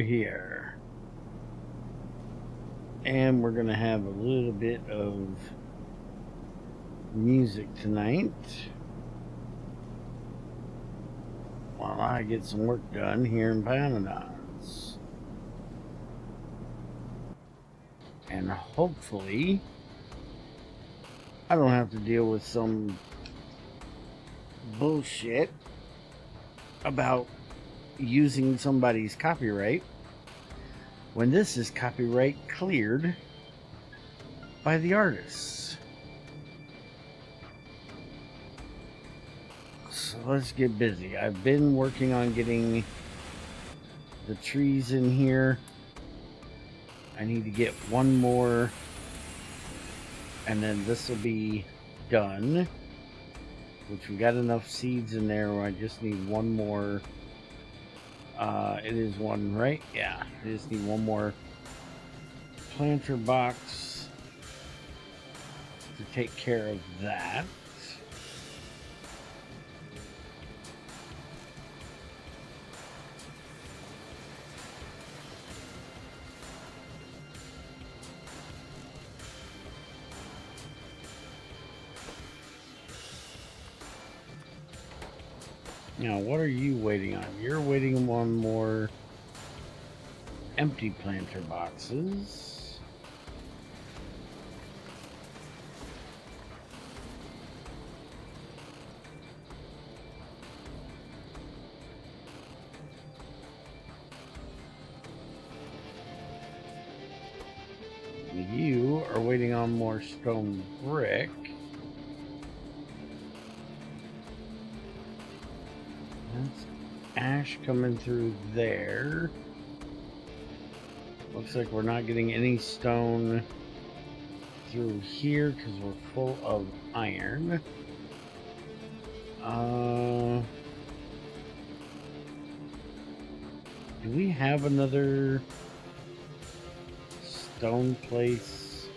here. And we're going to have a little bit of music tonight while I get some work done here in Pyonadons. And hopefully I don't have to deal with some bullshit about using somebody's copyright when this is copyright cleared by the artists. So let's get busy. I've been working on getting the trees in here. I need to get one more, and then this will be done, which we got enough seeds in there where I just need one more. It is one, right? Yeah, I just need one more planter box to take care of that. Now, what are you waiting on? You're waiting on more empty planter boxes. You are waiting on more stone brick. That's ash coming through there. Looks like we're not getting any stone through here because we're full of iron. Do we have another stone place?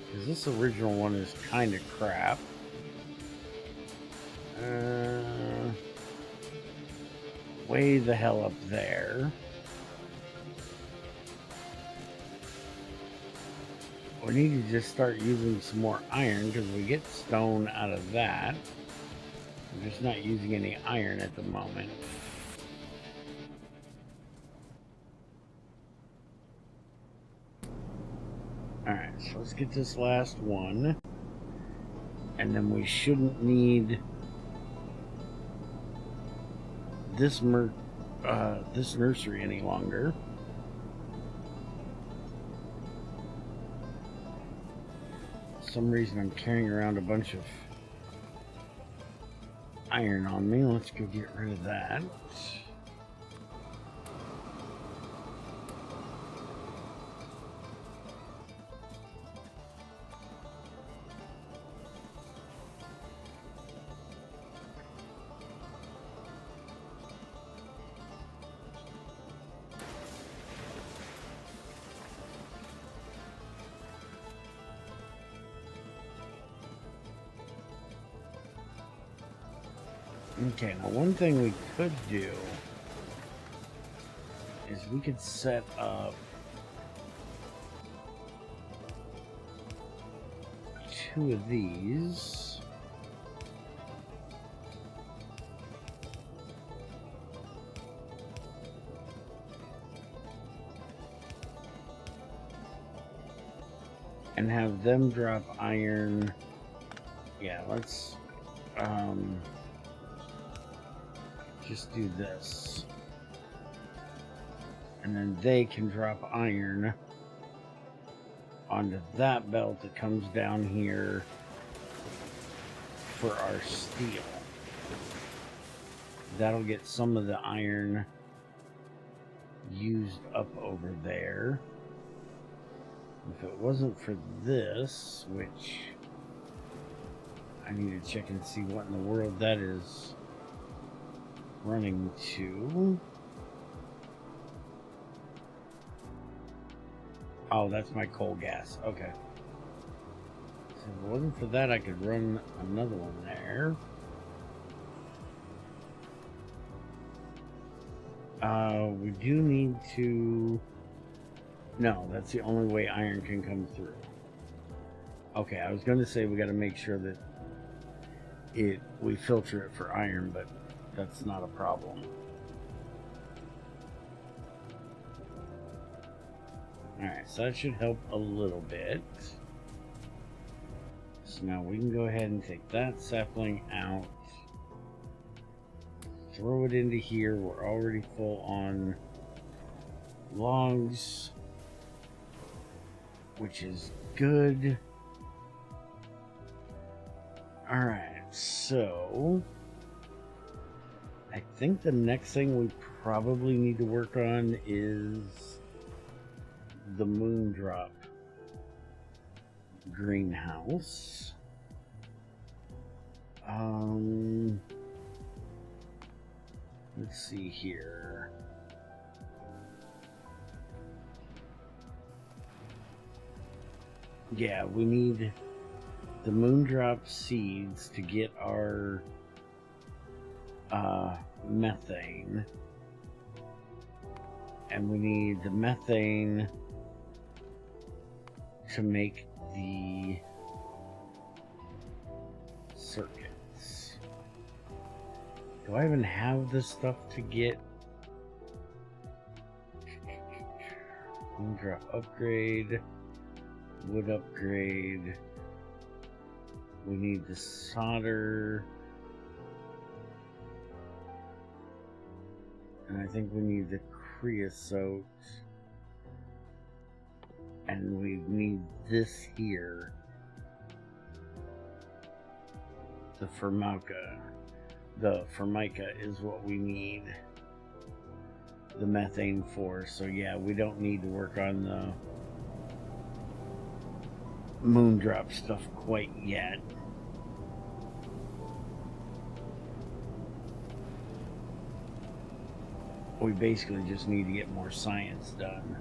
Because this original one is kind of crap. Way the hell up there. We need to just start using some more iron because we get stone out of that. We're just not using any iron at the moment. Alright, so let's get this last one. And then we shouldn't need this nursery any longer. For some reason I'm carrying around a bunch of iron on me. Let's go get rid of that. Okay, now one thing we could do is we could set up two of these. And have them drop iron. Yeah, let's just do this. And then they can drop iron onto that belt that comes down here for our steel. That'll get some of the iron used up over there. If it wasn't for this, which I need to check and see what in the world that is running to. Oh, that's my coal gas. Okay. So if it wasn't for that, I could run another one there. We do need to... No, that's the only way iron can come through. Okay, I was going to say we got to make sure that we filter it for iron, but that's not a problem. Alright, so that should help a little bit. So now we can go ahead and take that sapling out. Throw it into here. We're already full on logs, which is good. Alright, so I think the next thing we probably need to work on is the moondrop greenhouse. Let's see here. Yeah, we need the moondrop seeds to get our methane, and we need the methane to make the circuits. Do I even have the stuff to get moondrop upgrade, wood upgrade? We need the solder, and I think we need the creosote, and we need this here, the formica. The formica is what we need the methane for. So yeah, we don't need to work on the moondrop stuff quite yet. We basically just need to get more science done.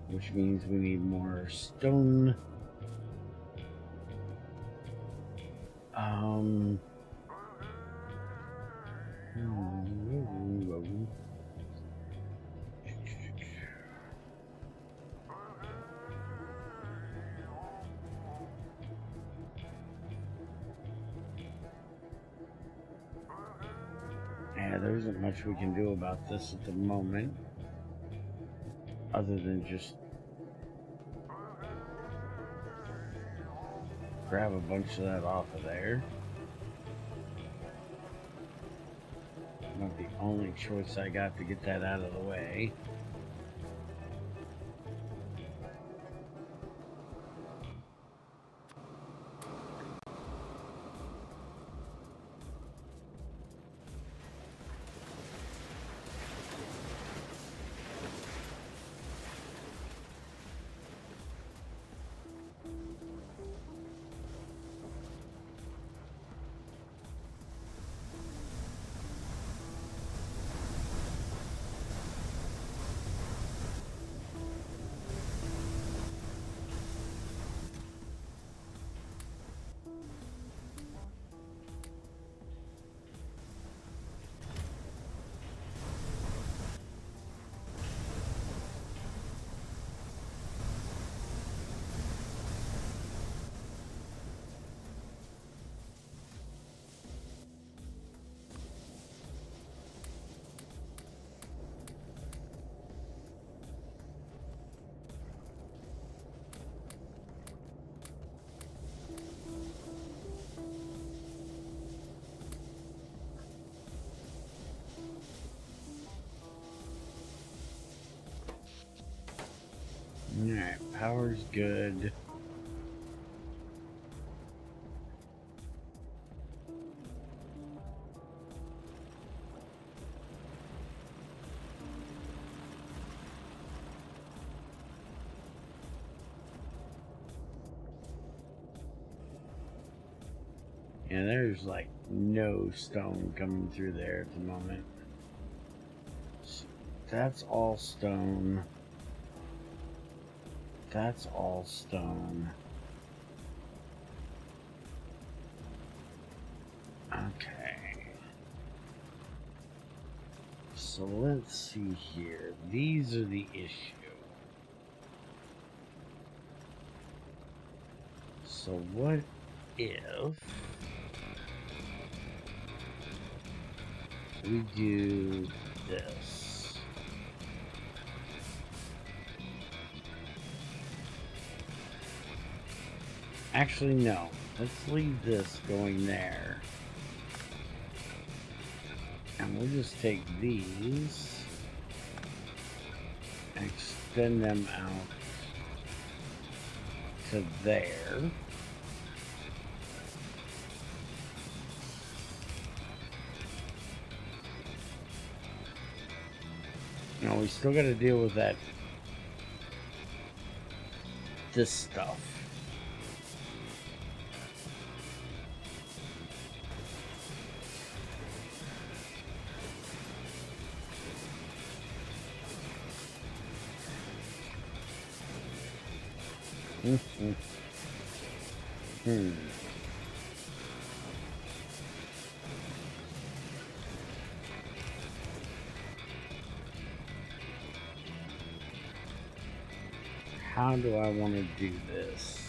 Which means we need more stone. Yeah, there isn't much we can do about this at the moment, other than just grab a bunch of that off of there. Not the only choice I got to get that out of the way. Alright, power's good. And there's like no stone coming through there at the moment. So that's all stone. That's all stone. Okay. So let's see here. These are the issue. So what if we do this? Actually, no. Let's leave this going there. And we'll just take these and extend them out to there. You know, we still got to deal with this stuff. How do I want to do this?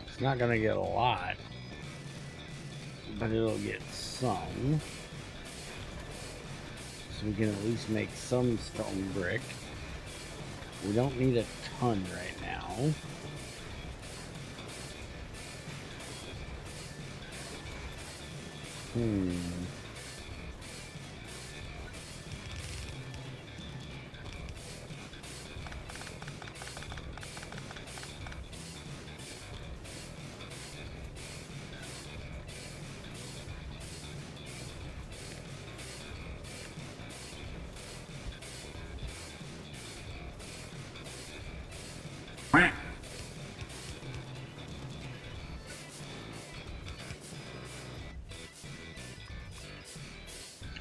It's not going to get a lot, but it'll get some. So we can at least make some stone brick. We don't need a ton right now.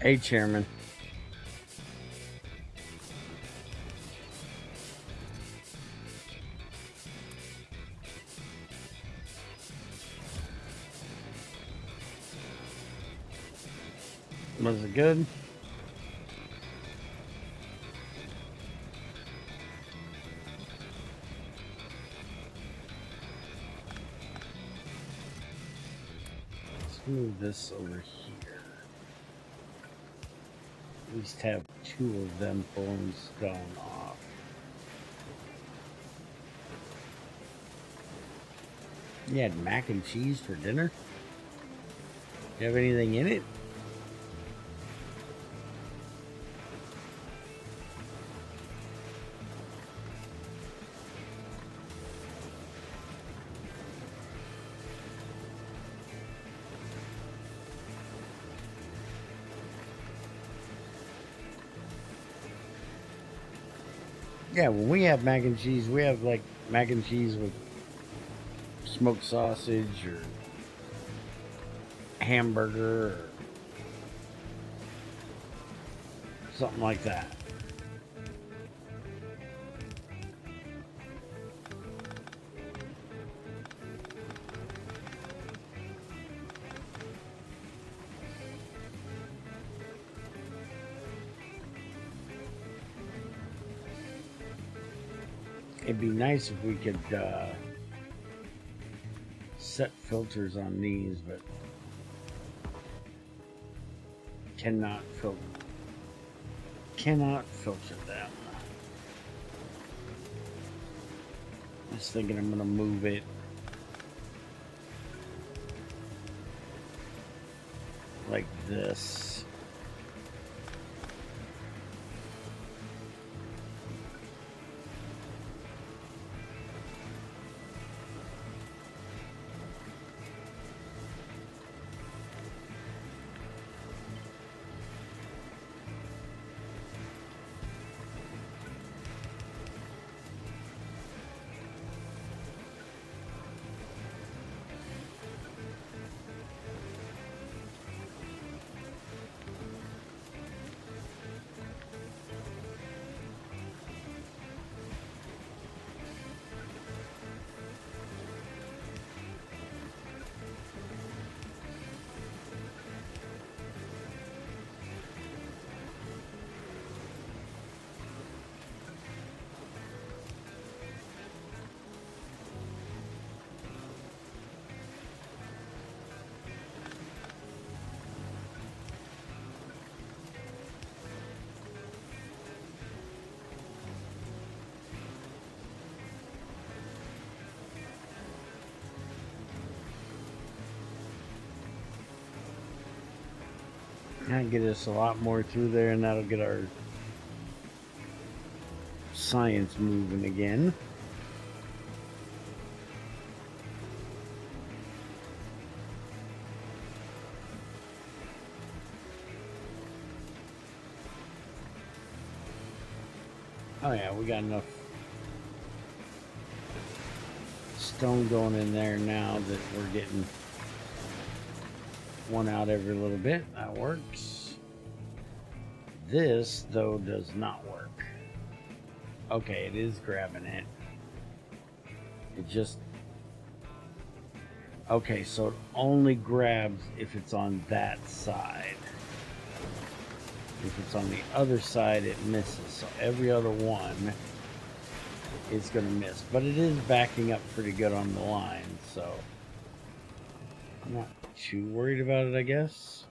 Hey, Chairman. Was it good? Let's move this over here. At least have two of them pulling stone off. You had mac and cheese for dinner? Do you have anything in it? Yeah, when we have mac and cheese, we have like mac and cheese with smoked sausage or hamburger or something like that. It'd be nice if we could set filters on these, but cannot filter them. Just thinking I'm gonna move it like this. That'll get us a lot more through there, and that'll get our science moving again. Oh yeah, we got enough stone going in there now that we're getting one out every little bit. That works. This, though, does not work. Okay, it is grabbing it. It just... Okay, so it only grabs if it's on that side. If it's on the other side, it misses. So every other one is going to miss. But it is backing up pretty good on the line, so I'm not too worried about it, I guess.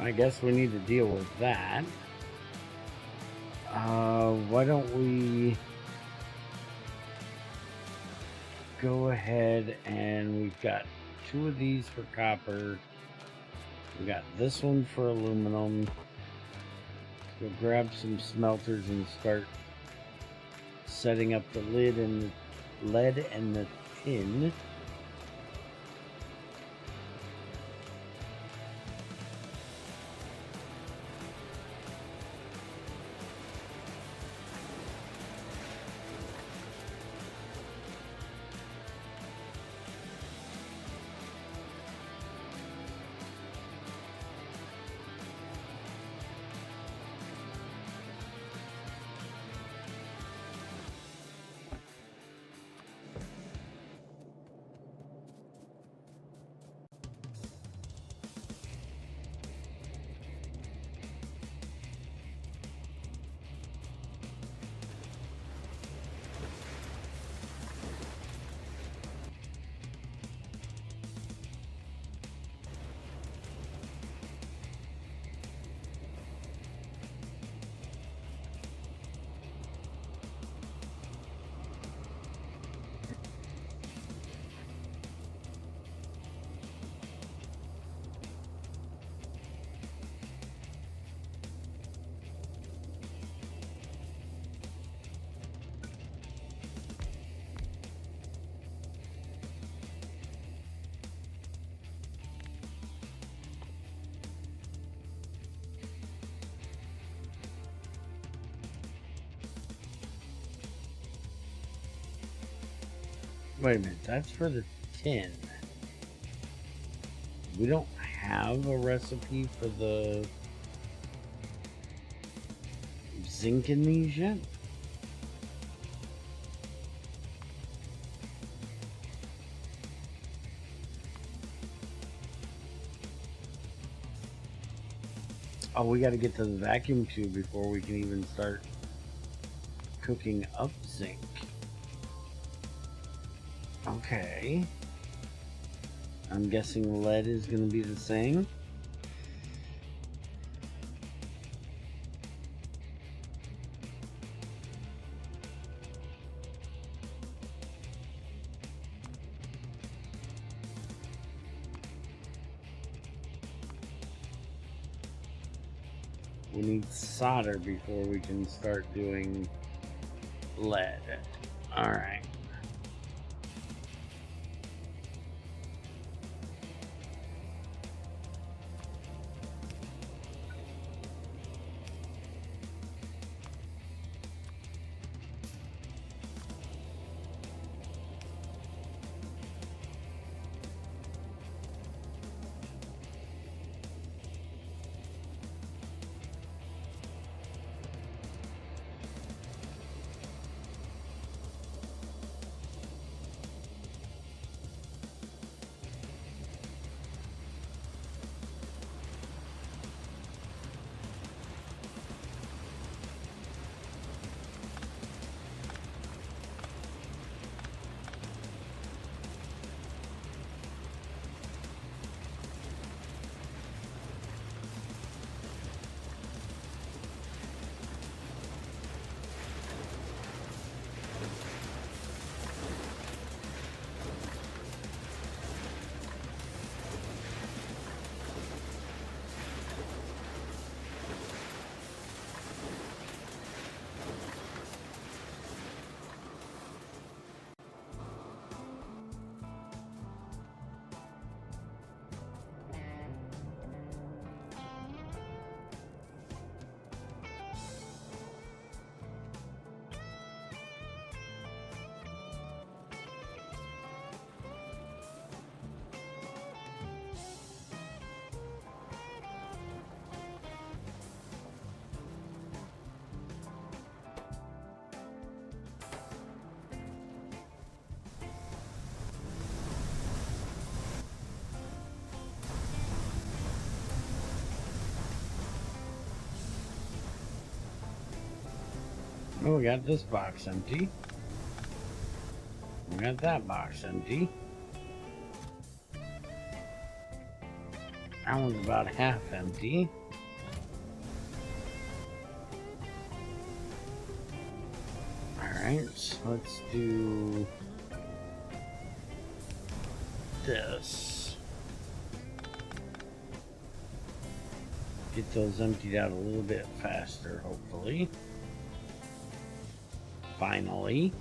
I guess we need to deal with that. Why don't we go ahead and we've got 2 of these for copper. We got this one for aluminum. We'll grab some smelters and start setting up the lead and the tin. Wait a minute, that's for the tin. We don't have a recipe for the zinc in these yet. Oh, we got to get to the vacuum tube before we can even start cooking up zinc. Okay. I'm guessing lead is going to be the same. We need solder before we can start doing lead. All right. Oh, we got this box empty. We got that box empty. That one's about half empty. Alright, so let's do this. Get those emptied out a little bit faster, hopefully. Finally.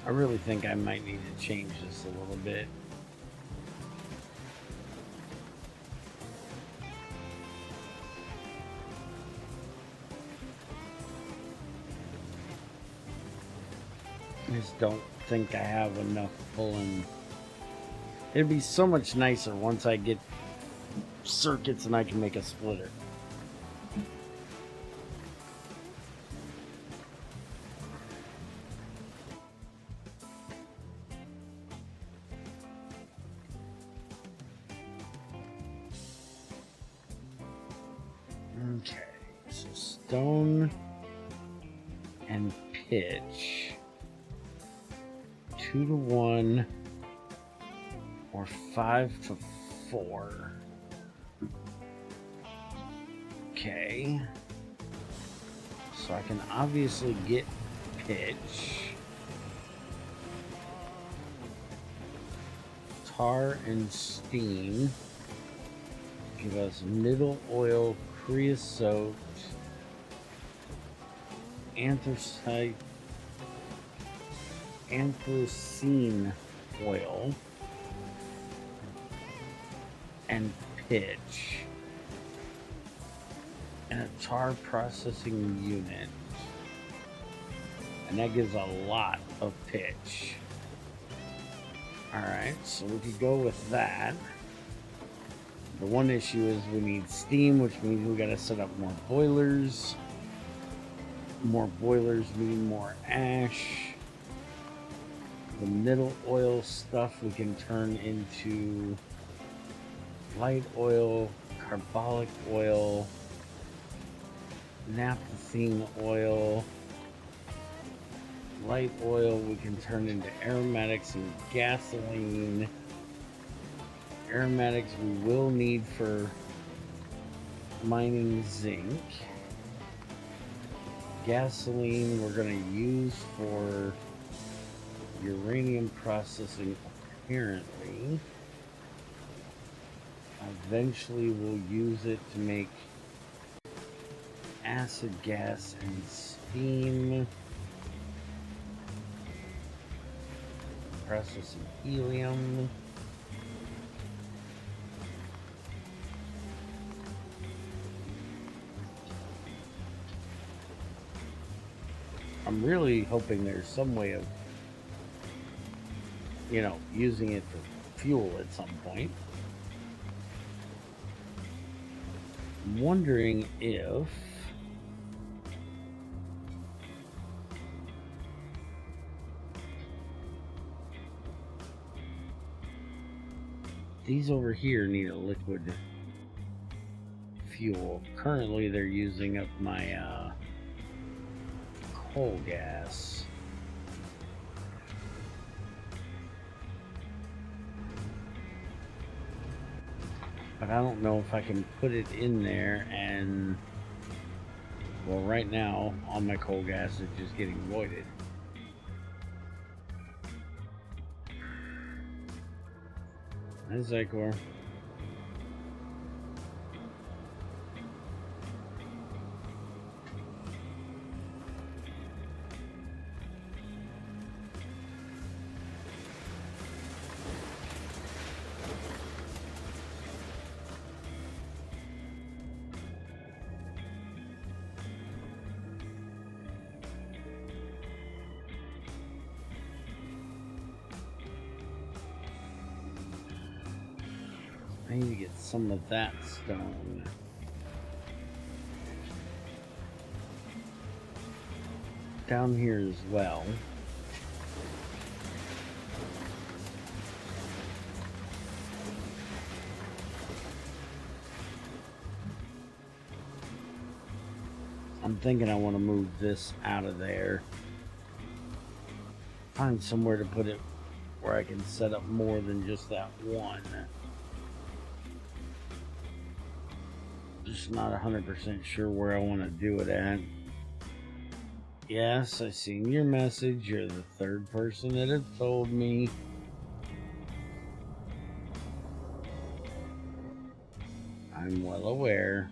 I really think I might need to change this a little bit. I just don't think I have enough pulling. It'd be so much nicer once I get circuits and I can make a splitter. Okay, so stone and pitch. 2-to-1 or 5-to-4. Okay. So I can obviously get pitch. Tar and steam give us middle oil, creosote, anthracite, anthracene oil, and pitch, and a tar processing unit. And that gives a lot of pitch. Alright, so we could go with that. The one issue is we need steam, which means we gotta set up more boilers. More boilers mean more ash. The middle oil stuff we can turn into light oil, carbolic oil, naphthene oil. Light oil we can turn into aromatics and gasoline. Aromatics we will need for mining zinc. Gasoline we're going to use for uranium processing, apparently. Eventually we'll use it to make acid gas and steam. Processing helium. I'm really hoping there's some way of, you know, using it for fuel at some point. I'm wondering if these over here need a liquid fuel. Currently they're using up my coal gas. But I don't know if I can put it in there and, well, right now all my coal gas is just getting voided. Hi, Zycor. I need to get some of that stone. Down here as well. I'm thinking I want to move this out of there. Find somewhere to put it where I can set up more than just that one. Just not 100% sure where I want to do it at. Yes, I seen your message. You're the third person that have told me. I'm well aware.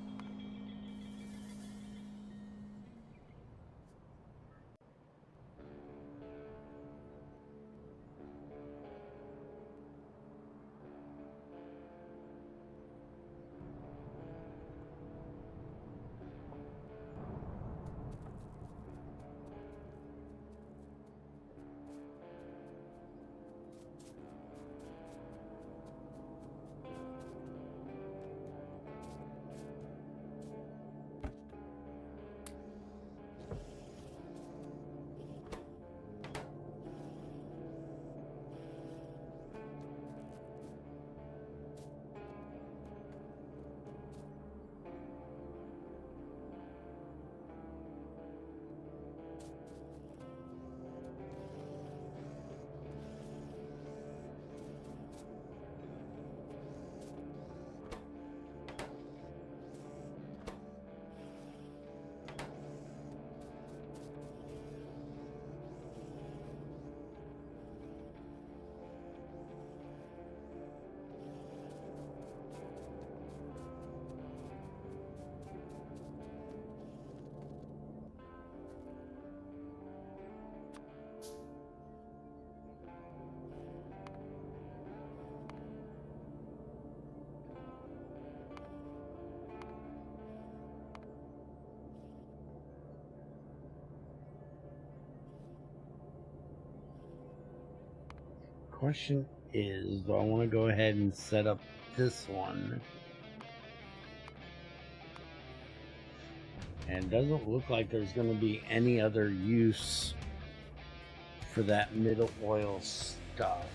question is, do I want to go ahead and set up this one? And it doesn't look like there's going to be any other use for that middle oil stuff.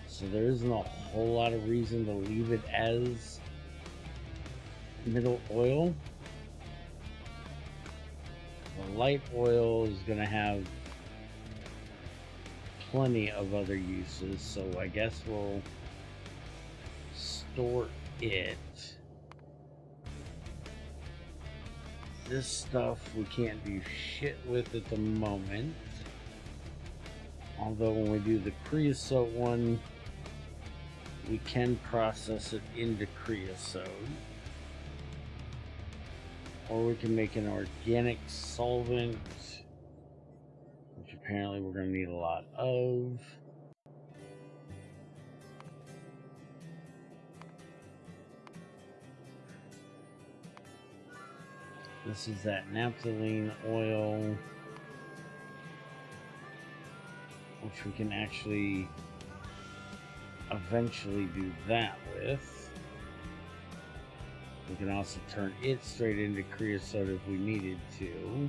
So there isn't a whole lot of reason to leave it as middle oil. The light oil is going to have plenty of other uses, so I guess we'll store it. This stuff we can't do shit with at the moment. Although when we do the creosote one, we can process it into creosote. Or we can make an organic solvent, which apparently we're going to need a lot of. This is that naphthalene oil, which we can actually eventually do that with. We can also turn it straight into creosote if we needed to.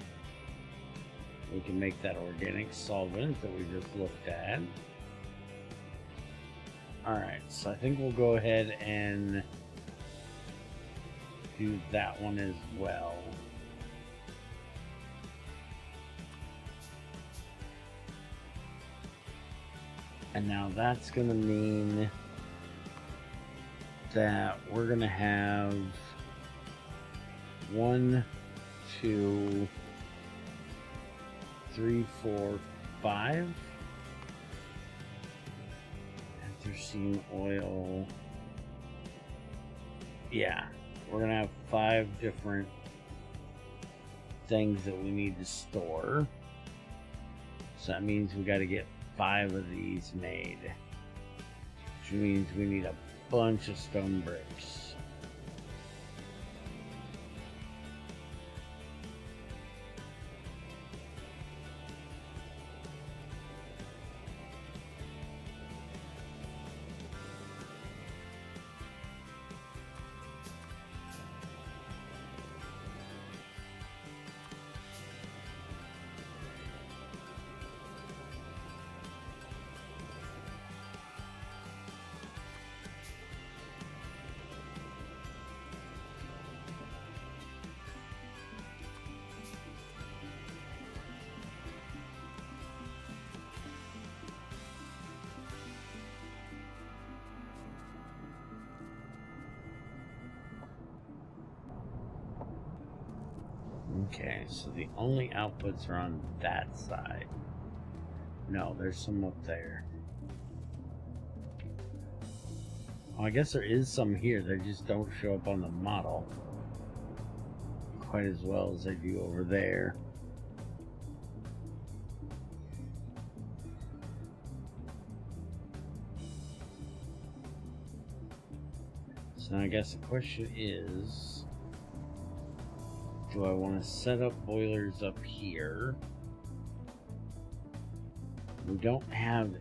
We can make that organic solvent that we just looked at. Alright, so I think we'll go ahead and do that one as well. And now that's going to mean that we're going to have 1, 2, 3, 4, 5 anthracene oil. Yeah, we're going to have 5 different things that we need to store. So that means we got to get 5 of these made, which means we need a bunch of stone bricks. Okay, so the only outputs are on that side. No, there's some up there. Oh, I guess there is some here. They just don't show up on the model quite as well as they do over there. So I guess the question is, do I want to set up boilers up here? We don't have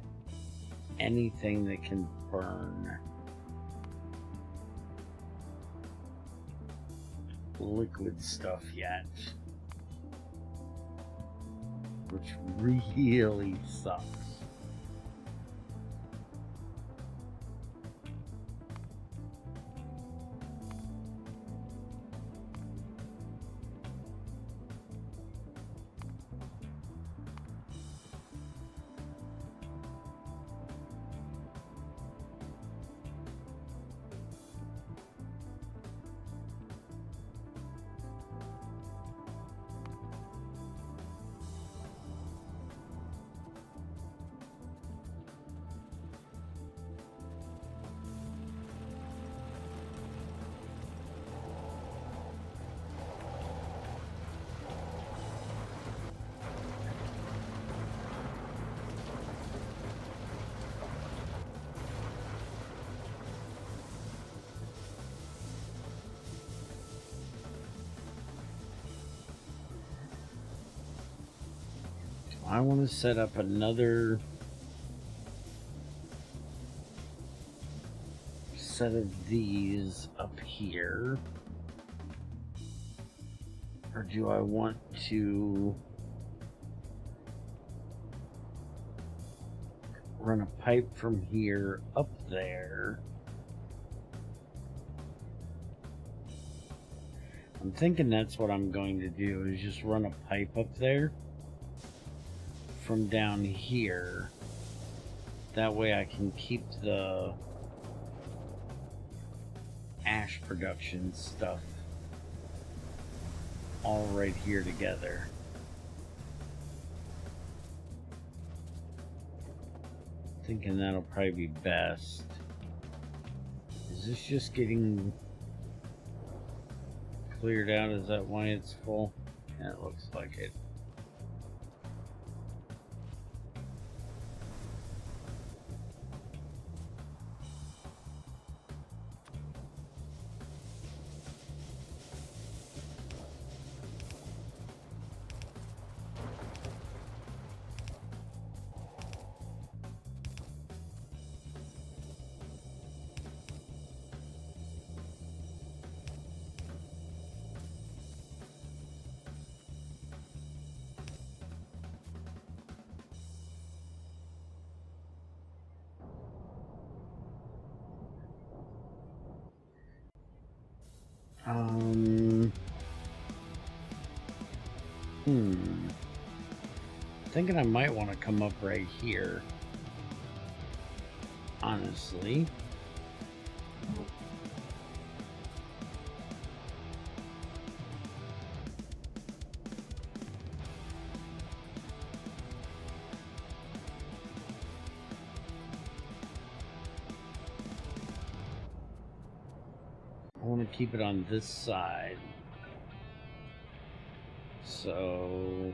anything that can burn liquid stuff yet, which really sucks. I want to set up another set of these up here. Or do I want to run a pipe from here up there? I'm thinking that's what I'm going to do, is just run a pipe up there from down here. That way I can keep the ash production stuff all right here together. Thinking that'll probably be best. Is this just getting cleared out? Is that why it's full? Yeah, it looks like it. Thinking I might want to come up right here, honestly. I want to keep it on this side. So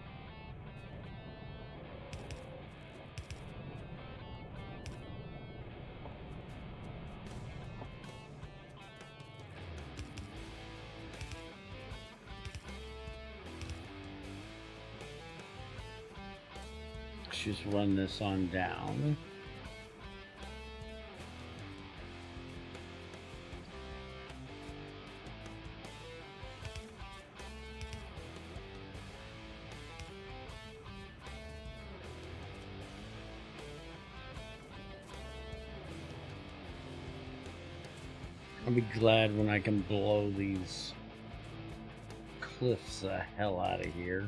let's just run this on down. I'll be glad when I can blow these cliffs the hell out of here.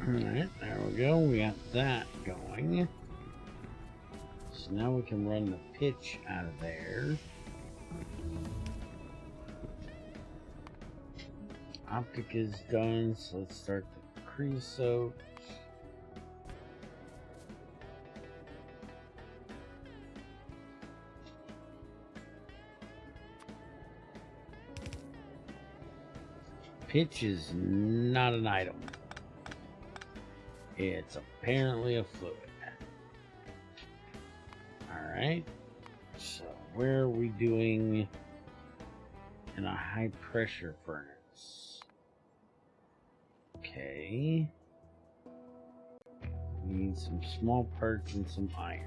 Alright, there we go. We got that going. So now we can run the pitch out of there. Optic is done, so let's start the creosote. Pitch is not an item. It's apparently a fluid. Alright. So where are we doing in a high pressure furnace? Okay. We need some small parts and some iron.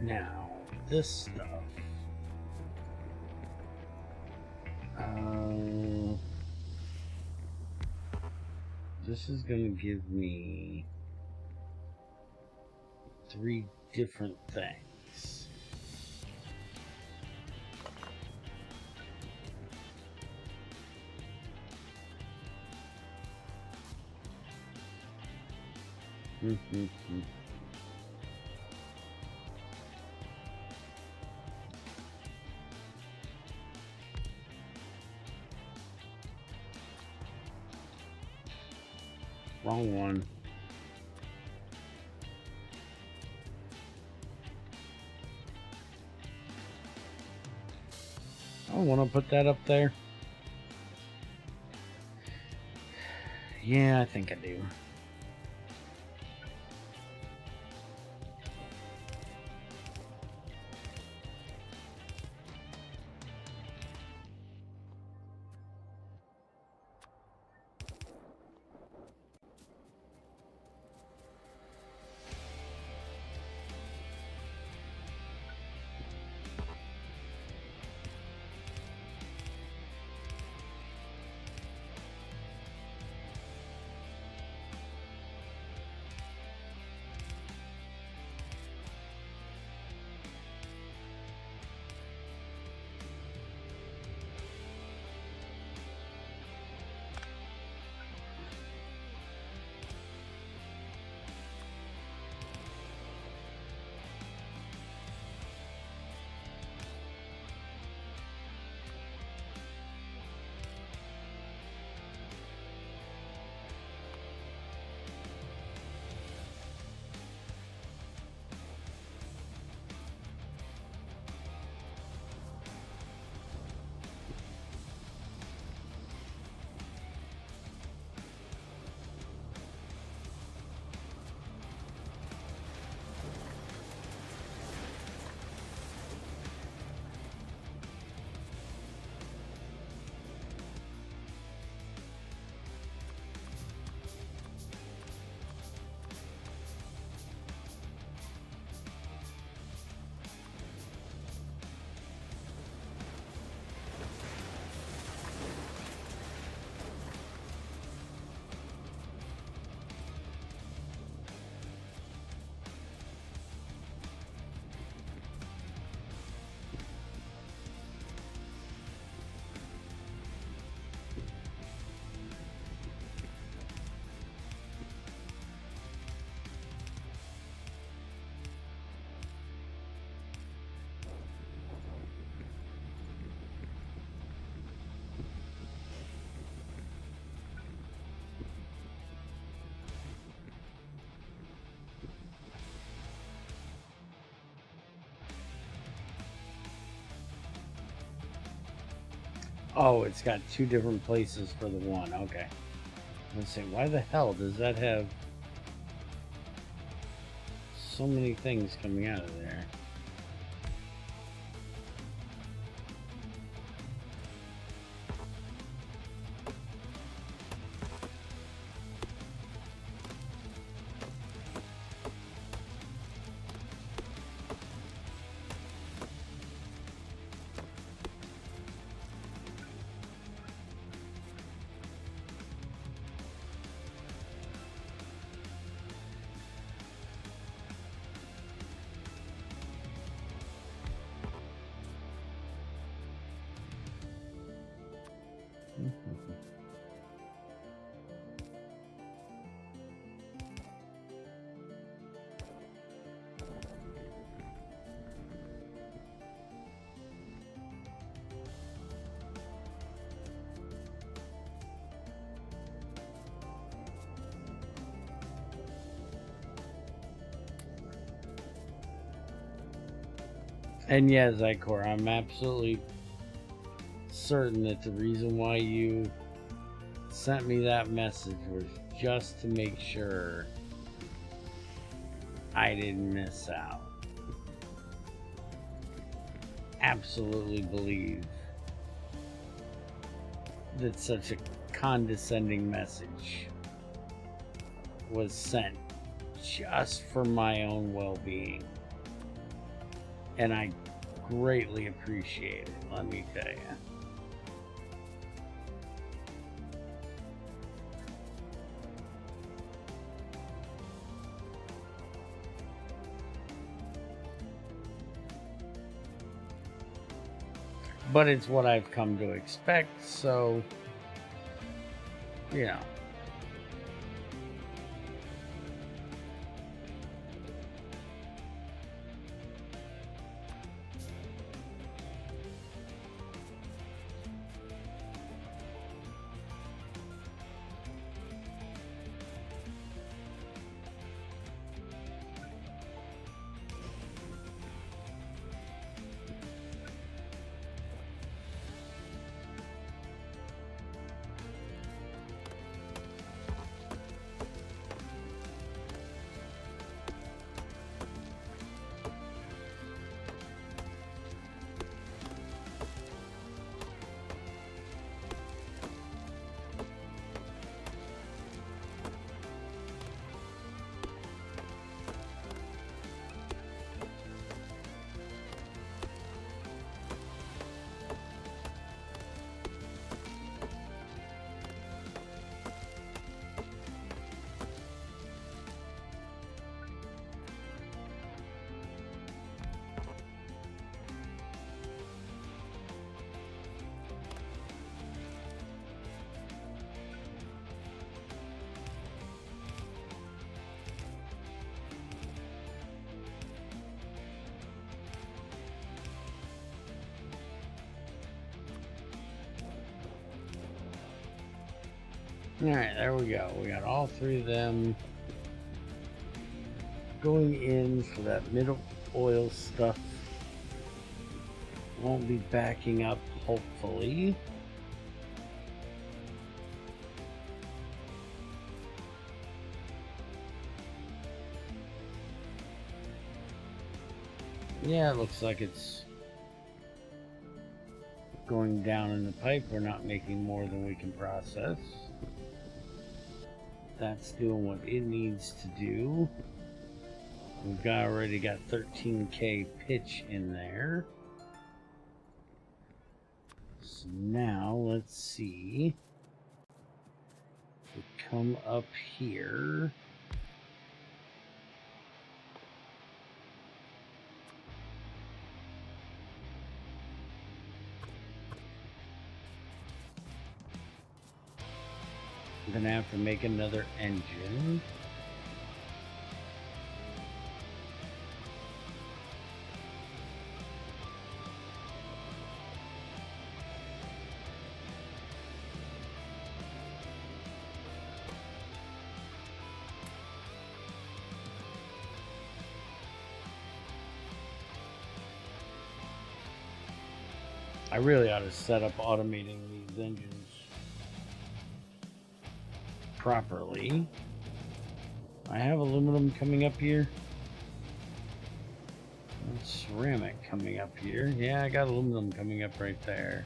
Now, this stuff. This is going to give me 3 different things. Wrong one. I want to put that up there. Yeah, I think I do. Oh, it's got two different places for the one. Okay. Let's see. Why the hell does that have so many things coming out of there? And yeah, Zykor, I'm absolutely certain that the reason why you sent me that message was just to make sure I didn't miss out. Absolutely believe that such a condescending message was sent just for my own well-being. And I greatly appreciate it, let me tell you. But it's what I've come to expect, so, you know. Alright, there we go. We got all three of them going in for that middle oil stuff. Won't be backing up, hopefully. Yeah, it looks like it's going down in the pipe. We're not making more than we can process. That's doing what it needs to do. We've already got 13K pitch in there. So now let's see. We come up here. I'm gonna have to make another engine. I really ought to set up automating these engines properly. I have aluminum coming up here. And ceramic coming up here. Yeah, I got aluminum coming up right there.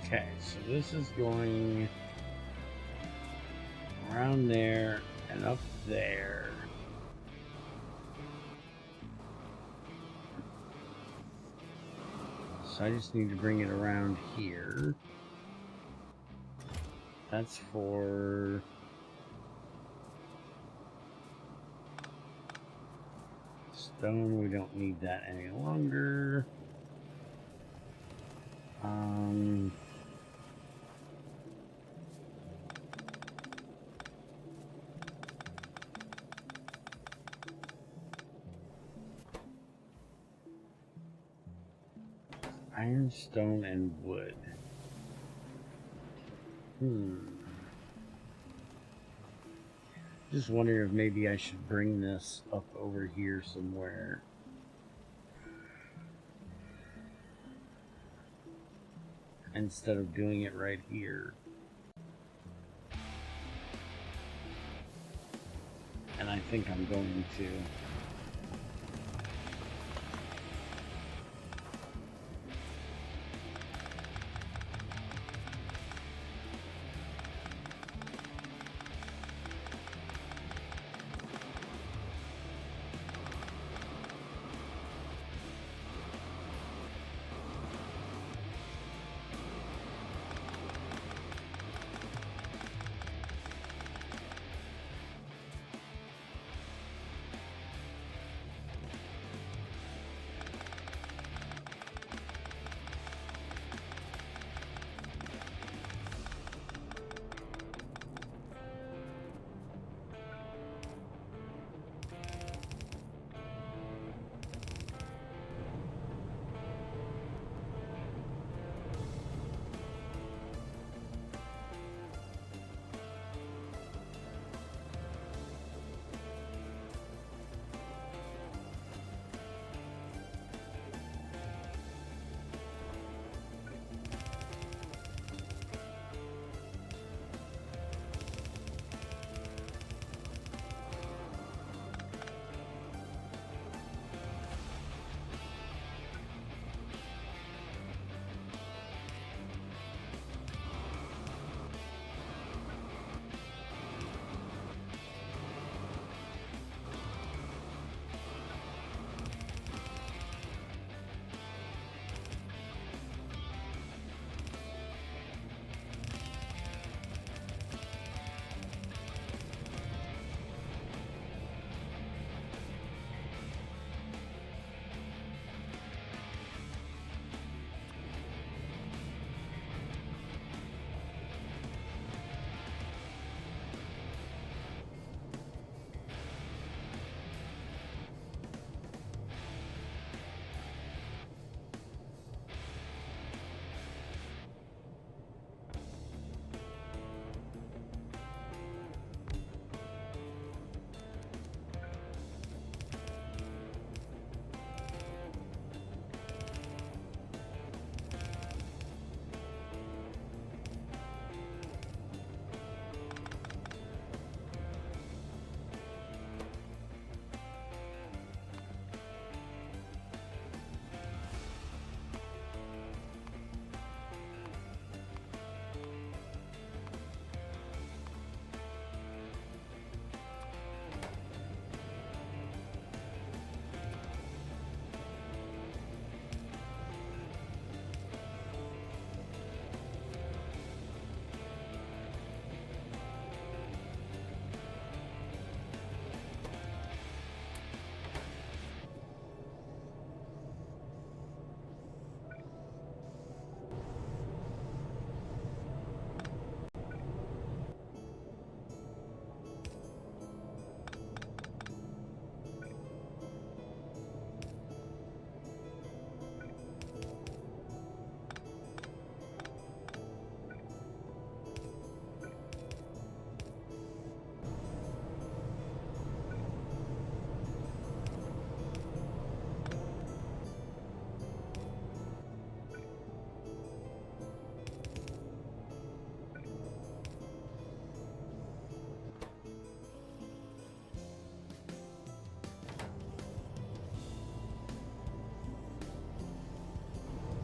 Okay, so this is going around there and up there. So I just need to bring it around here. That's for stone. We don't need that any longer. Iron, stone, and wood. Just wondering if maybe I should bring this up over here somewhere. Instead of doing it right here. And I think I'm going to.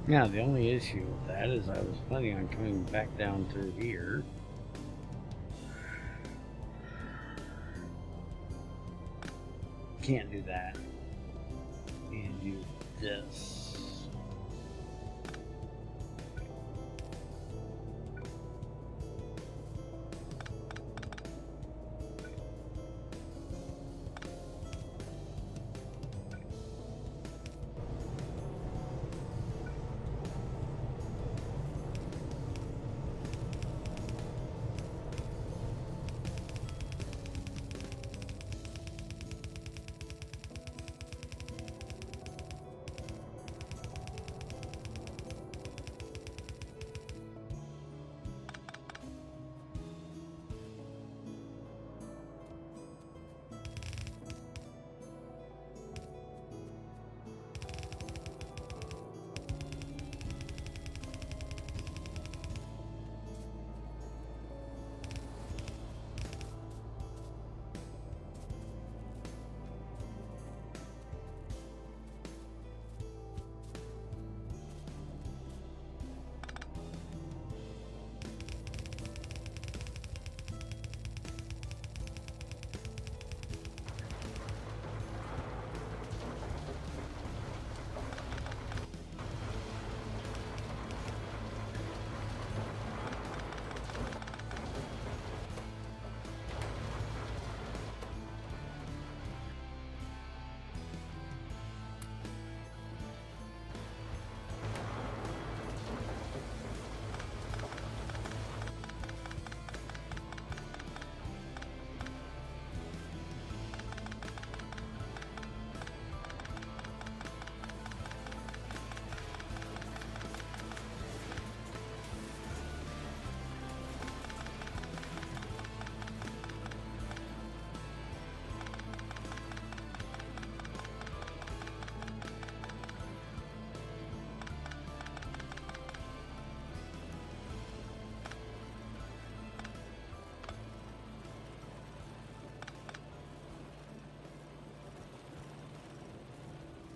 Yeah, the only issue with that is I was planning on coming back down through here. Can't do that. Need to do this.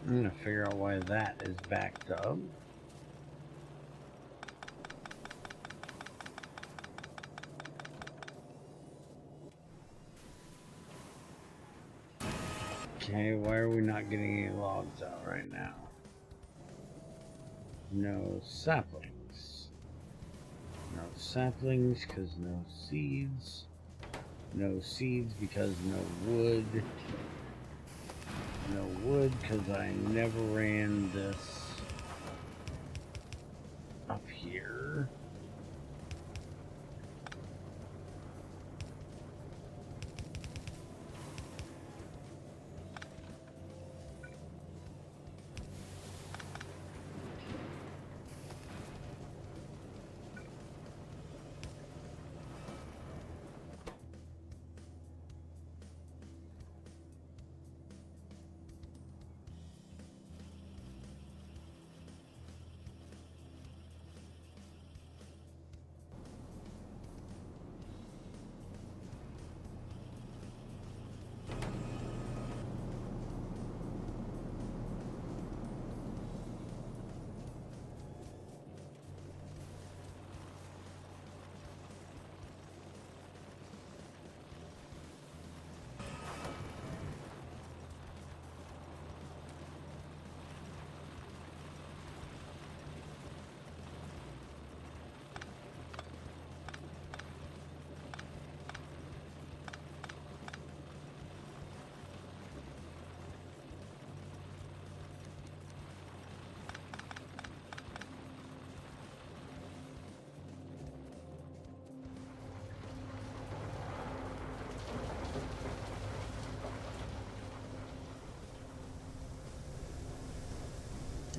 I'm gonna figure out why that is backed up. Okay, why are we not getting any logs out right now? No saplings. No saplings because no seeds. No seeds because no wood. No wood because I never ran this up here.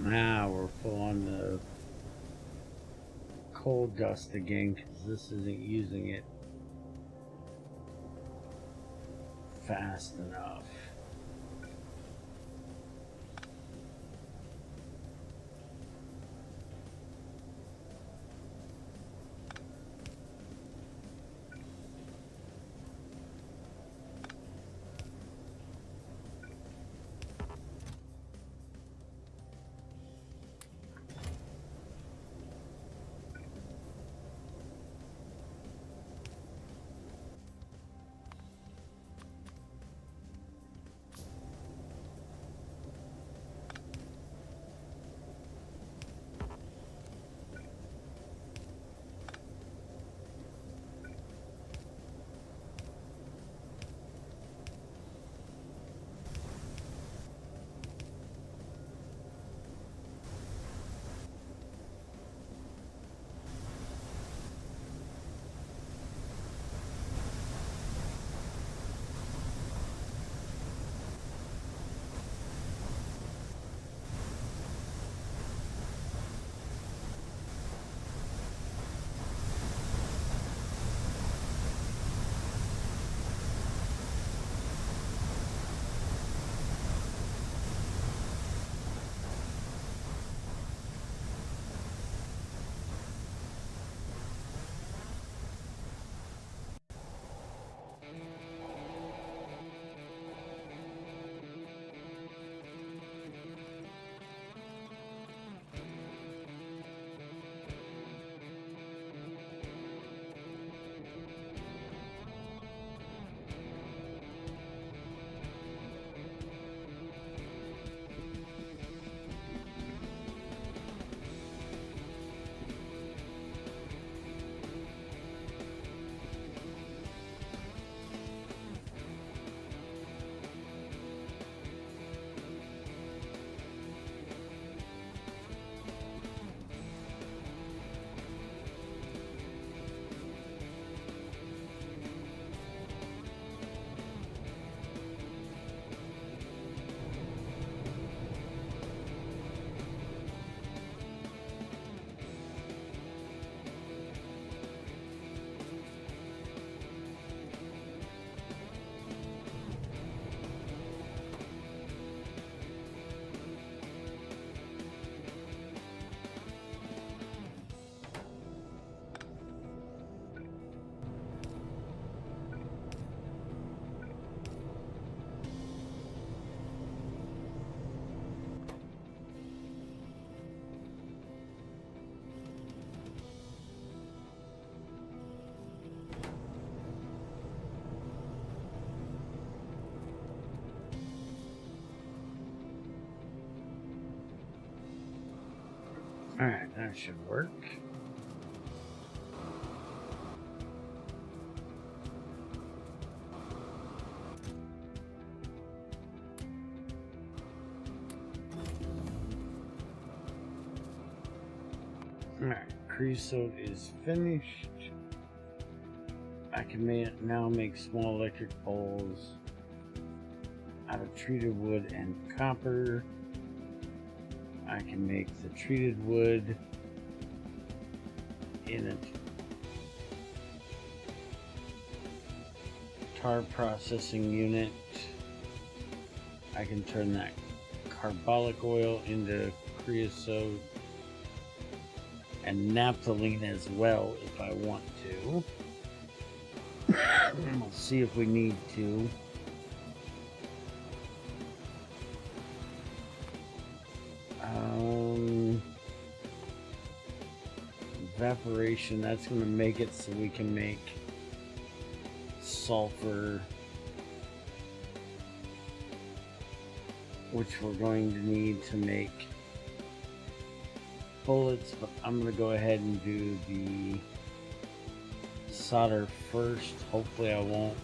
Now we're full on the coal dust again because this isn't using it fast enough. Alright, that should work. Alright, creosote is finished. I can now make small electric poles out of treated wood and copper. I can make the treated wood in a tar processing unit. I can turn that carbolic oil into creosote and naphthalene as well if I want to. We'll see if we need to. Evaporation, that's going to make it so we can make sulfur, which we're going to need to make bullets, but I'm going to go ahead and do the solder first. Hopefully I won't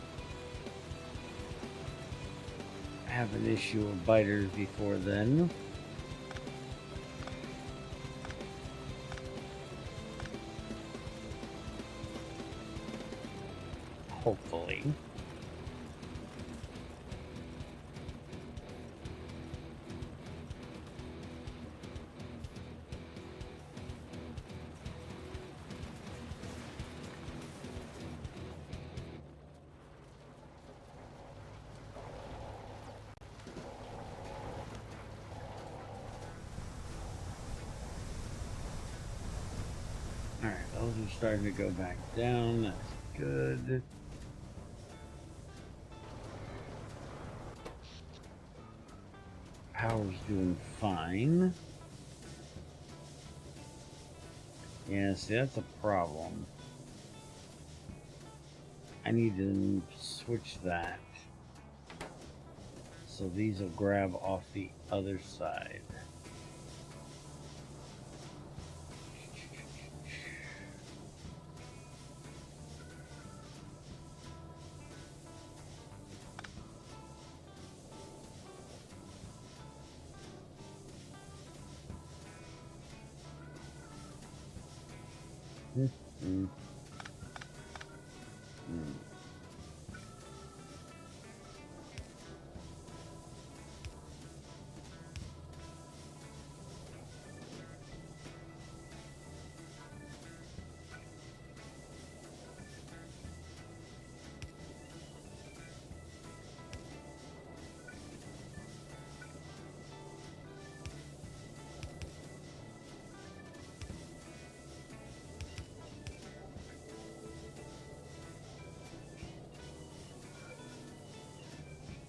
have an issue with biters before then. Hopefully. Alright, those are starting to go back down. That's good. Power's doing fine. Yeah, see, that's a problem. I need to switch that. So these will grab off the other side.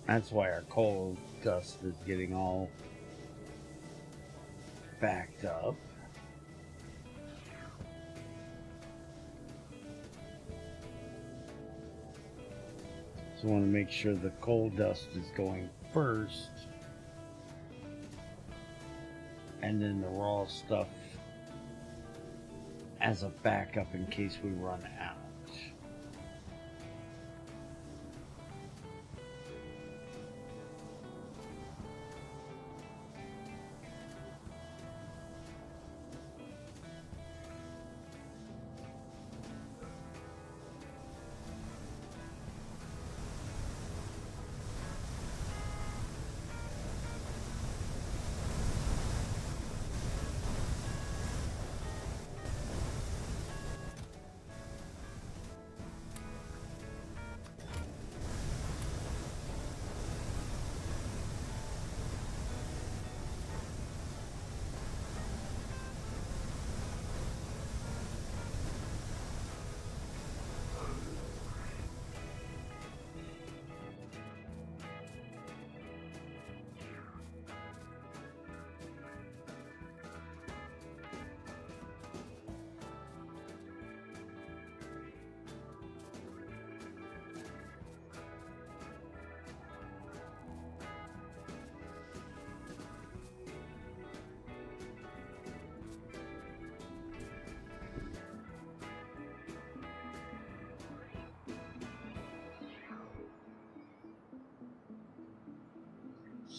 That's why our coal dust is getting all backed up. So I want to make sure the coal dust is going first, and then the raw stuff as a backup in case we run out.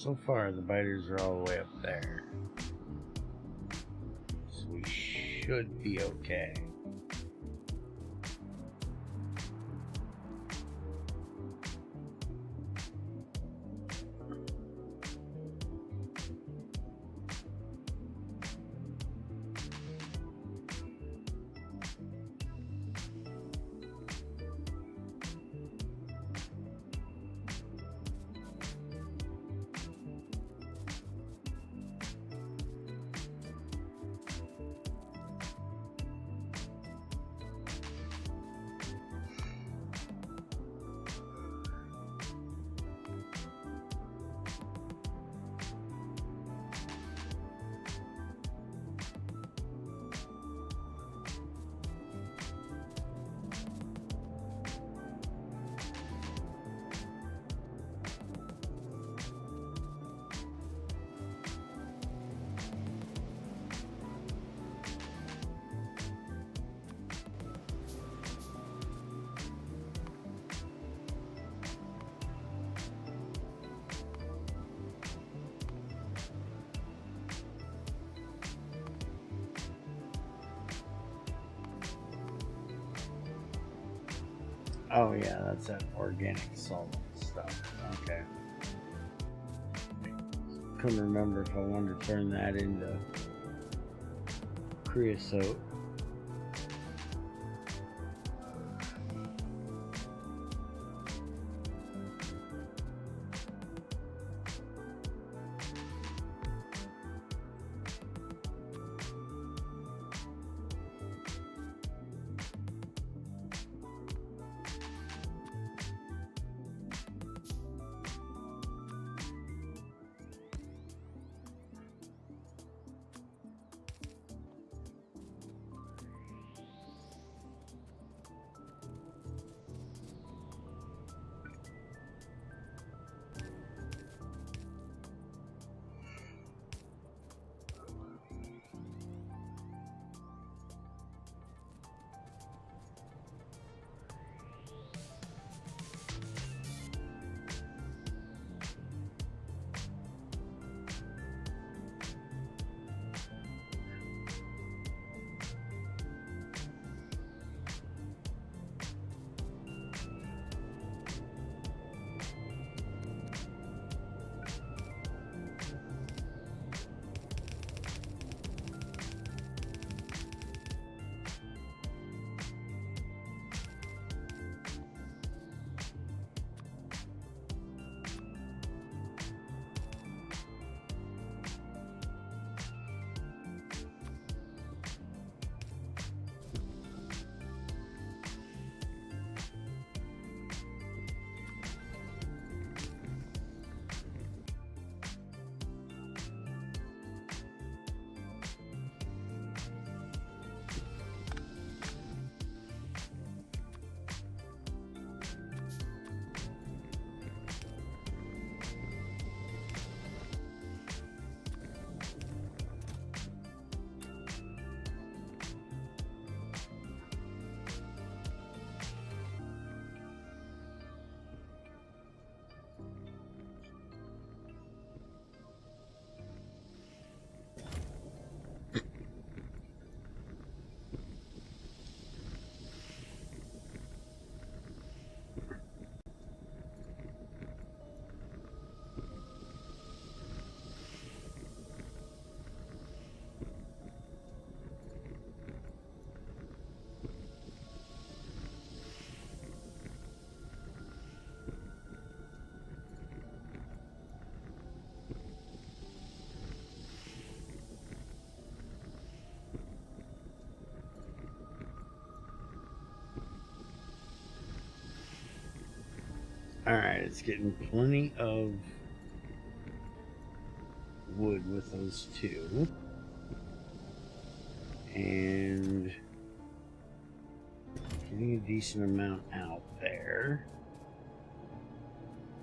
So far, the biters are all the way up there. So we should be okay. Oh yeah, that's that organic solvent stuff. Okay. Couldn't remember if I wanted to turn that into creosote. Alright, it's getting plenty of wood with those two. And getting a decent amount out there.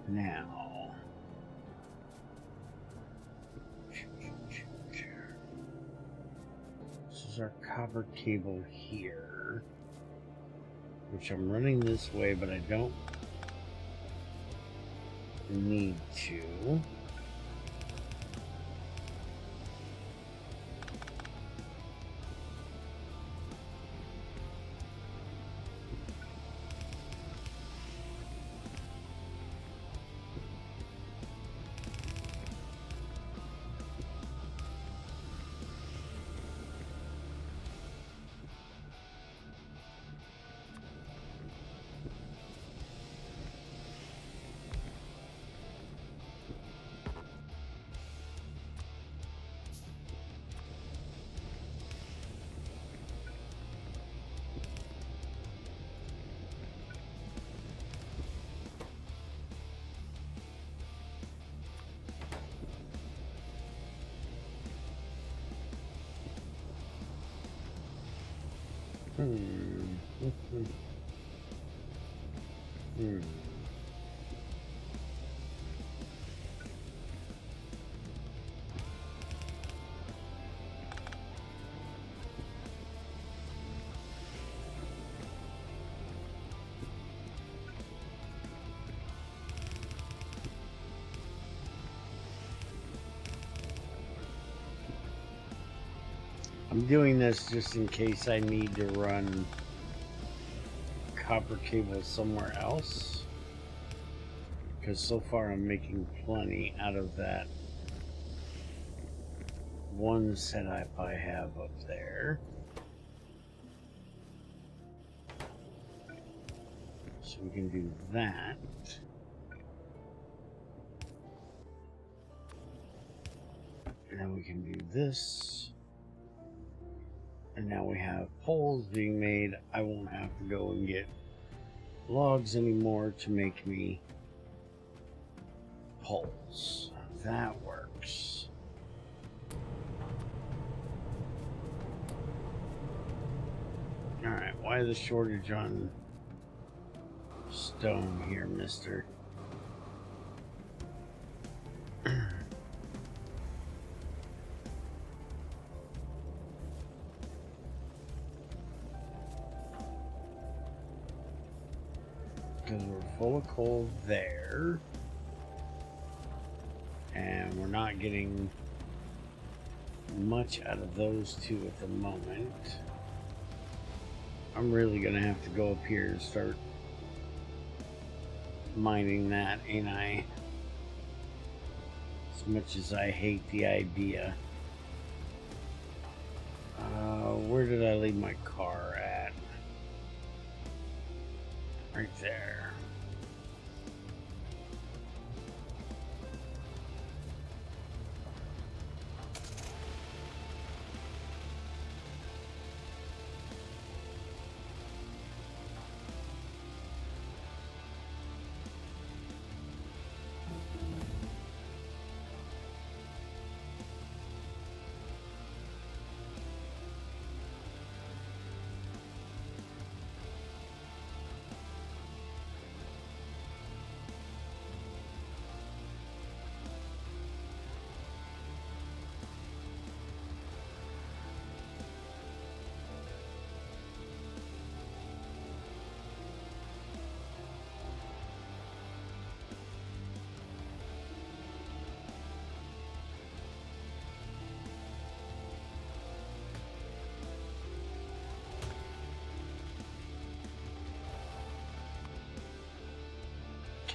Now, this is our copper cable here, which I'm running this way, but I don't need to. Hmm. Hmm. I'm doing this just in case I need to run copper cable somewhere else, because so far I'm making plenty out of that one setup I have up there. So we can do that. And then we can do this. And now we have poles being made. I won't have to go and get logs anymore to make me poles. That works. Alright, why the shortage on stone here, mister? Because we're full of coal there. And we're not getting much out of those two at the moment. I'm really going to have to go up here and start mining that, ain't I? As much as I hate the idea. Where did I leave my car at? Right there.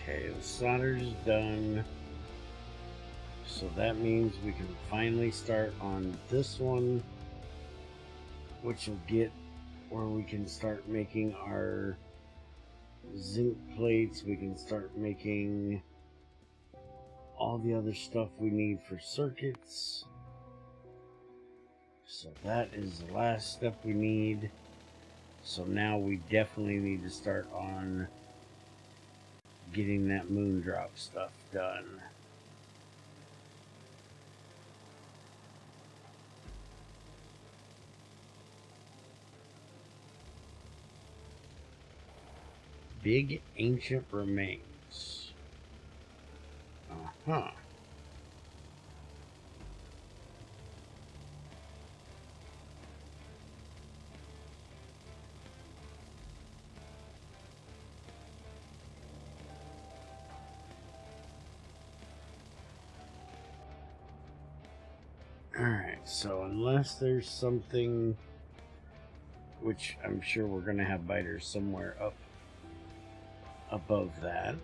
Okay, the solder's done. So that means we can finally start on this one, which will get where we can start making our zinc plates. We can start making all the other stuff we need for circuits. So that is the last step we need. So now we definitely need to start on getting that moon drop stuff done. Big ancient remains. Uh-huh. Alright, so unless there's something, which I'm sure we're going to have biters somewhere up above that,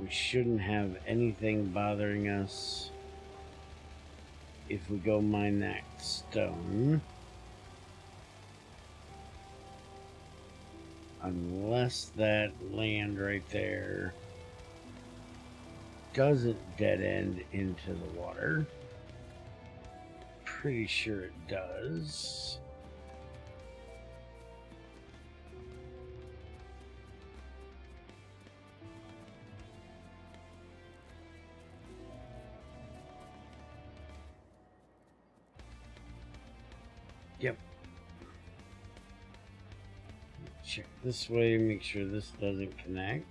we shouldn't have anything bothering us if we go mine that stone. Unless that land right there doesn't dead end into the water. Pretty sure it does. Yep. check this way, make sure this doesn't connect.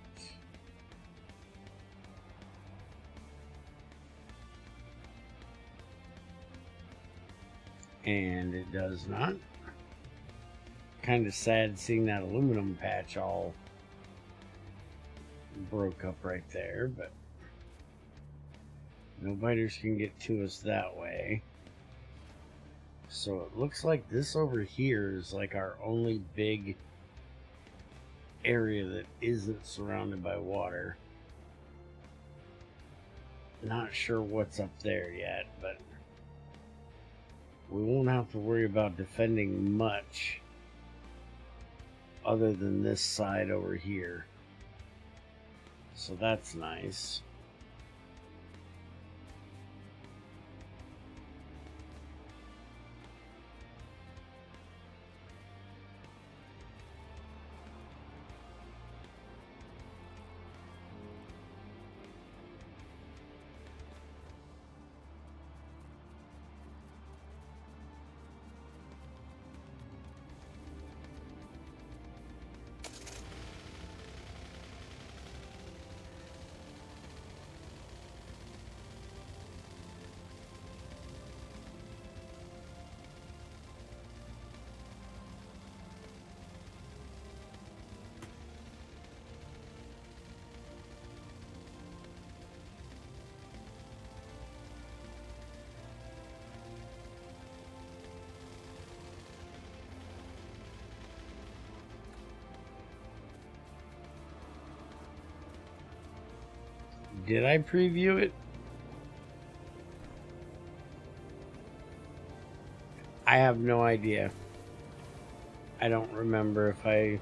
And it does not. Kind of sad seeing that aluminum patch all broke up right there, but no biters can get to us that way. So it looks like this over here is like our only big area that isn't surrounded by water. Not sure what's up there yet, but we won't have to worry about defending much other than this side over here. So that's nice. Did I preview it? I have no idea. I don't remember if I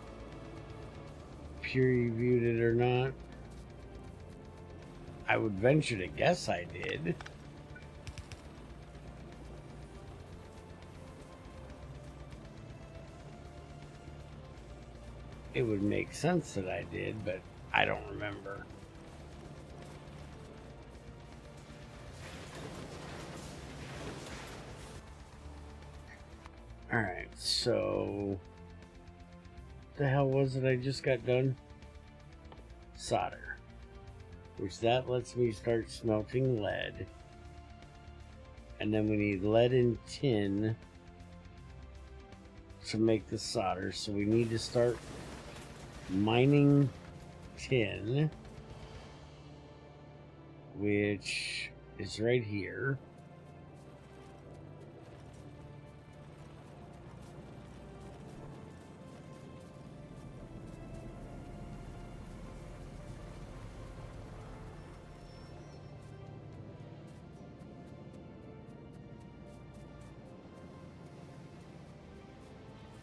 previewed it or not. I would venture to guess I did. It would make sense that I did, but I don't remember. Alright, so the hell was it I just got done? Solder. Which that lets me start smelting lead. And then we need lead and tin to make the solder. So we need to start mining tin, which is right here.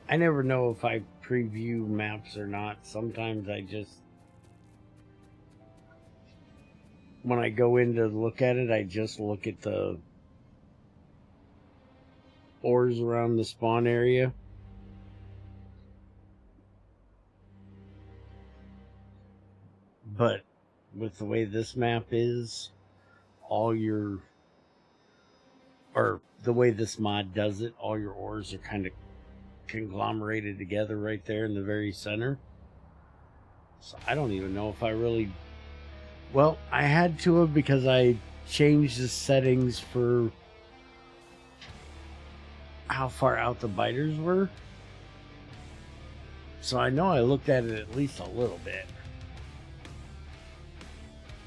I never know if I preview maps or not. Sometimes I just, when I go in to look at it, I just look at the ores around the spawn area. But with the way this map is, all your, or the way this mod does it, all your ores are kind of conglomerated together right there in the very center. So I don't even know if I really, well, I had to have, because I changed the settings for how far out the biters were. So I know I looked at it at least a little bit.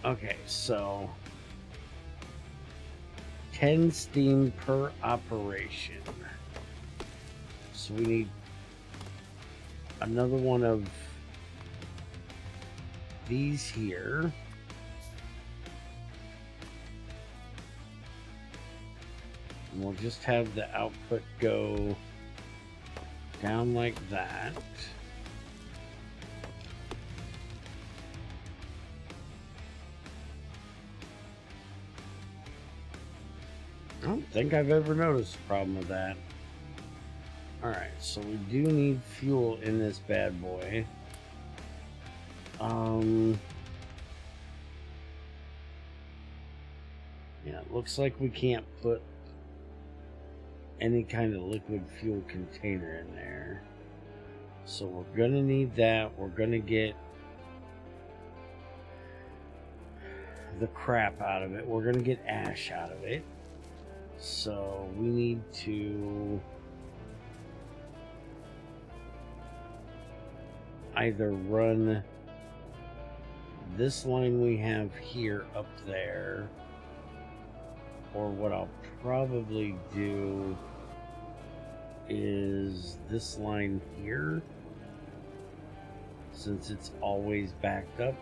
Okay, so 10 steam per operation. So we need another one of these here. And we'll just have the output go down like that. I don't think I've ever noticed a problem with that. Alright, so we do need fuel in this bad boy. Yeah, it looks like we can't put any kind of liquid fuel container in there. So we're gonna need that. We're gonna get the crap out of it. We're gonna get ash out of it. So we need to either run this line we have here up there, or what I'll probably do is this line here, since it's always backed up.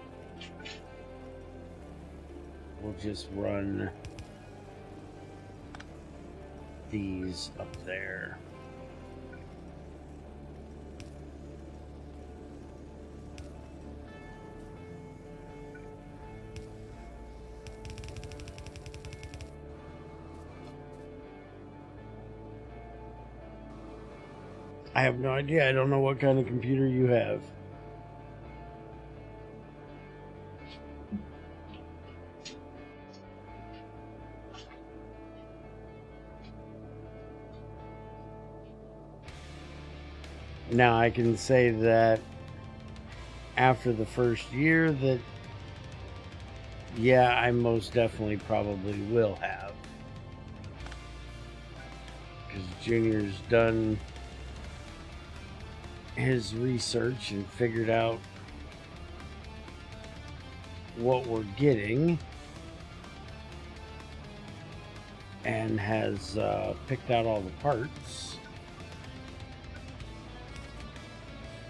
We'll just run these up there. I have no idea. I don't know what kind of computer you have. Now I can say that after the first year that, yeah, I most definitely probably will have. Because Junior's done his research and figured out what we're getting and has picked out all the parts,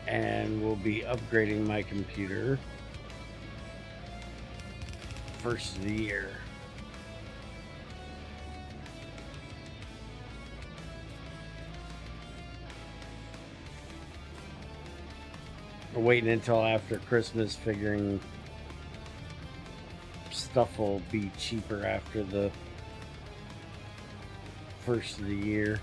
and will be upgrading my computer first of the year. We're waiting until after Christmas, figuring stuff will be cheaper after the first of the year.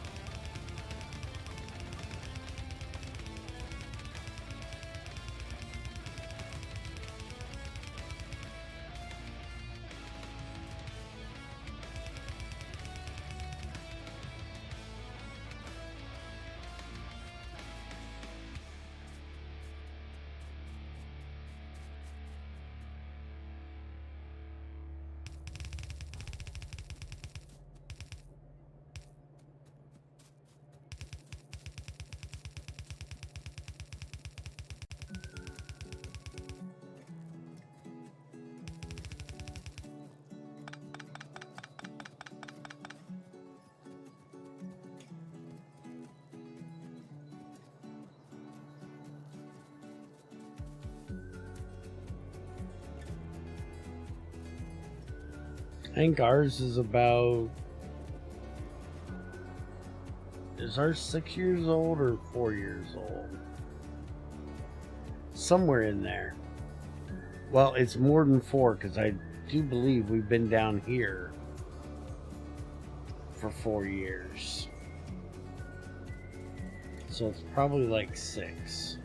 I think ours is about... Is ours 6 years old or 4 years old? Somewhere in there. Well, it's more than 4, because I do believe we've been down here for 4 years. So it's probably like 6.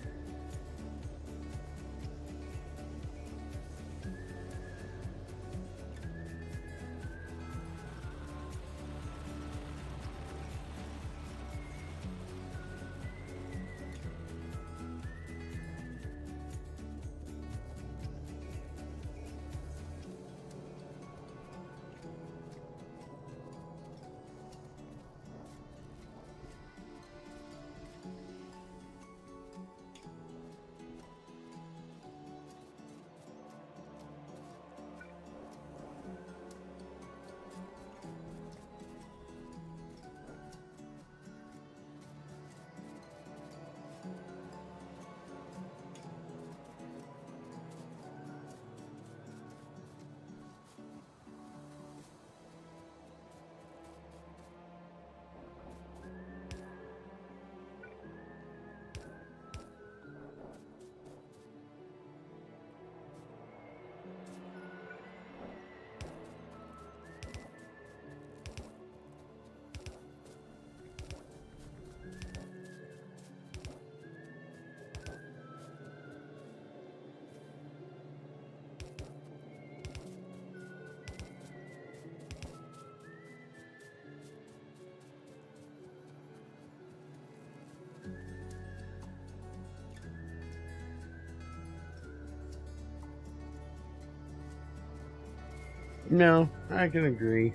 No, I can agree.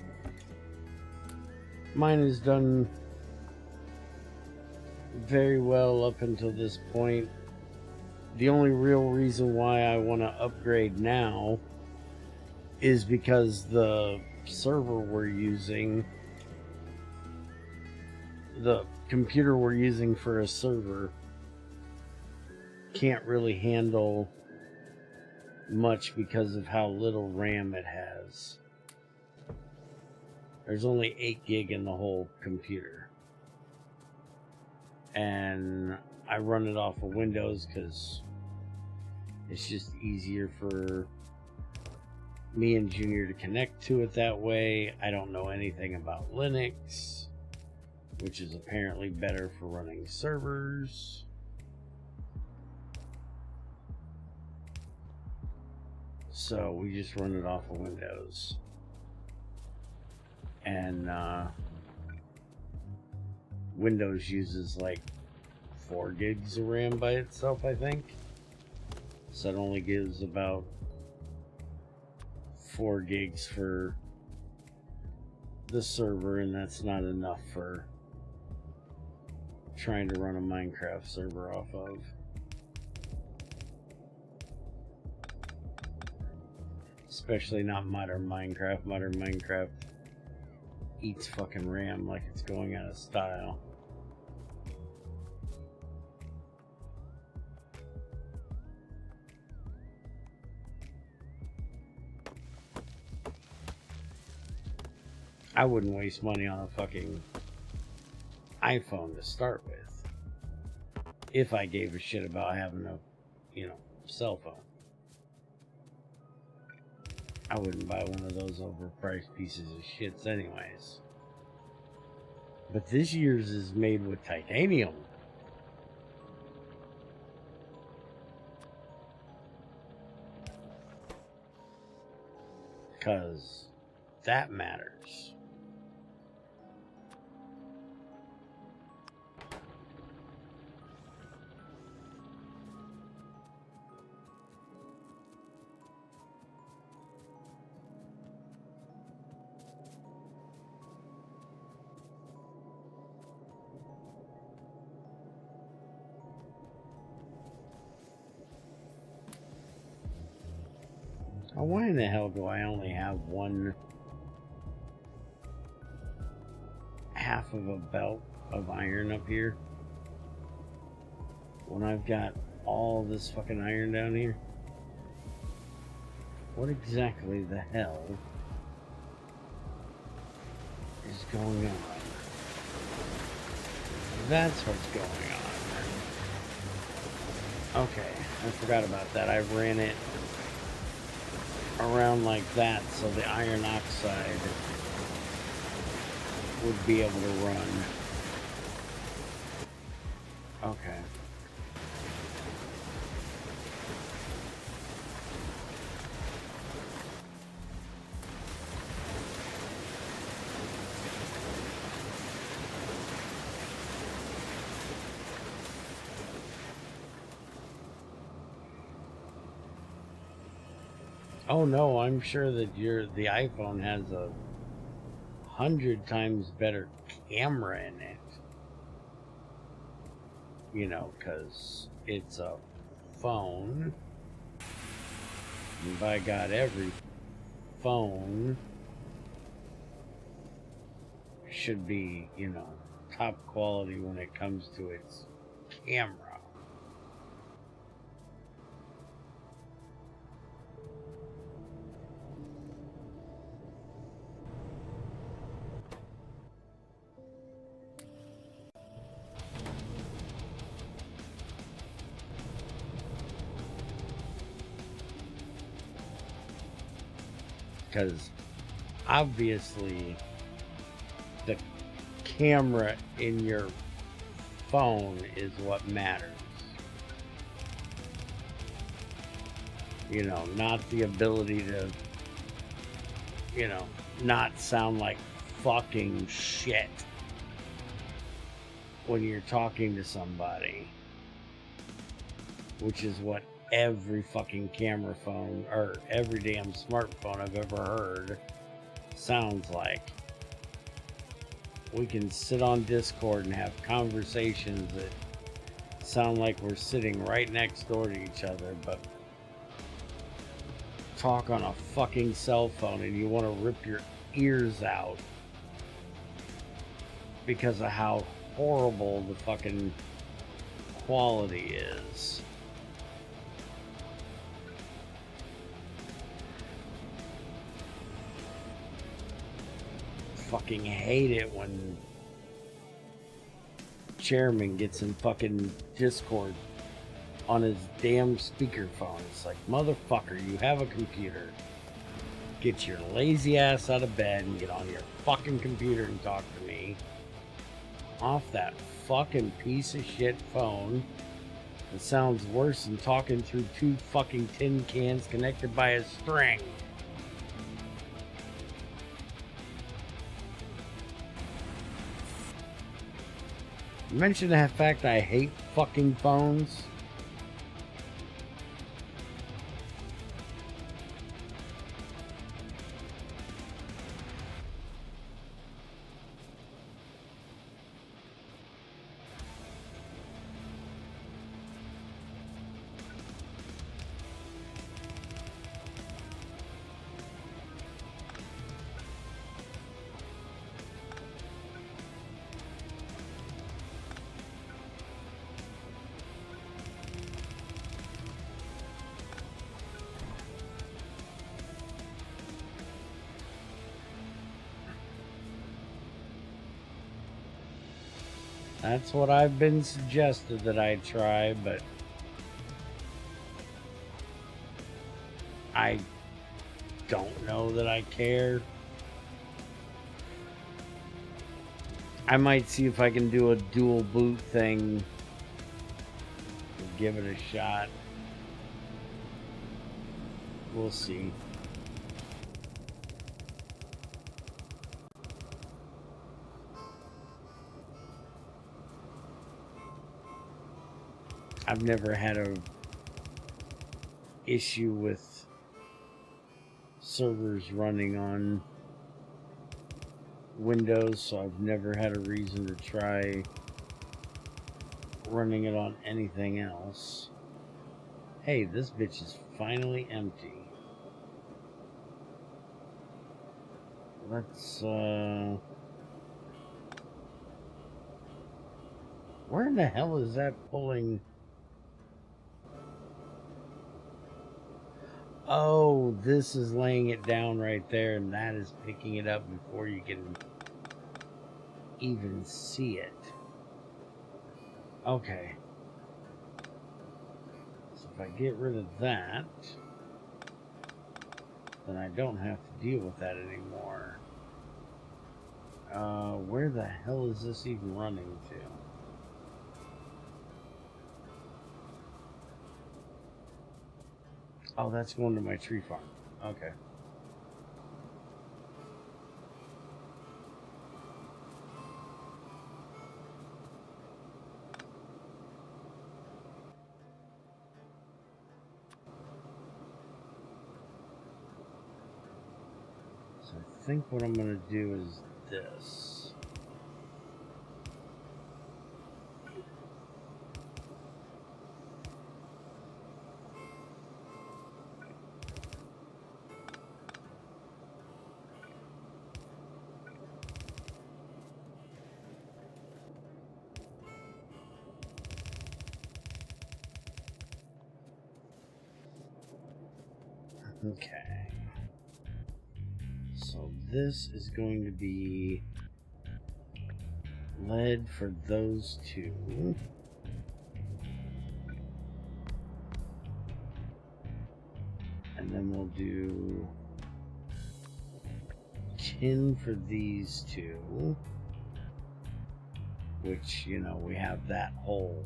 Mine has done very well up until this point. The only real reason why I want to upgrade now is because the server we're using, the computer we're using for a server, can't really handle much because of how little RAM it has. There's only 8 gig in the whole computer. And I run it off of Windows because it's just easier for me and Junior to connect to it that way. I don't know anything about Linux, which is apparently better for running servers. So we just run it off of Windows. And Windows uses like 4 gigs of RAM by itself, I think. So it only gives about 4 gigs for the server, and that's not enough for trying to run a Minecraft server off of. Especially not modern Minecraft. Modern Minecraft eats fucking RAM like it's going out of style. I wouldn't waste money on a fucking iPhone to start with if I gave a shit about having a, cell phone. I wouldn't buy one of those overpriced pieces of shits anyways. But this year's is made with titanium. Because that matters. Oh, why in the hell do I only have one half of a belt of iron up here when I've got all this fucking iron down here? What exactly the hell is going on? That's what's going on. Okay, I forgot about that. I ran it around like that so the iron oxide would be able to run. Okay. Oh no, I'm sure that the iPhone has 100 times better camera in it. Because it's a phone. And by God, every phone should be, top quality when it comes to its camera. Because obviously the camera in your phone is what matters. Not the ability to, not sound like fucking shit when you're talking to somebody, which is what every fucking camera phone or every damn smartphone I've ever heard sounds like. We can sit on Discord and have conversations that sound like we're sitting right next door to each other, but talk on a fucking cell phone and you want to rip your ears out because of how horrible the fucking quality is. Fucking hate it when chairman gets in fucking Discord on his damn speakerphone. It's like, motherfucker, you have a computer. Get your lazy ass out of bed and get on your fucking computer and talk to me. Off that fucking piece of shit phone. It sounds worse than talking through two fucking tin cans connected by a string. Mention the fact I hate fucking phones. That's what I've been suggested that I try, but I don't know that I care. I might see if I can do a dual boot thing. Give it a shot. We'll see. I've never had a issue with servers running on Windows, so I've never had a reason to try running it on anything else. Hey, this bitch is finally empty. Let's, where in the hell is that pulling? Oh, this is laying it down right there, and that is picking it up before you can even see it. Okay. So if I get rid of that, then I don't have to deal with that anymore. Where the hell is this even running to? Oh, that's going to my tree farm. Okay. So I think what I'm going to do is this. Okay. So this is going to be lead for those two. And then we'll do tin for these two. Which, you know, we have that whole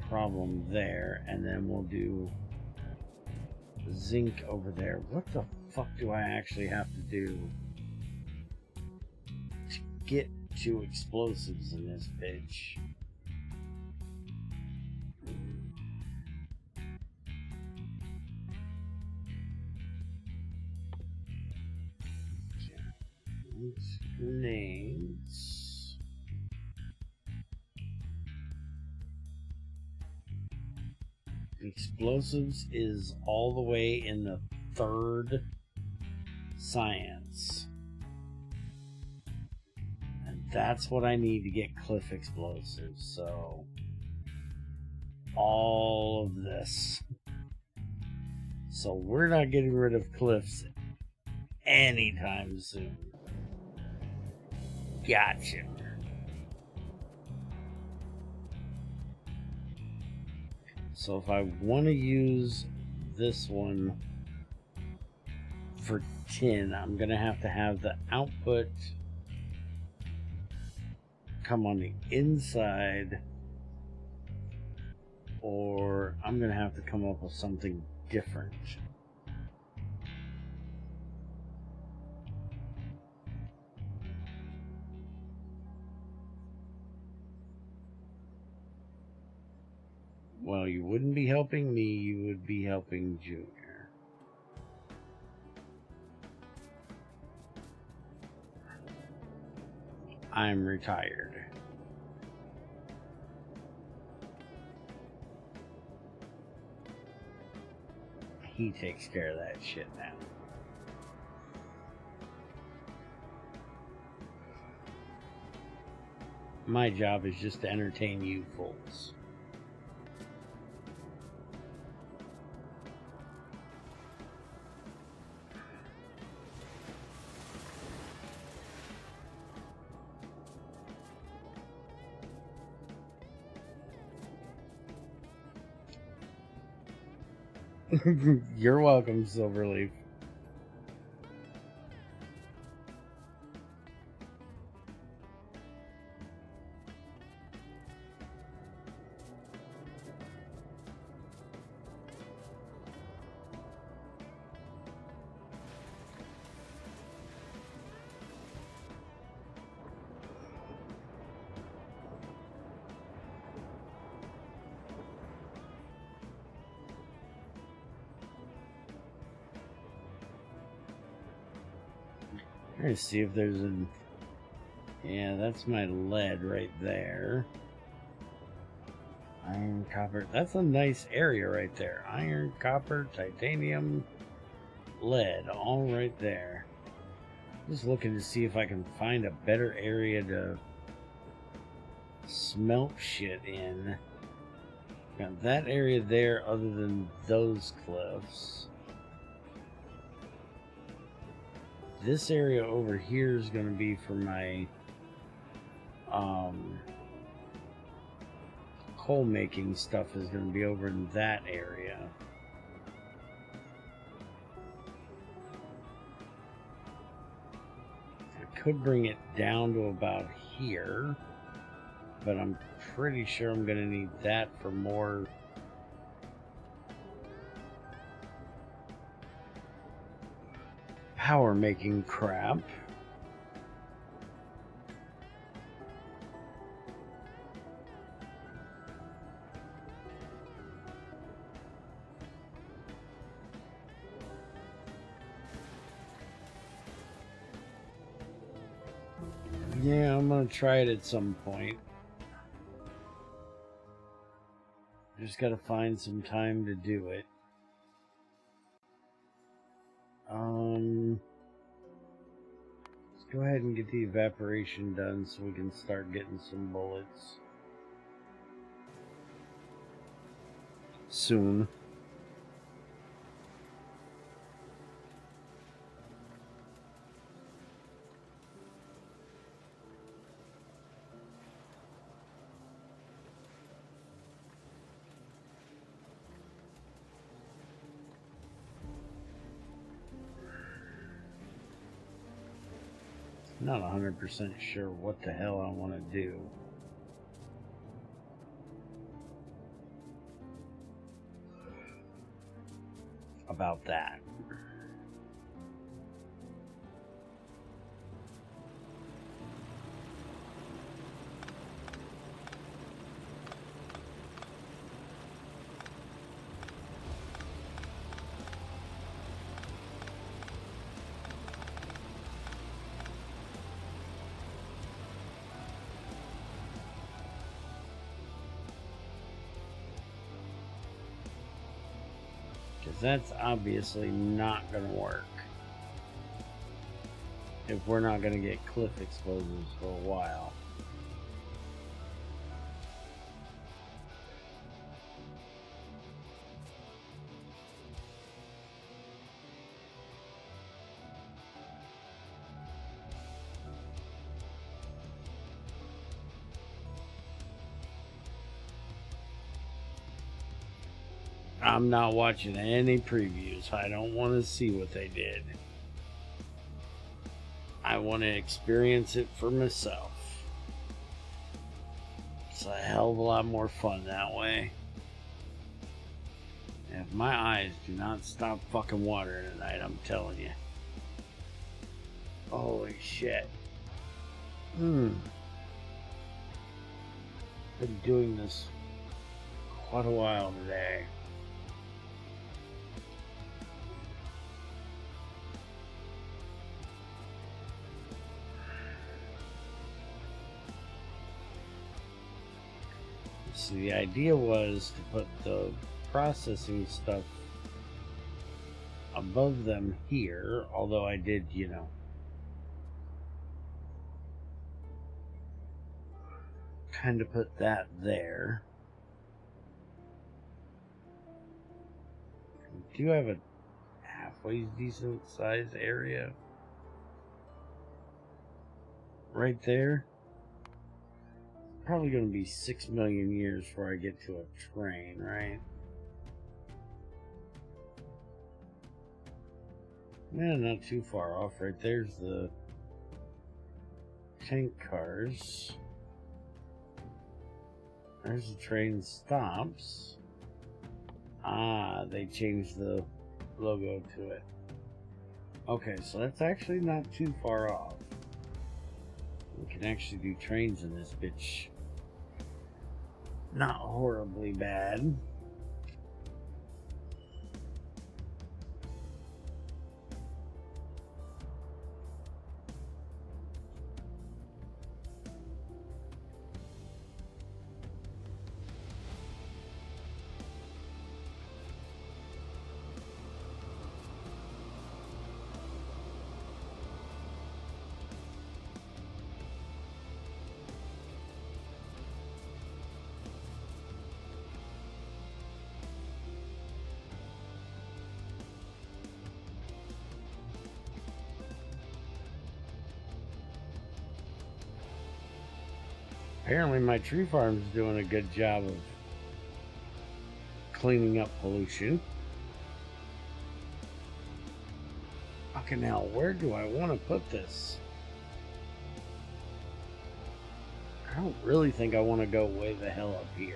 problem there. And then we'll do zinc over there. What the fuck do I actually have to do to get to explosives in this bitch? Grenades. Explosives is all the way in the 3rd science. And that's what I need to get cliff explosives. So all of this. So we're not getting rid of cliffs anytime soon. Gotcha. So if I want to use this one for tin, I'm going to have the output come on the inside, or I'm going to have to come up with something different. Well, you wouldn't be helping me, you would be helping Junior. I'm retired. He takes care of that shit now. My job is just to entertain you fools. You're welcome, Silverleaf. Let's see if there's an... Yeah, that's my lead right there. Iron, copper. That's a nice area right there. Iron, copper, titanium, lead. All right there. Just looking to see if I can find a better area to smelt shit in. Got that area there other than those cliffs. This area over here is going to be for my coal making stuff is going to be over in that area. I could bring it down to about here, but I'm pretty sure I'm going to need that for more power making crap. Yeah, I'm gonna try it at some point. Just gotta find some time to do it. Let's go ahead and get the evaporation done so we can start getting some bullets soon. Not 100% sure what the hell I want to do. About that. Because that's obviously not going to work if we're not going to get cliff exposures for a while. I'm not watching any previews. I don't want to see what they did. I want to experience it for myself. It's a hell of a lot more fun that way. If my eyes do not stop fucking watering tonight, I'm telling you. Holy shit. Been doing this quite a while today. So the idea was to put the processing stuff above them here, although I did, kind of put that there. We do have a halfway decent sized area right there. Probably going to be 6 million years before I get to a train, right? Yeah, not too far off. Right there's the tank cars. There's the train stops. Ah, they changed the logo to it. Okay, so that's actually not too far off. We can actually do trains in this bitch. Not horribly bad. Apparently my tree farm's doing a good job of cleaning up pollution. Fucking hell, where do I want to put this? I don't really think I want to go way the hell up here.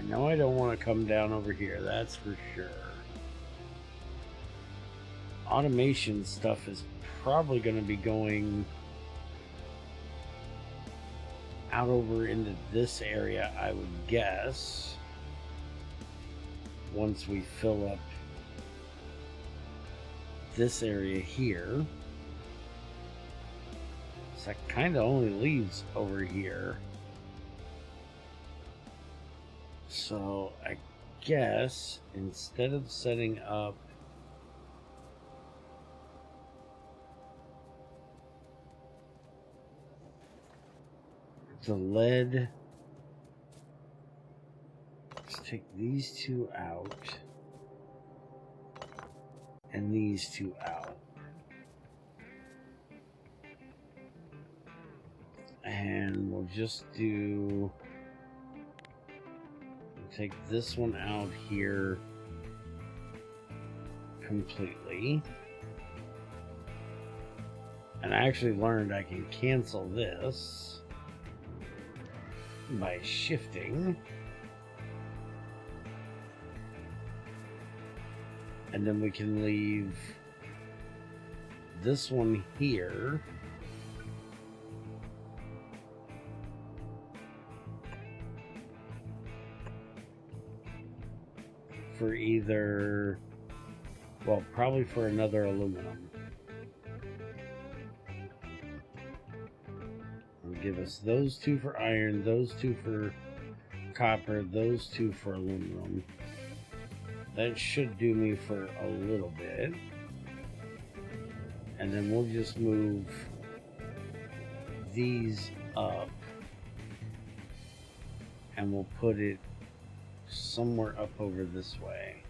No, I don't want to come down over here, that's for sure. Automation stuff is probably going to be going out over into this area, I would guess, once we fill up this area here. So that kind of only leaves over here. So I guess instead of setting up the lead, let's take these two out and these two out. And we'll just do... take this one out here completely. And I actually learned I can cancel this by shifting. And then we can leave this one here. For either Well, probably for another aluminum. It'll give us those 2 for iron, those 2 for copper, those 2 for aluminum. That should do me for a little bit. And then we'll just move these up. And we'll put it somewhere up over this way.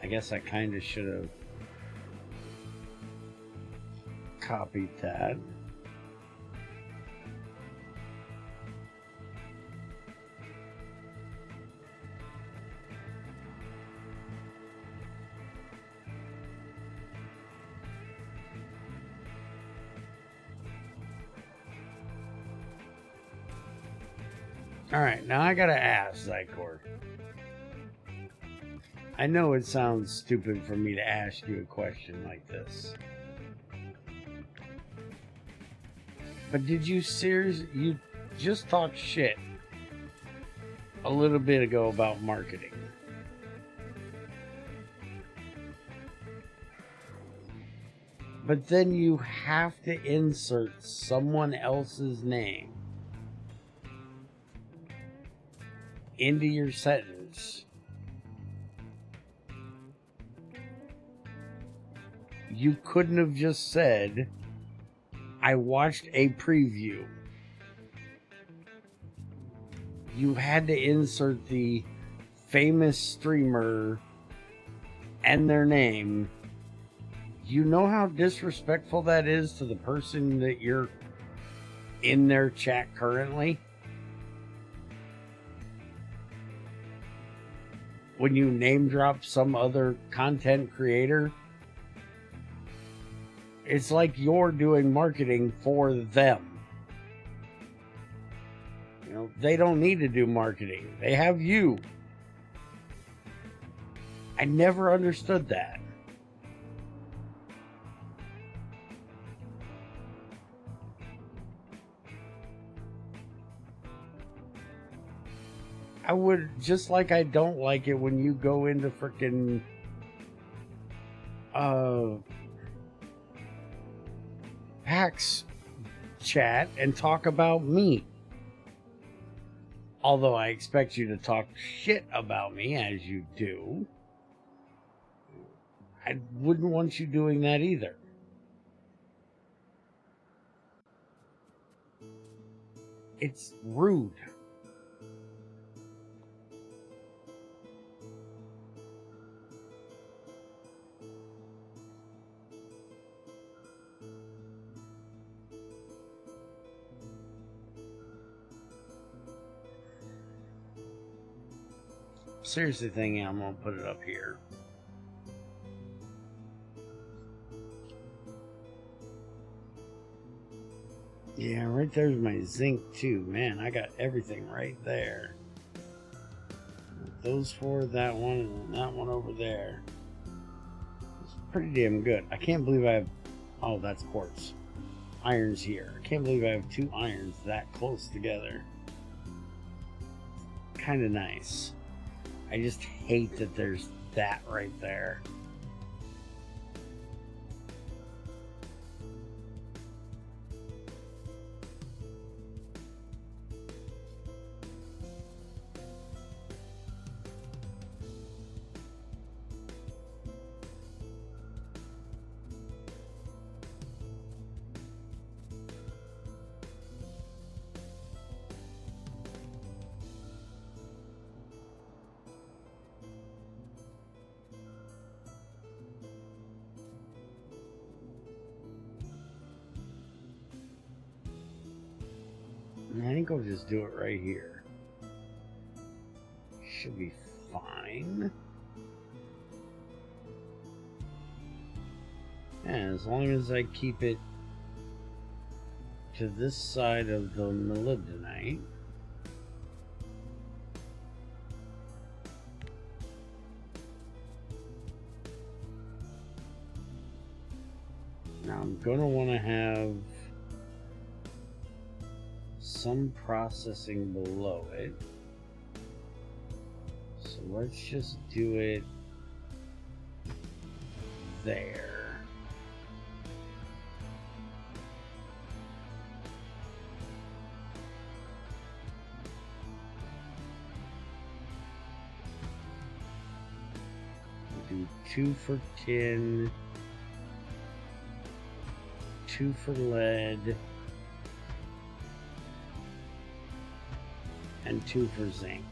I guess I kind of should have copied that. All right, now I gotta ask, Zycor. I know it sounds stupid for me to ask you a question like this. But did you seriously, you just talked shit a little bit ago about marketing. But then you have to insert someone else's name into your sentence. You couldn't have just said, I watched a preview. You had to insert the famous streamer and their name. You know how disrespectful that is to the person that you're in their chat currently? When you name drop some other content creator, it's like you're doing marketing for them. You know, they don't need to do marketing. They have you. I never understood that. I would, just like I don't like it when you go into frickin' PAX chat and talk about me. Although I expect you to talk shit about me, as you do. I wouldn't want you doing that either. It's rude. Seriously thinking I'm gonna put it up here. Yeah, right there's my zinc too. Man, I got everything right there. Those 4, that one, and that one over there. It's pretty damn good. I can't believe I have... Oh, that's quartz. Iron's here. I can't believe I have 2 irons that close together. Kind of nice. I just hate that there's that right there. I think I'll just do it right here. Should be fine. And as long as I keep it to this side of the molybdenite. Now I'm going to want to have some processing below it. So let's just do it there. We'll do 2 for tin, 2 for lead, and 2 for zinc.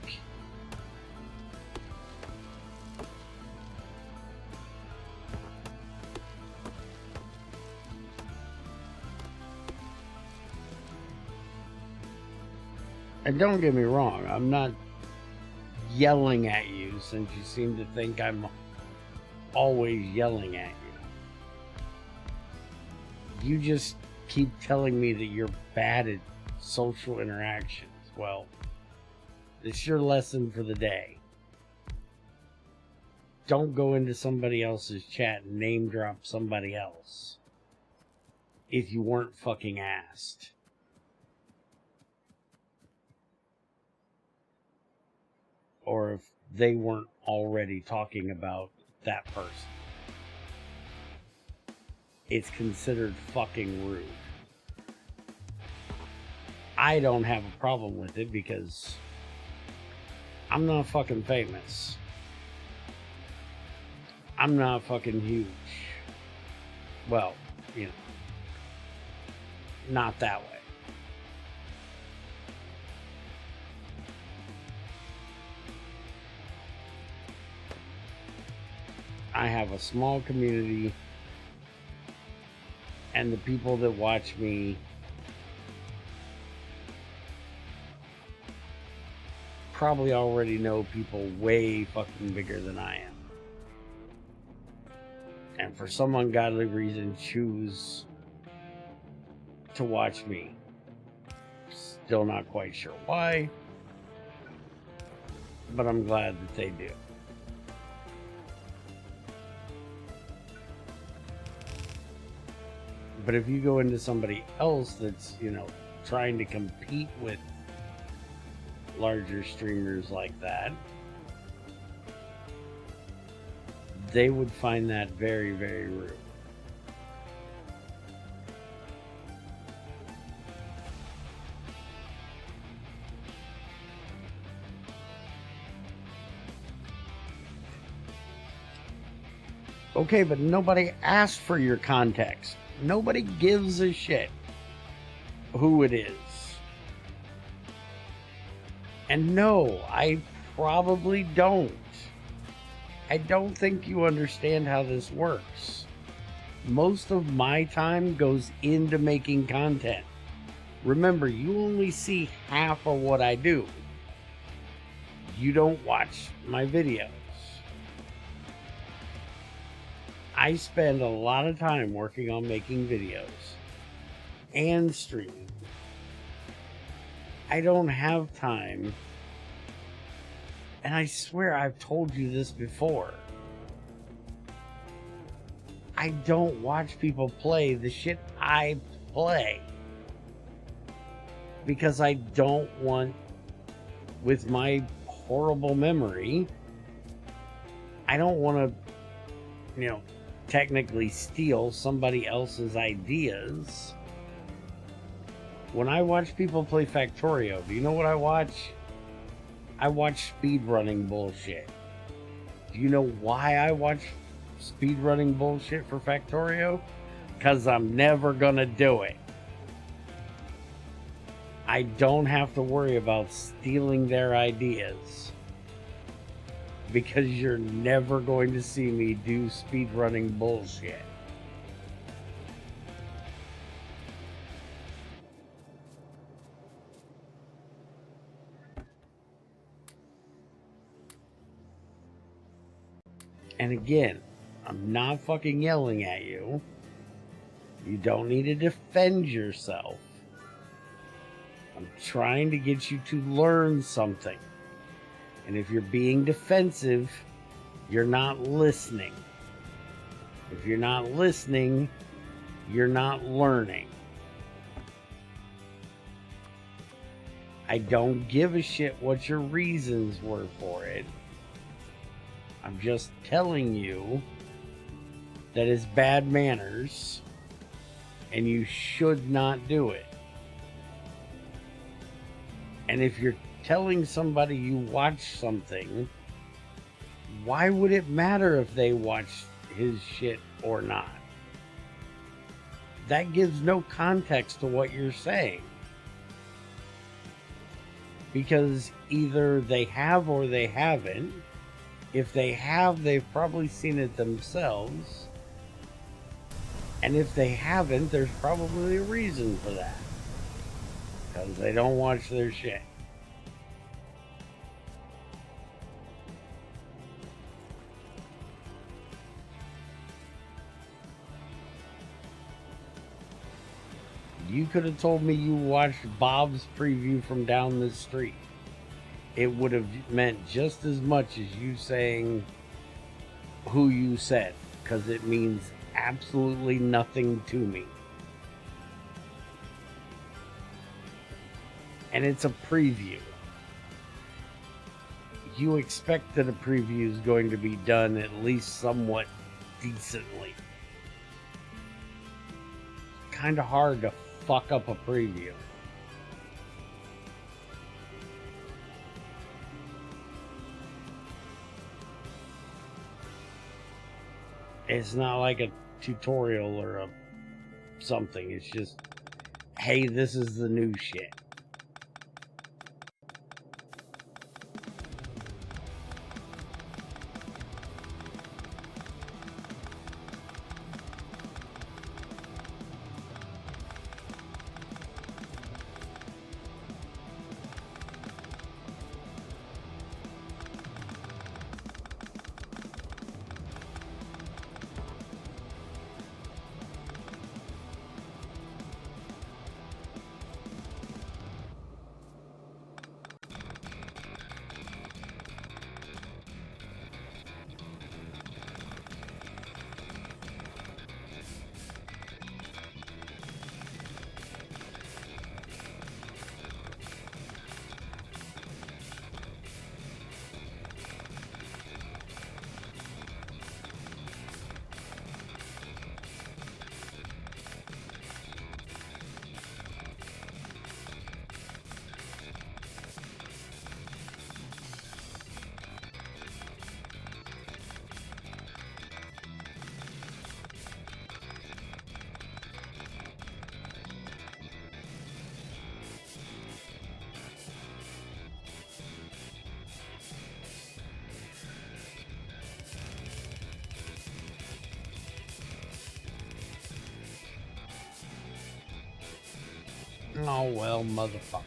And don't get me wrong, I'm not yelling at you since you seem to think I'm always yelling at you. You just keep telling me that you're bad at social interactions. Well, it's your lesson for the day. Don't go into somebody else's chat and name drop somebody else if you weren't fucking asked. Or if they weren't already talking about that person. It's considered fucking rude. I don't have a problem with it because I'm not fucking famous. I'm not fucking huge. Well, you know, not that way. I have a small community, and the people that watch me probably already know people way fucking bigger than I am. And for some ungodly reason choose to watch me. Still not quite sure why, but I'm glad that they do. But if you go into somebody else that's, you know, trying to compete with larger streamers like that, they would find that very, very rude. Okay, but nobody asked for your context. Nobody gives a shit who it is. And no, I probably don't. I don't think you understand how this works. Most of my time goes into making content. Remember, you only see half of what I do. You don't watch my videos. I spend a lot of time working on making videos and streaming. I don't have time, and I swear I've told you this before. I don't watch people play the shit I play because I don't want, with my horrible memory, I don't want to, you know, technically steal somebody else's ideas. When I watch people play Factorio, do you know what I watch? I watch speedrunning bullshit. Do you know why I watch speedrunning bullshit for Factorio? Because I'm never gonna do it. I don't have to worry about stealing their ideas. Because you're never going to see me do speedrunning bullshit. And again, I'm not fucking yelling at you. You don't need to defend yourself. I'm trying to get you to learn something. And if you're being defensive, you're not listening. If you're not listening, You're not learning. I don't give a shit what your reasons were for it. I'm just telling you that it's bad manners and you should not do it. And if you're telling somebody you watch something, why would it matter if they watch his shit or not? That gives no context to what you're saying. Because either they have or they haven't. If they have, they've probably seen it themselves. And if they haven't, there's probably a reason for that. Because they don't watch their shit. You could have told me you watched Bob's preview from down the street. It would have meant just as much as you saying who you said, because it means absolutely nothing to me. And it's a preview. You expect that a preview is going to be done at least somewhat decently. Kind of hard to fuck up a preview. It's not like a tutorial or a something. It's just, hey, this is the new shit. Oh, well, motherfucker.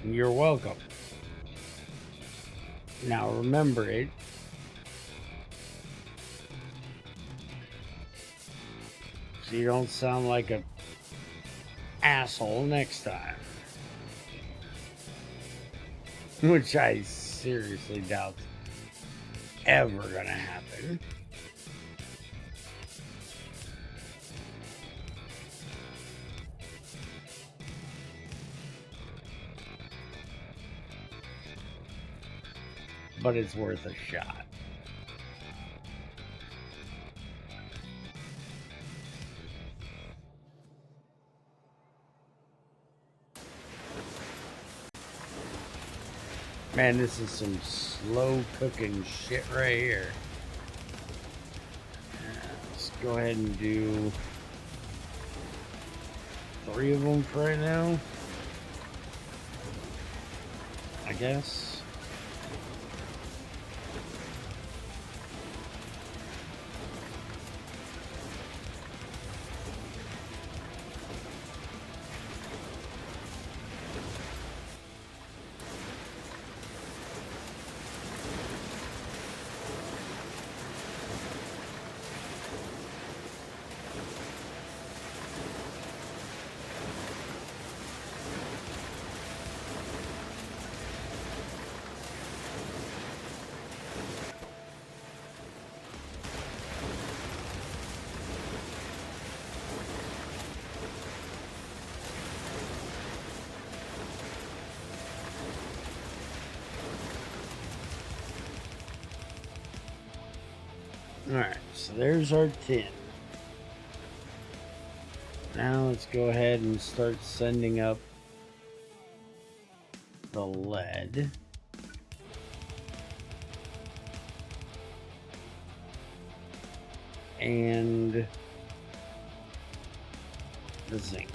You're welcome. Now remember it. So you don't sound like a asshole next time. Which I seriously doubt ever gonna happen. But it's worth a shot. Man, this is some slow cooking shit right here. Let's go ahead and do 3 of them for right now, I guess. Alright, so there's our tin. Now let's go ahead and start sending up the lead. And the zinc.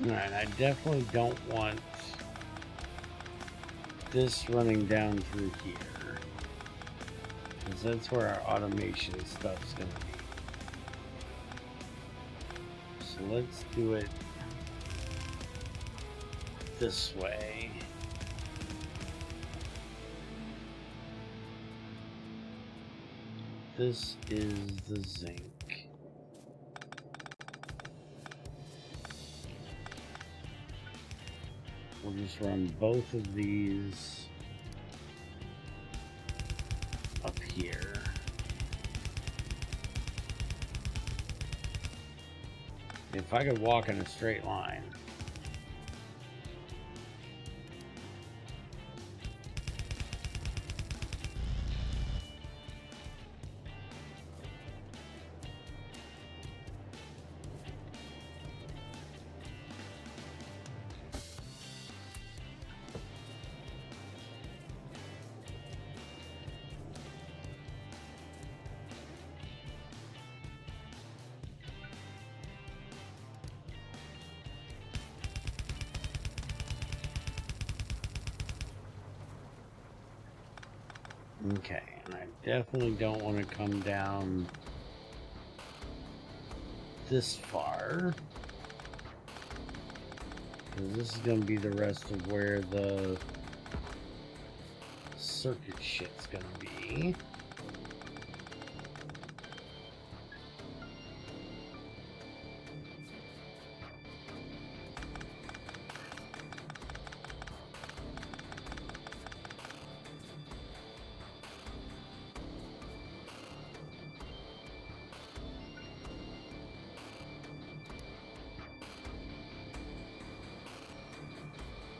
Alright, I definitely don't want this running down through here, because that's where our automation stuff's going to be. So let's do it this way. This is the zinc. We'll just run both of these up here. If I could walk in a straight line. Okay, and I definitely don't want to come down this far, because this is going to be the rest of where the circuit shit's going to be.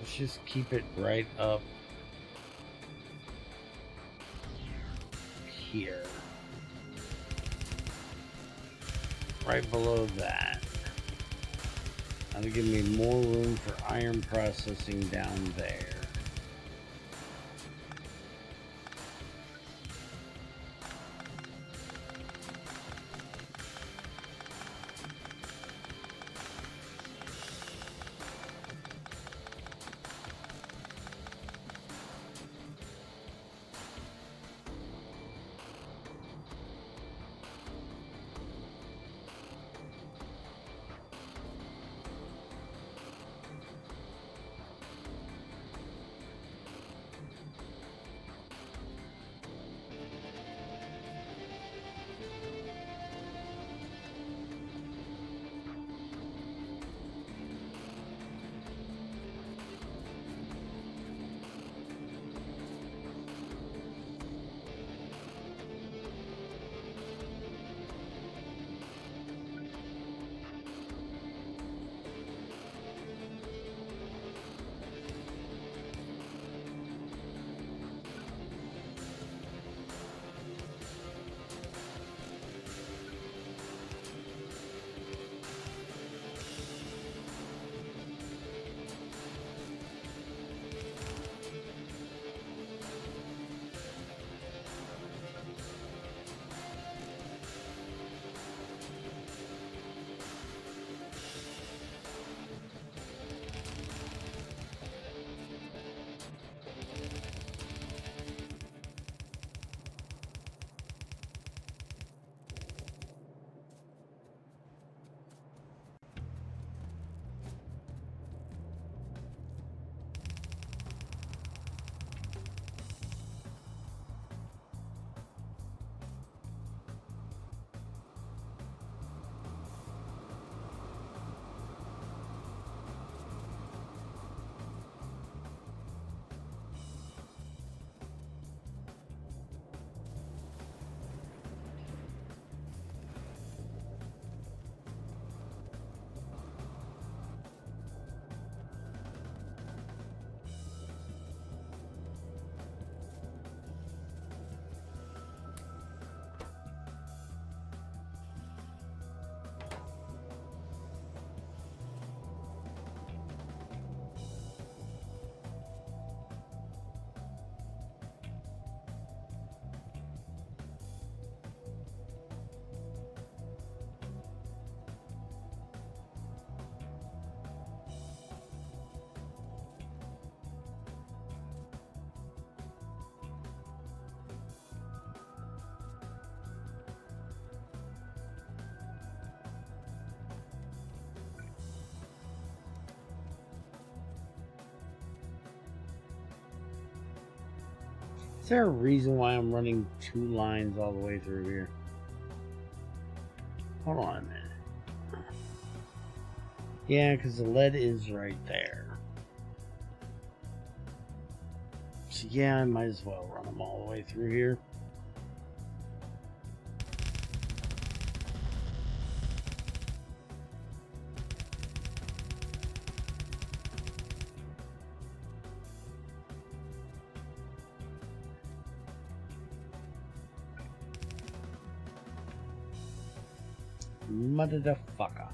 Let's just keep it right up here. Right below that. That'll give me more room for iron processing down there. Is there a reason why I'm running 2 lines all the way through here? Hold on a minute. Yeah, because the lead is right there. So yeah, I might as well run them all the way through here. Motherfucker.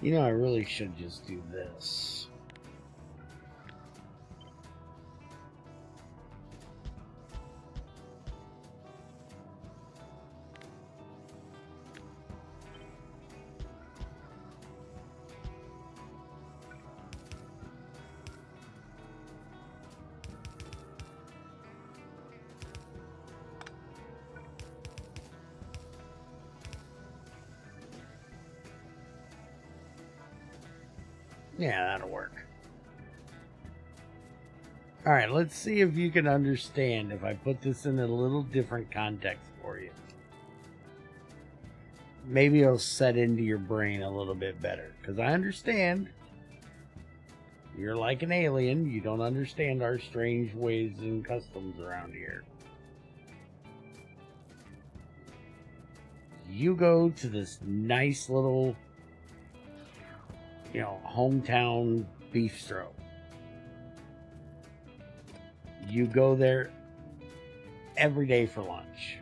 You know, I really should just do this. Yeah, that'll work. All right, let's see if you can understand if I put this in a little different context for you. Maybe it'll set into your brain a little bit better, because I understand you're like an alien. You don't understand our strange ways and customs around here. You go to this nice little, hometown bistro. You go there every day for lunch.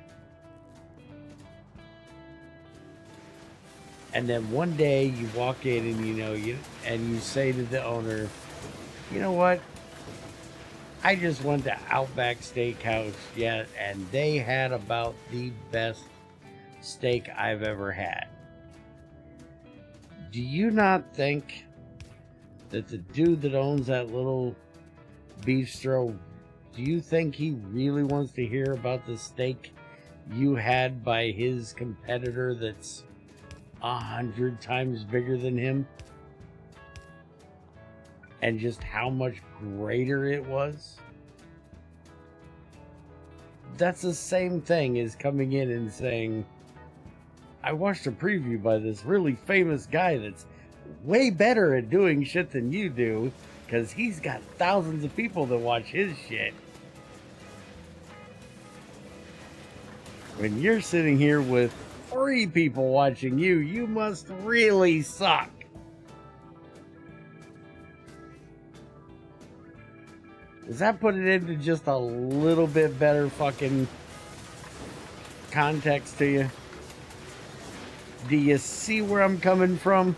And then one day you walk in and you say to the owner, you know what? I just went to Outback Steakhouse and they had about the best steak I've ever had. Do you not think that the dude that owns that little bistro, do you think he really wants to hear about the steak you had by his competitor that's 100 times bigger than him? And just how much greater it was? That's the same thing as coming in and saying, I watched a preview by this really famous guy that's way better at doing shit than you do, because he's got thousands of people that watch his shit. When you're sitting here with 3 people watching you, you must really suck. Does that put it into just a little bit better fucking context to you? Do you see where I'm coming from?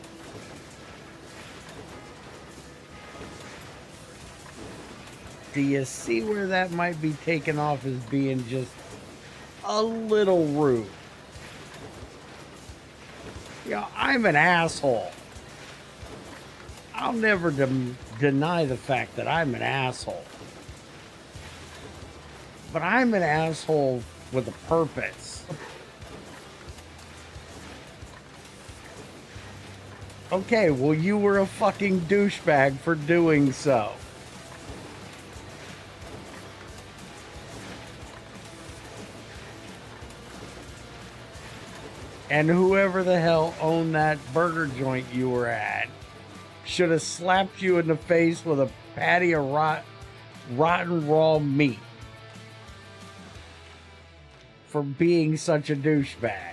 Do you see where that might be taken off as being just a little rude? I'm an asshole. I'll never deny the fact that I'm an asshole. But I'm an asshole with a purpose. Okay, well, you were a fucking douchebag for doing so. And whoever the hell owned that burger joint you were at should have slapped you in the face with a patty of rotten raw meat for being such a douchebag.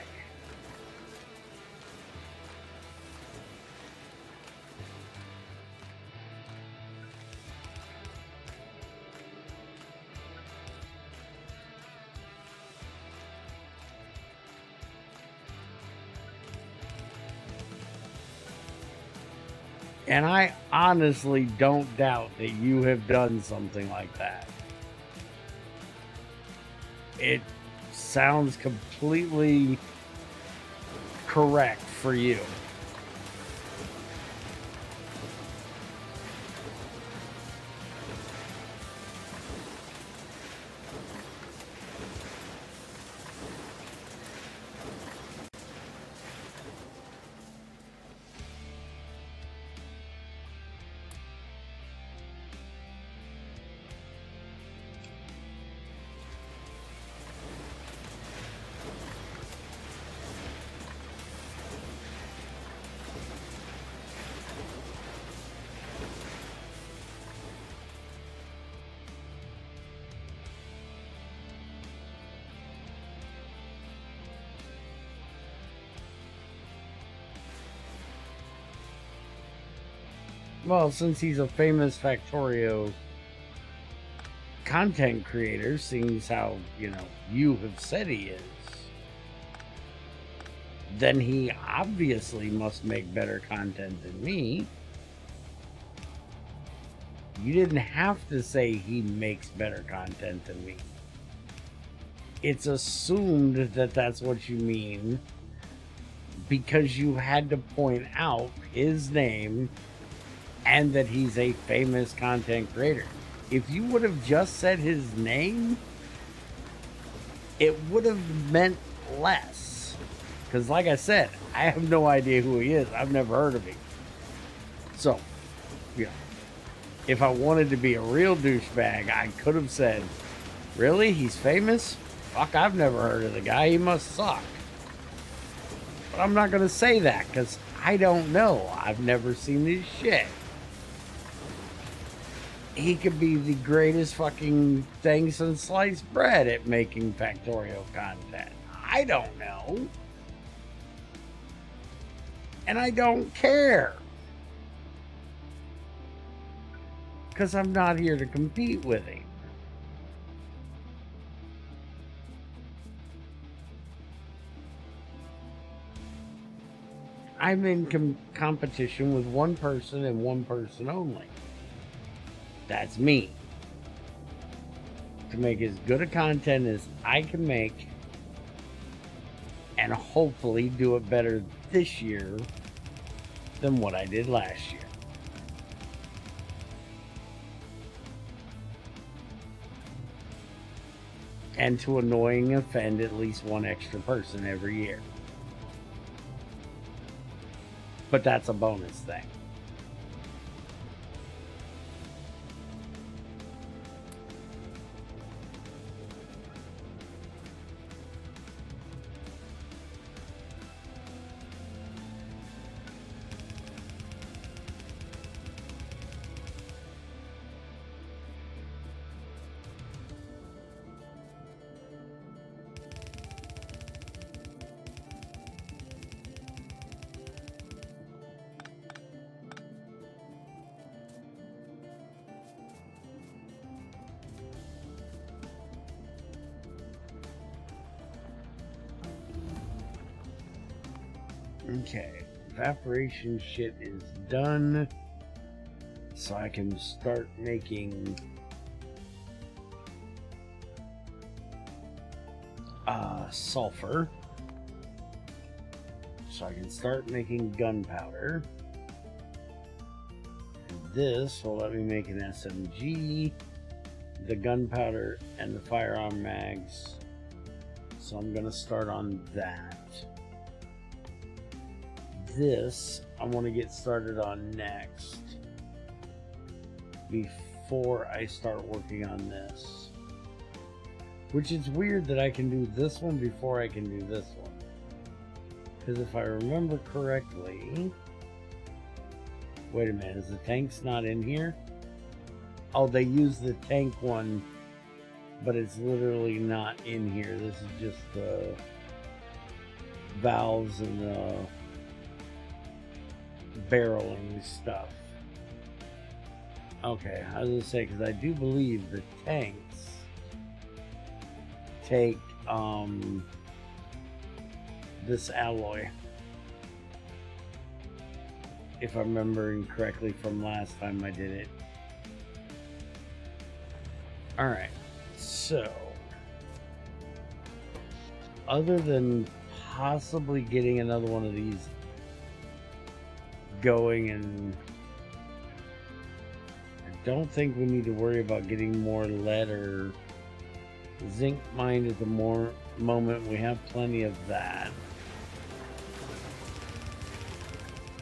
And I honestly don't doubt that you have done something like that. It sounds completely correct for you. Well, since he's a famous Factorio content creator, seeing how, you have said he is, then he obviously must make better content than me. You didn't have to say he makes better content than me. It's assumed that that's what you mean because you had to point out his name and that he's a famous content creator. If you would have just said his name, it would have meant less. Because like I said, I have no idea who he is. I've never heard of him. So, yeah. If I wanted to be a real douchebag, I could have said, really? He's famous? Fuck, I've never heard of the guy. He must suck. But I'm not going to say that because I don't know. I've never seen his shit. He could be the greatest fucking thing since sliced bread at making Factorio content. I don't know. And I don't care. Because I'm not here to compete with him. I'm in competition with one person and one person only. That's me. To make as good a content as I can make and hopefully do it better this year than what I did last year. And to annoying offend at least one extra person every year. But that's a bonus thing. Okay, evaporation shit is done, so I can start making sulfur, so I can start making gunpowder. This will let me make an SMG, the gunpowder, and the firearm mags, so I'm going to start on that. This I want to get started on next before I start working on this, which is weird that I can do this one before I can do this one, because if I remember correctly, wait a minute, is the tanks not in here? Oh, they use the tank one, but it's literally not in here. This is just the valves and the barreling stuff. Okay, I was gonna say, because I do believe the tanks take this alloy, if I'm remembering correctly from last time I did it. Alright, so other than possibly getting another one of these going, and I don't think we need to worry about getting more lead or zinc mined at the moment. We have plenty of that.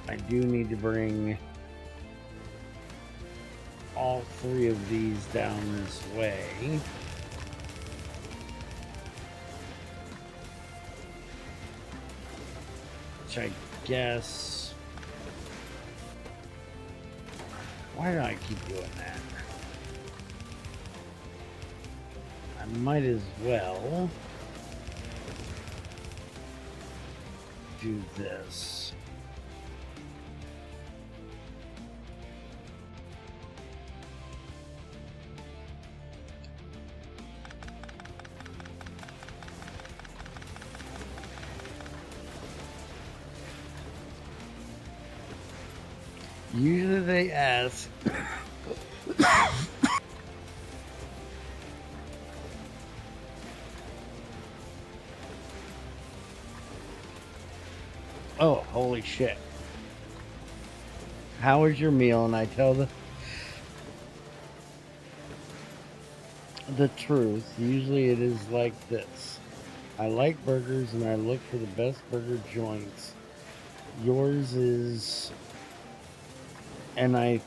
I do need to bring all three of these down this way. Which I guess... Why do I keep doing that? I might as well do this. Usually they ask. Oh, holy shit. How was your meal? And I tell the truth. Usually it is like this. I like burgers and I look for the best burger joints. Yours is, and I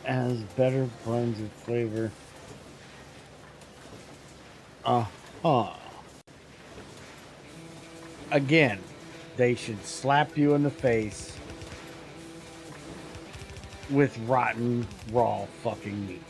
has better buns of flavor. Uh-huh. Again, they should slap you in the face with rotten, raw fucking meat.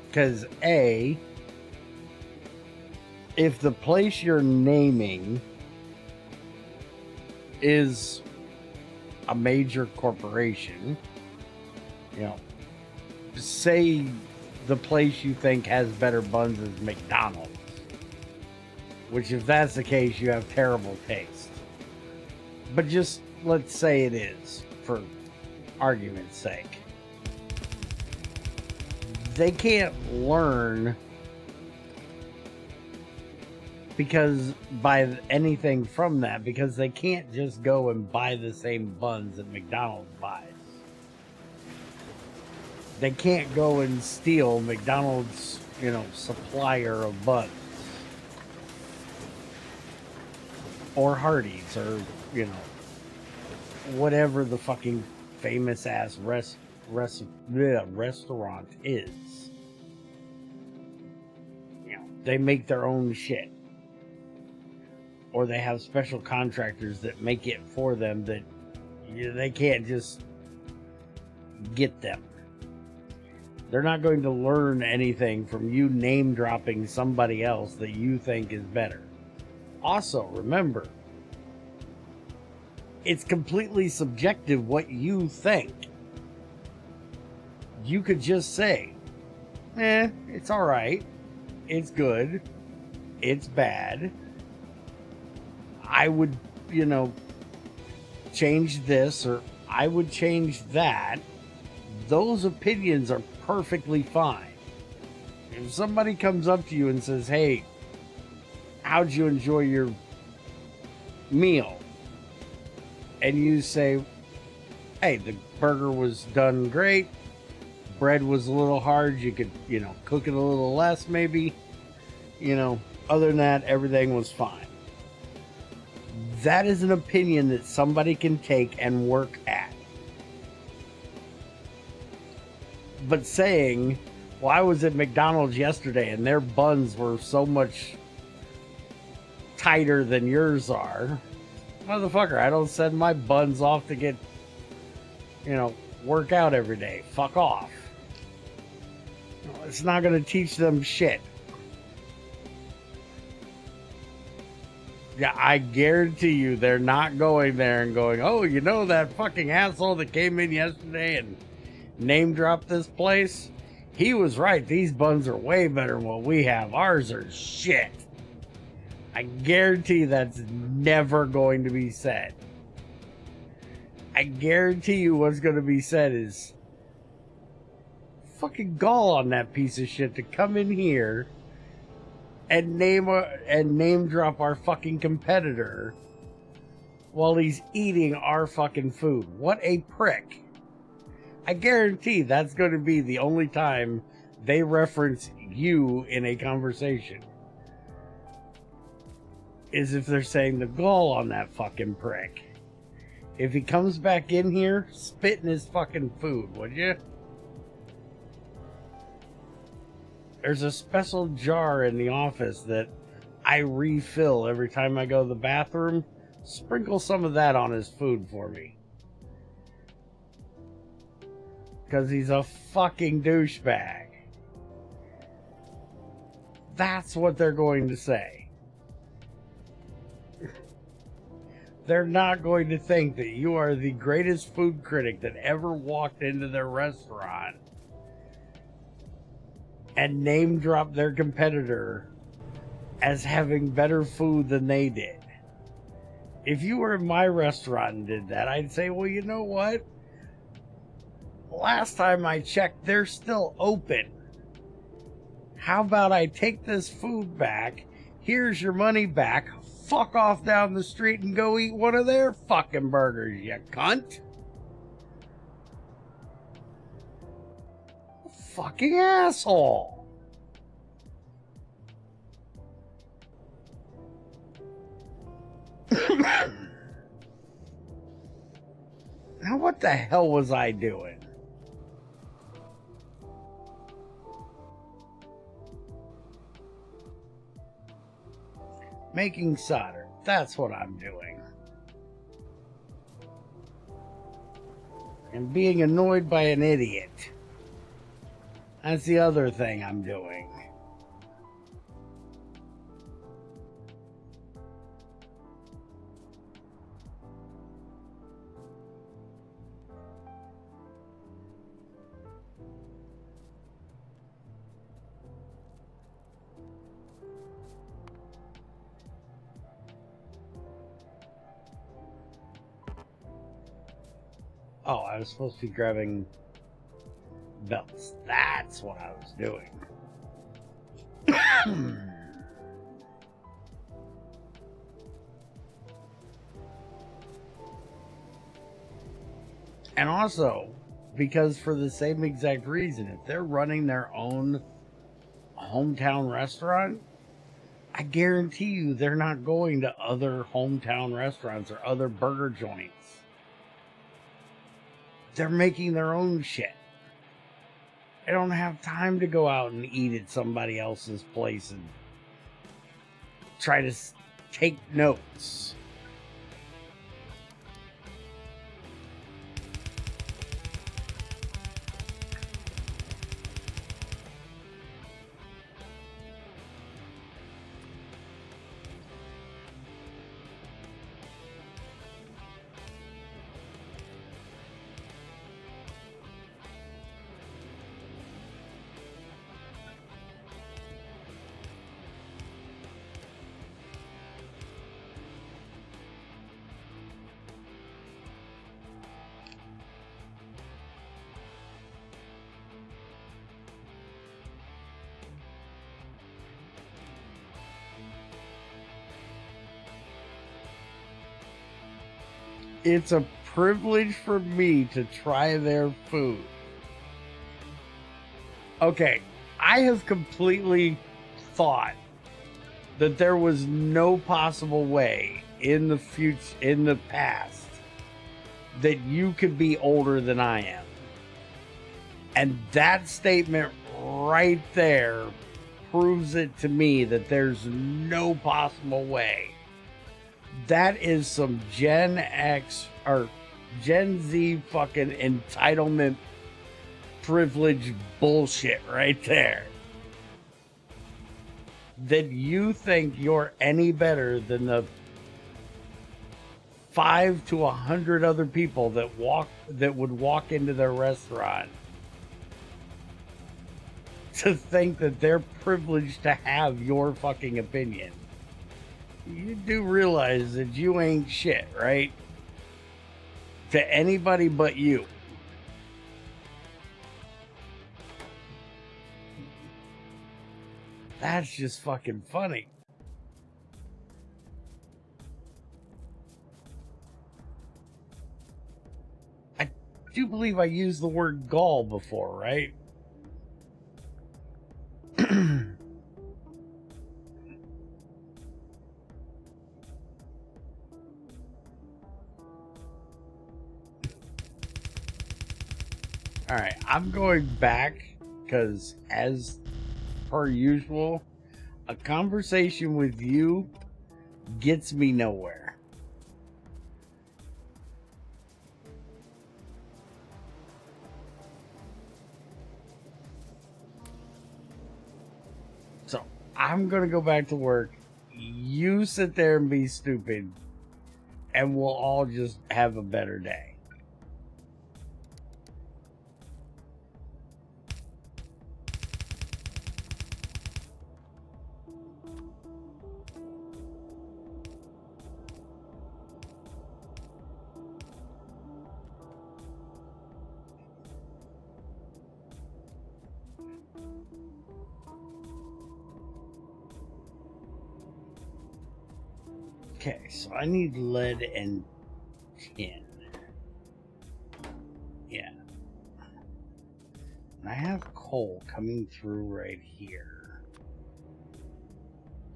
Because A, if the place you're naming is a major corporation, you know, say the place you think has better buns is McDonald's, which if that's the case, you have terrible taste. But just let's say it is, for argument's sake. They can't learn because by anything from that, because they can't just go and buy the same buns that McDonald's buys. They can't go and steal McDonald's, supplier of buns. Or Hardee's, or, whatever the fucking famous ass restaurant is. They make their own shit. Or they have special contractors that make it for them that they can't just get them. They're not going to learn anything from you name dropping somebody else that you think is better. Also, remember, it's completely subjective what you think. You could just say, it's all right. It's good. It's bad. I would, change this, or I would change that. Those opinions are perfectly fine. If somebody comes up to you and says, hey, how'd you enjoy your meal? And you say, hey, the burger was done great. Bread was a little hard. You could, cook it a little less maybe. Other than that, everything was fine. That is an opinion that somebody can take and work at. But saying, well, I was at McDonald's yesterday and their buns were so much tighter than yours are. Motherfucker, I don't send my buns off to get, work out every day. Fuck off. It's not going to teach them shit. Yeah, I guarantee you they're not going there and going, oh, that fucking asshole that came in yesterday and name dropped this place? He was right. These buns are way better than what we have. Ours are shit. I guarantee that's never going to be said. I guarantee you what's going to be said is fucking gall on that piece of shit to come in here and name drop our fucking competitor while he's eating our fucking food. What a prick. I guarantee that's going to be the only time they reference you in a conversation. Is if they're saying the gall on that fucking prick. If he comes back in here, spit in his fucking food, would you? There's a special jar in the office that I refill every time I go to the bathroom. Sprinkle some of that on his food for me. Because he's a fucking douchebag. That's what they're going to say. They're not going to think that you are the greatest food critic that ever walked into their restaurant and name dropped their competitor as having better food than they did. If you were in my restaurant and did that, I'd say, well, you know what? Last time I checked, they're still open. How about I take this food back? Here's your money back. Fuck off down the street and go eat one of their fucking burgers, you cunt. Fucking asshole. Now what the hell was I doing? Making solder. That's what I'm doing. And being annoyed by an idiot. That's the other thing I'm doing. Oh, I was supposed to be grabbing belts. That's what I was doing. And also, because for the same exact reason, if they're running their own hometown restaurant, I guarantee you they're not going to other hometown restaurants or other burger joints. They're making their own shit. They don't have time to go out and eat at somebody else's place and try to take notes. It's a privilege for me to try their food. Okay, I have completely thought that there was no possible way in the future, in the past, that you could be older than I am. And that statement right there proves it to me that there's no possible way. That is some Gen X or Gen Z fucking entitlement privilege bullshit right there. That you think you're any better than the 5 to 100 other people that would walk into their restaurant to think that they're privileged to have your fucking opinion. You do realize that you ain't shit, right? To anybody but you. That's just fucking funny. I do believe I used the word gall before, right? All right, I'm going back because, as per usual, a conversation with you gets me nowhere. So, I'm gonna go back to work. You sit there and be stupid, and we'll all just have a better day. Okay, so I need lead and tin. Yeah. And I have coal coming through right here.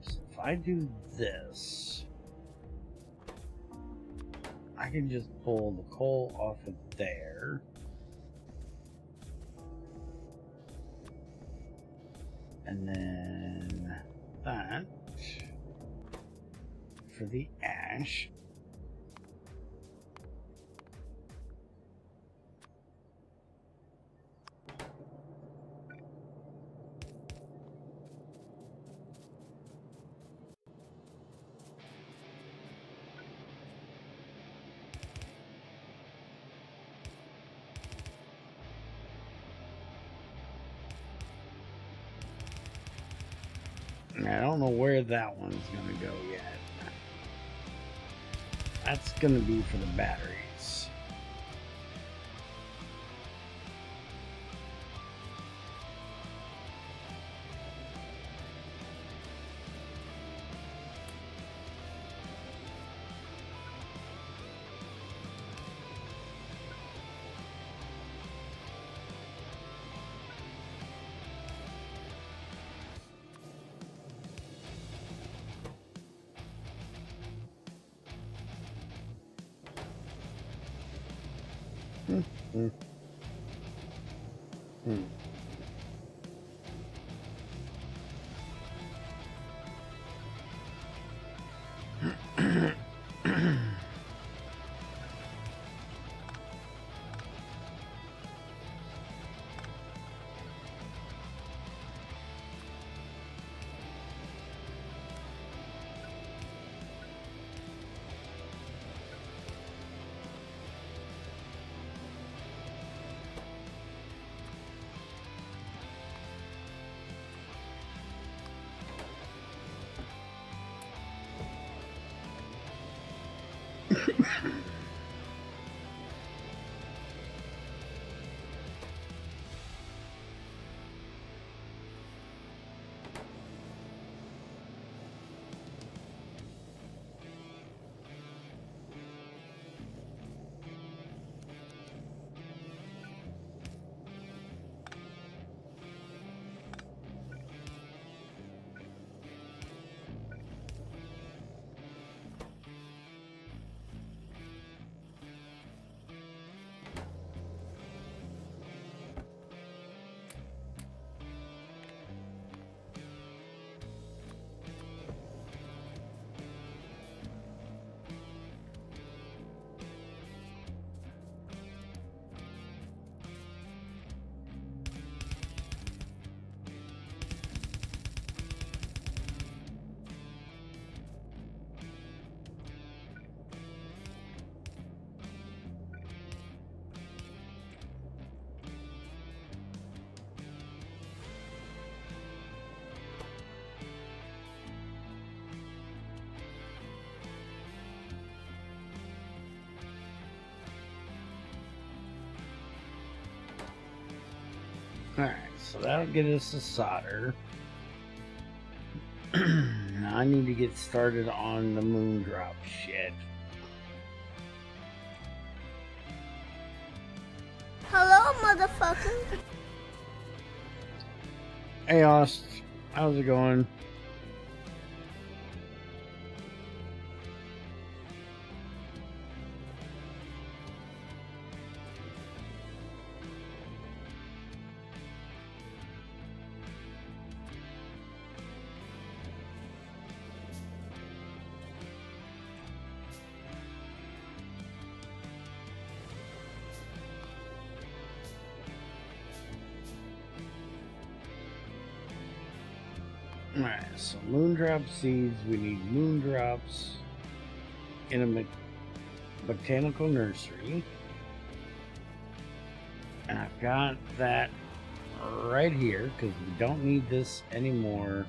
So if I do this, I can just pull the coal off of there. And then that for the ash. And I don't know where that one's going to go yet. That's going to be for the batteries. Alright, so that'll get us to solder. Now I need to get started on the moon drop shit. Hello, motherfucker. Hey, Ost, how's it going? Alright, so moondrop seeds. We need moondrops in a botanical nursery. And I've got that right here because we don't need this anymore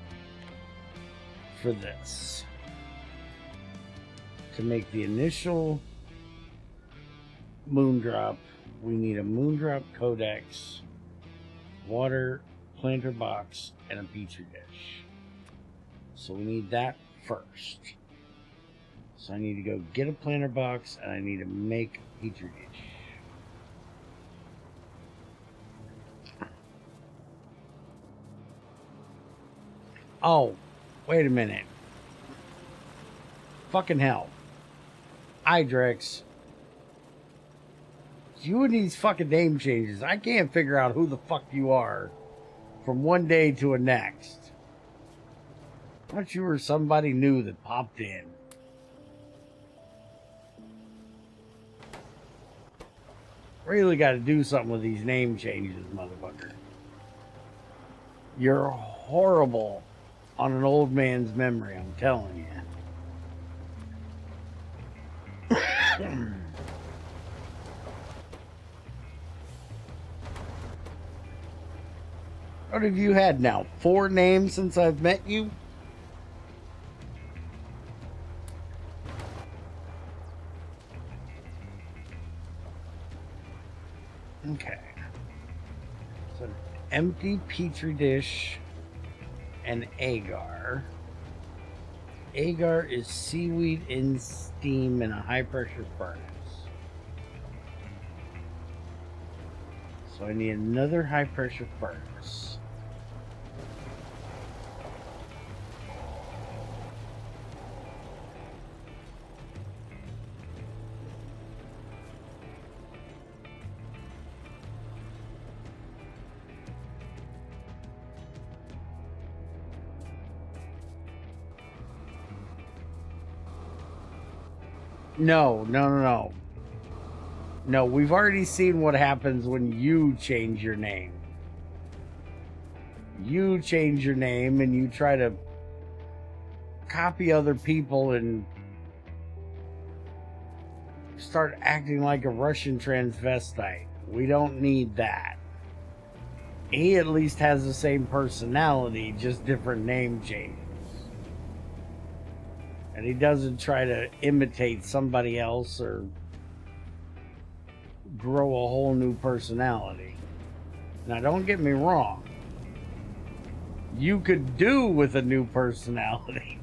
for this. To make the initial moondrop, we need a moondrop codex, water, planter box, and a petri dish. So we need that first. So I need to go get a planter box and I need to make a petri dish. Oh, wait a minute. Fucking hell. Idrex. You and these fucking name changes. I can't figure out who the fuck you are from one day to the next. I thought you were somebody new that popped in. Really got to do something with these name changes, motherfucker. You're horrible on an old man's memory, I'm telling you. What have you had now? 4 names since I've met you? Okay. So, empty petri dish and agar. Agar is seaweed in steam in a high pressure furnace. So I need another high pressure furnace. No. No, we've already seen what happens when you change your name. You change your name and you try to copy other people and start acting like a Russian transvestite. We don't need that. He at least has the same personality, just different name changes. And he doesn't try to imitate somebody else or grow a whole new personality. Now, don't get me wrong. You could do with a new personality.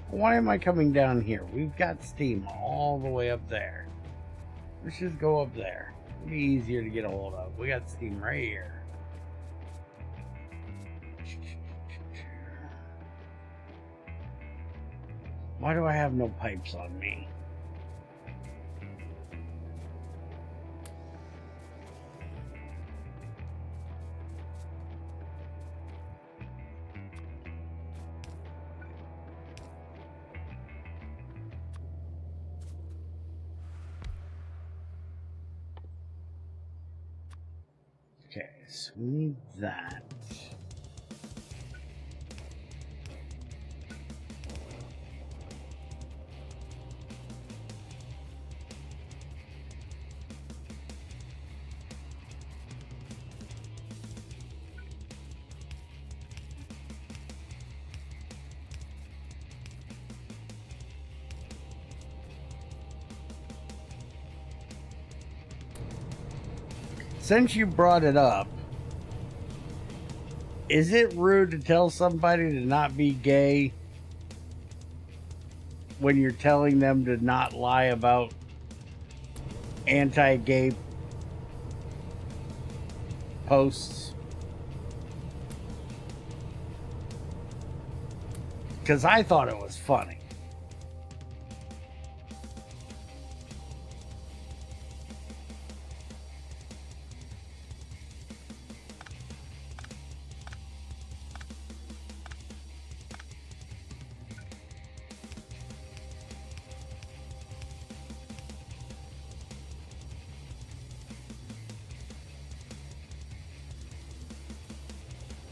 Why am I coming down here? We've got steam all the way up there. Let's just go up there. It'll be easier to get a hold of. We got steam right here. Why do I have no pipes on me? Okay, so we need that. Since you brought it up, is it rude to tell somebody to not be gay? when you're telling them to not lie about anti-gay posts. Because I thought it was funny.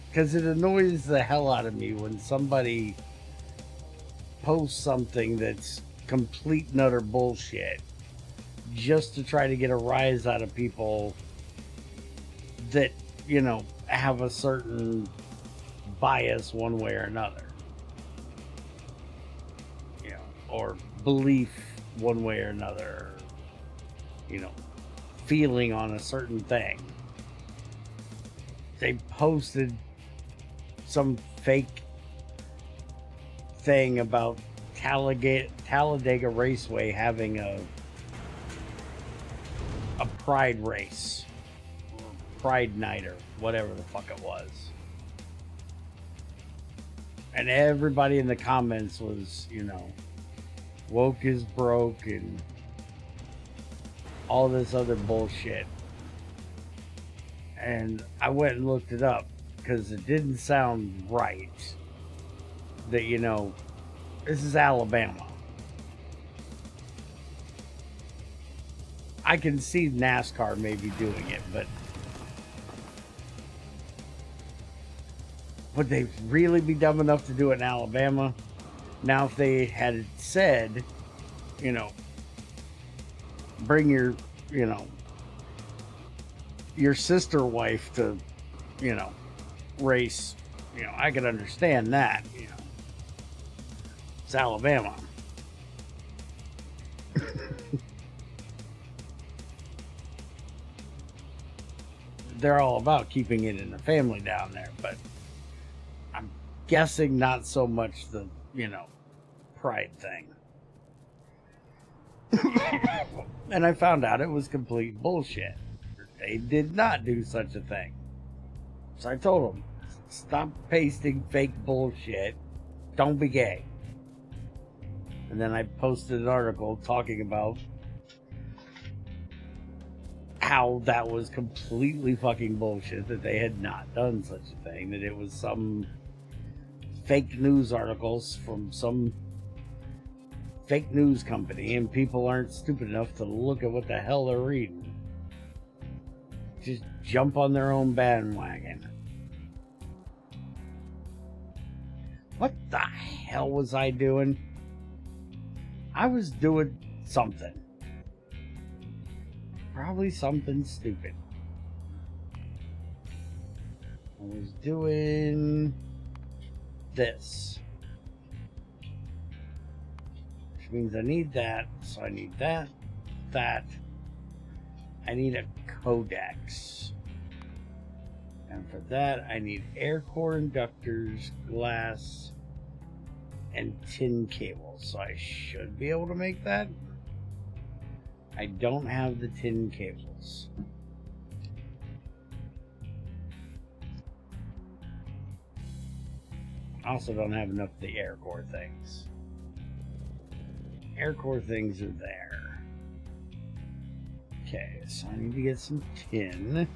Because it annoys the hell out of me when somebody posts something that's complete and utter bullshit just to try to get a rise out of people that, you know, have a certain bias one way or another. You know, or belief one way or another. Or, you know, feeling on a certain thing. They posted some fake thing about Talladega Raceway having a pride race or pride night or whatever the fuck it was, and everybody in the comments was, you know, woke is broke and all this other bullshit. And I went and looked it up because it didn't sound right that, you know, this is Alabama. I can see NASCAR maybe doing it, but would they really be dumb enough to do it in Alabama? Now, if they had said, you know, bring your, you know, your sister wife to, you know, race, you know, I could understand that, you know. It's Alabama. They're all about keeping it in the family down there, but I'm guessing not so much the, you know, pride thing. And I found out it was complete bullshit. They did not do such a thing. So I told them, stop pasting fake bullshit. Don't be gay. And then I posted an article talking about how that was completely fucking bullshit, that they had not done such a thing, that it was some fake news articles from some fake news company, and people aren't stupid enough to look at what the hell they're reading. Just jump on their own bandwagon. What the hell was I doing? I was doing something. Probably something stupid. I was doing this. Which means I need that. So I need that. That. I need a codex. And for that, I need air core inductors, glass, and tin cables. So I should be able to make that. I don't have the tin cables. I also don't have enough of the air core things. Air core things are there. Okay, so I need to get some tin.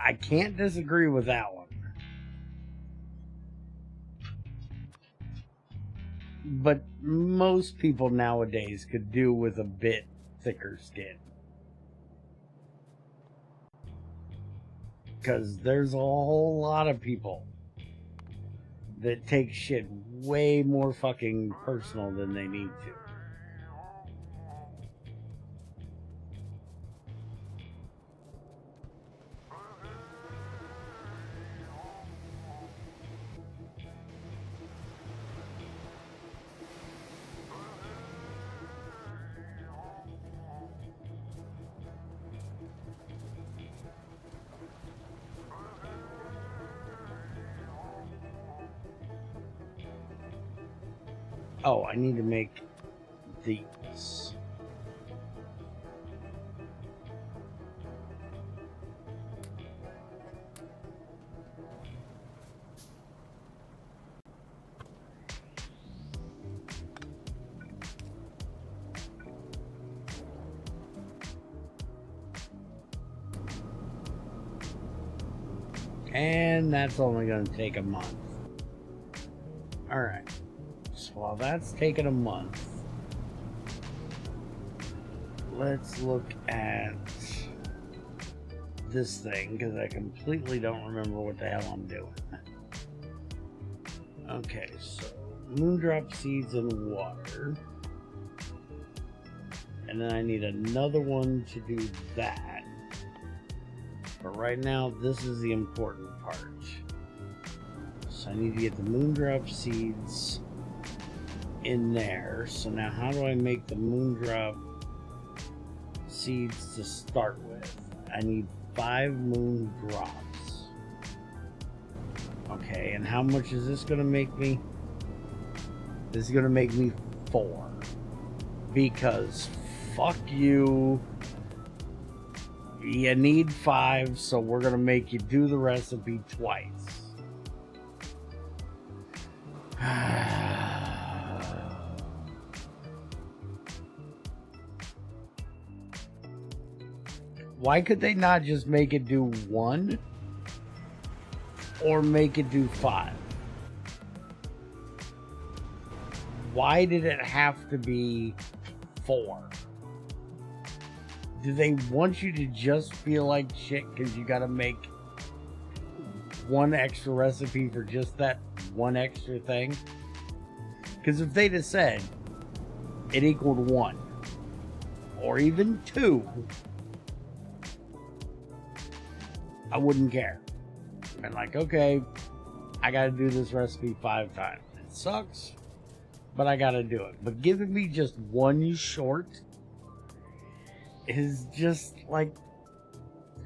I can't disagree with that one. But most people nowadays could do with a bit thicker skin. Because there's a whole lot of people that take shit way more fucking personal than they need to. Oh, I need to make these. And that's only going to take a month. Alright. So while that's taken a month, let's look at this thing, because I completely don't remember what the hell I'm doing. Okay, so moondrop seeds and water. And then I need another one to do that. But right now, this is the important part. So I need to get the moondrop seeds in there. So now how do I make the moondrop seeds to start with? I need 5 moondrops. Okay, and how much is this going to make me? This is going to make me 4. Because fuck you. You need 5, so we're going to make you do the recipe twice. Why could they not just make it do 1? Or make it do 5? Why did it have to be 4? Do they want you to just feel like shit because you gotta make 1 extra recipe for just that 1 extra thing? Because if they'd have said it equaled 1 or even 2, I wouldn't care. And like, okay, I gotta do this recipe 5 times. It sucks, but I gotta do it. But giving me just 1 short is just like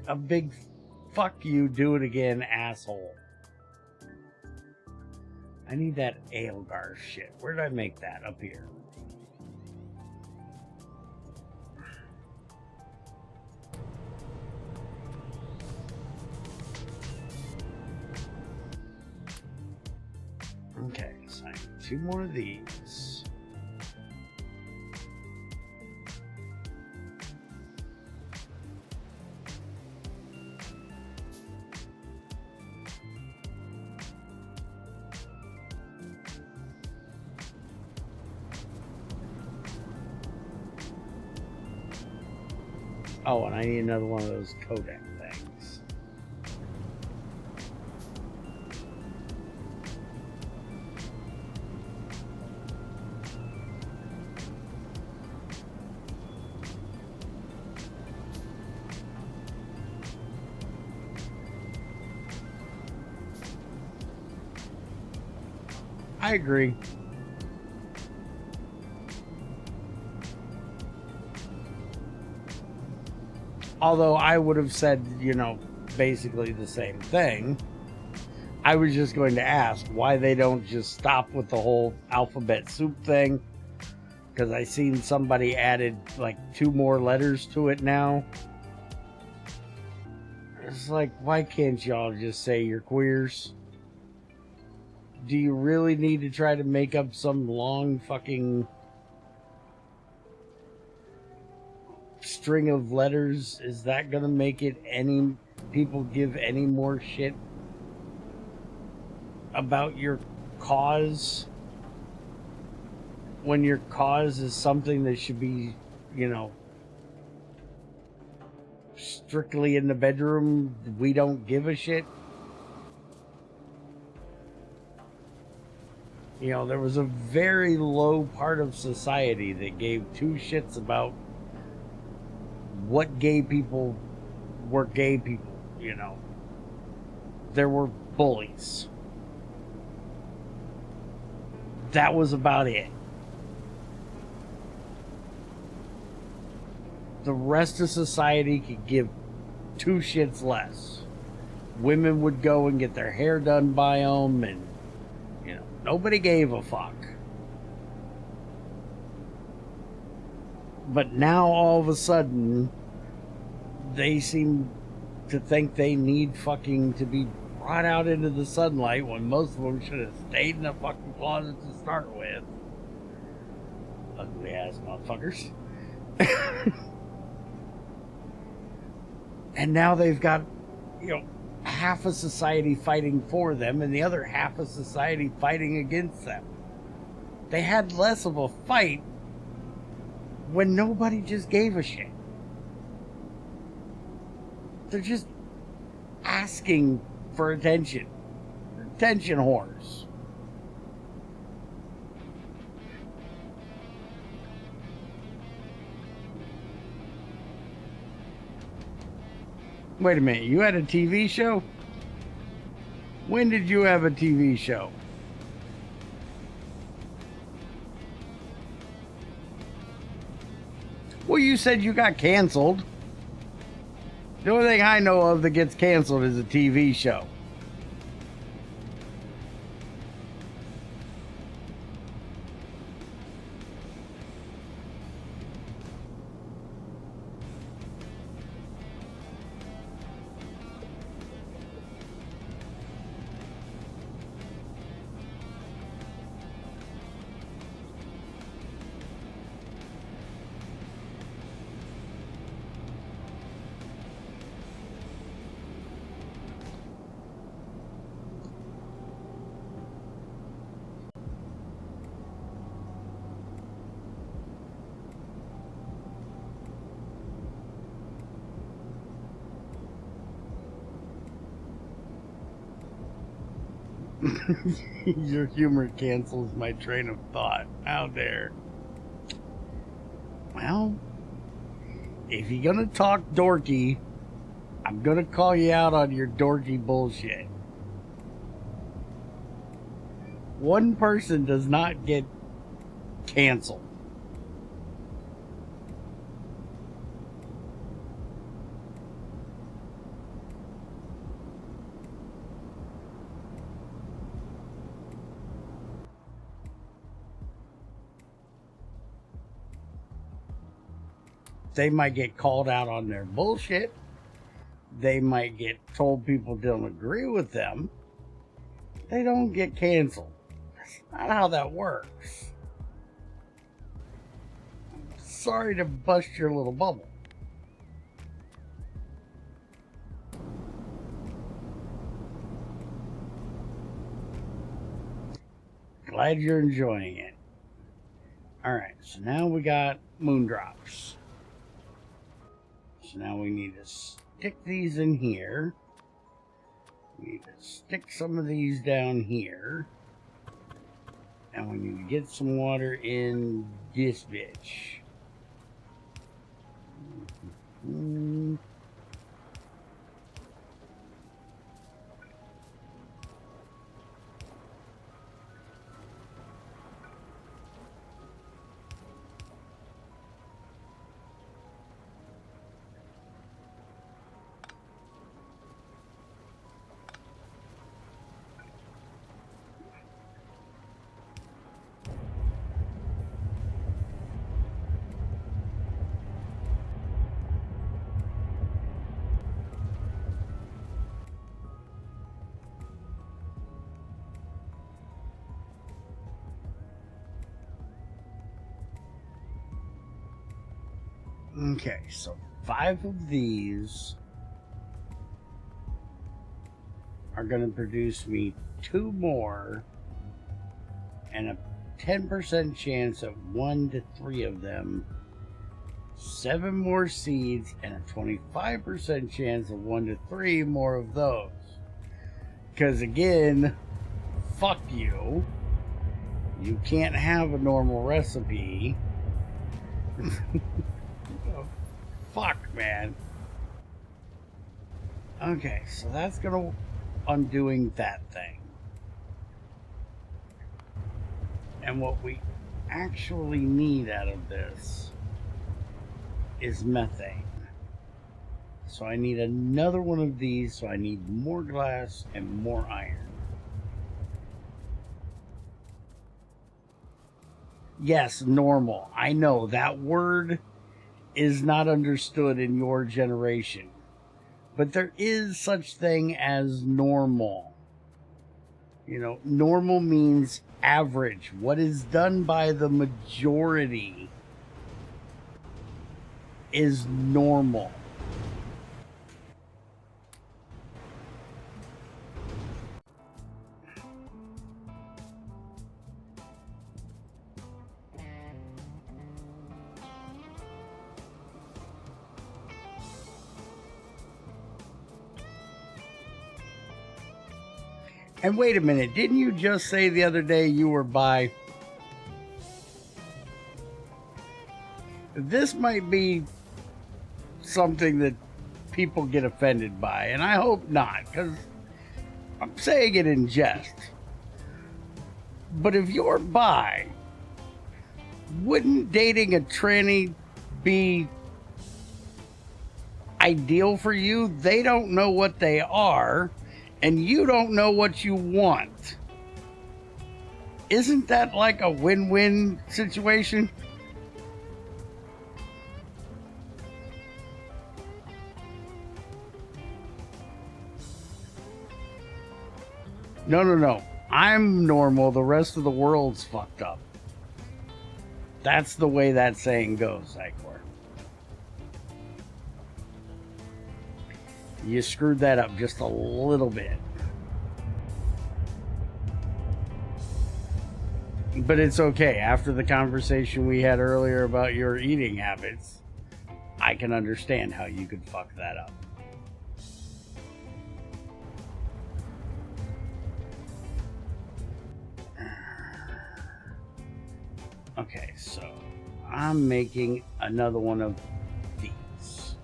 a big fuck you, do it again, asshole. I need that Aelgar shit. Where did I make that? Up here. Okay, so I need 2 more of these. Oh, and I need another one of those codec things. I agree. Although I would have said, you know, basically the same thing. I was just going to ask why they don't just stop with the whole alphabet soup thing. Because I seen somebody added like 2 more letters to it now. It's like, why can't y'all just say you're queers? Do you really need to try to make up some long fucking string of letters? Is that gonna make it any people give any more shit about your cause when your cause is something that should be, you know, strictly in the bedroom? We don't give a shit. You know, there was a very low part of society that gave 2 shits about what gay people were gay people, you know. There were bullies. That was about it. The rest of society could give 2 shits less. Women would go and get their hair done by them, and, you know, nobody gave a fuck. But now all of a sudden, they seem to think they need fucking to be brought out into the sunlight when most of them should have stayed in the fucking closet to start with. Ugly ass motherfuckers. And now they've got, half of society fighting for them and the other half of society fighting against them. They had less of a fight when nobody just gave a shit. They're just asking for attention. Attention whores. Wait a minute, you had a TV show? When did you have a TV show? Well, you said you got canceled. The only thing I know of that gets canceled is a TV show. Your humor cancels my train of thought. How dare. Well, if you're gonna talk dorky, I'm gonna call you out on your dorky bullshit. One person does not get canceled. They might get called out on their bullshit. They might get told people don't agree with them. They don't get canceled. That's not how that works. I'm sorry to bust your little bubble. Glad you're enjoying it. Alright, so now we got moondrops. So now we need to stick these in here. We need to stick some of these down here. And we need to get some water in this bitch. Okay, so 5 of these are going to produce me 2 more and a 10% chance of 1 to 3 of them, 7 more seeds, and a 25% chance of 1 to 3 more of those. Because again, fuck you. You can't have a normal recipe. Fuck, man. Okay, so that's gonna undoing that thing. And what we actually need out of this is methane. So I need another one of these, so I need more glass and more iron. Yes, normal. I know that word is not understood in your generation. But there is such thing as normal. You know, normal means average. What is done by the majority is normal. And wait a minute, didn't you just say the other day you were bi? This might be something that people get offended by, and I hope not, because I'm saying it in jest. But if you're bi, wouldn't dating a tranny be ideal for you? They don't know what they are, and you don't know what you want. Isn't that like a win-win situation? No. I'm normal. The rest of the world's fucked up. That's the way that saying goes, Icor. You screwed that up just a little bit. But it's okay. After the conversation we had earlier about your eating habits, I can understand how you could fuck that up. Okay, so I'm making another one of these.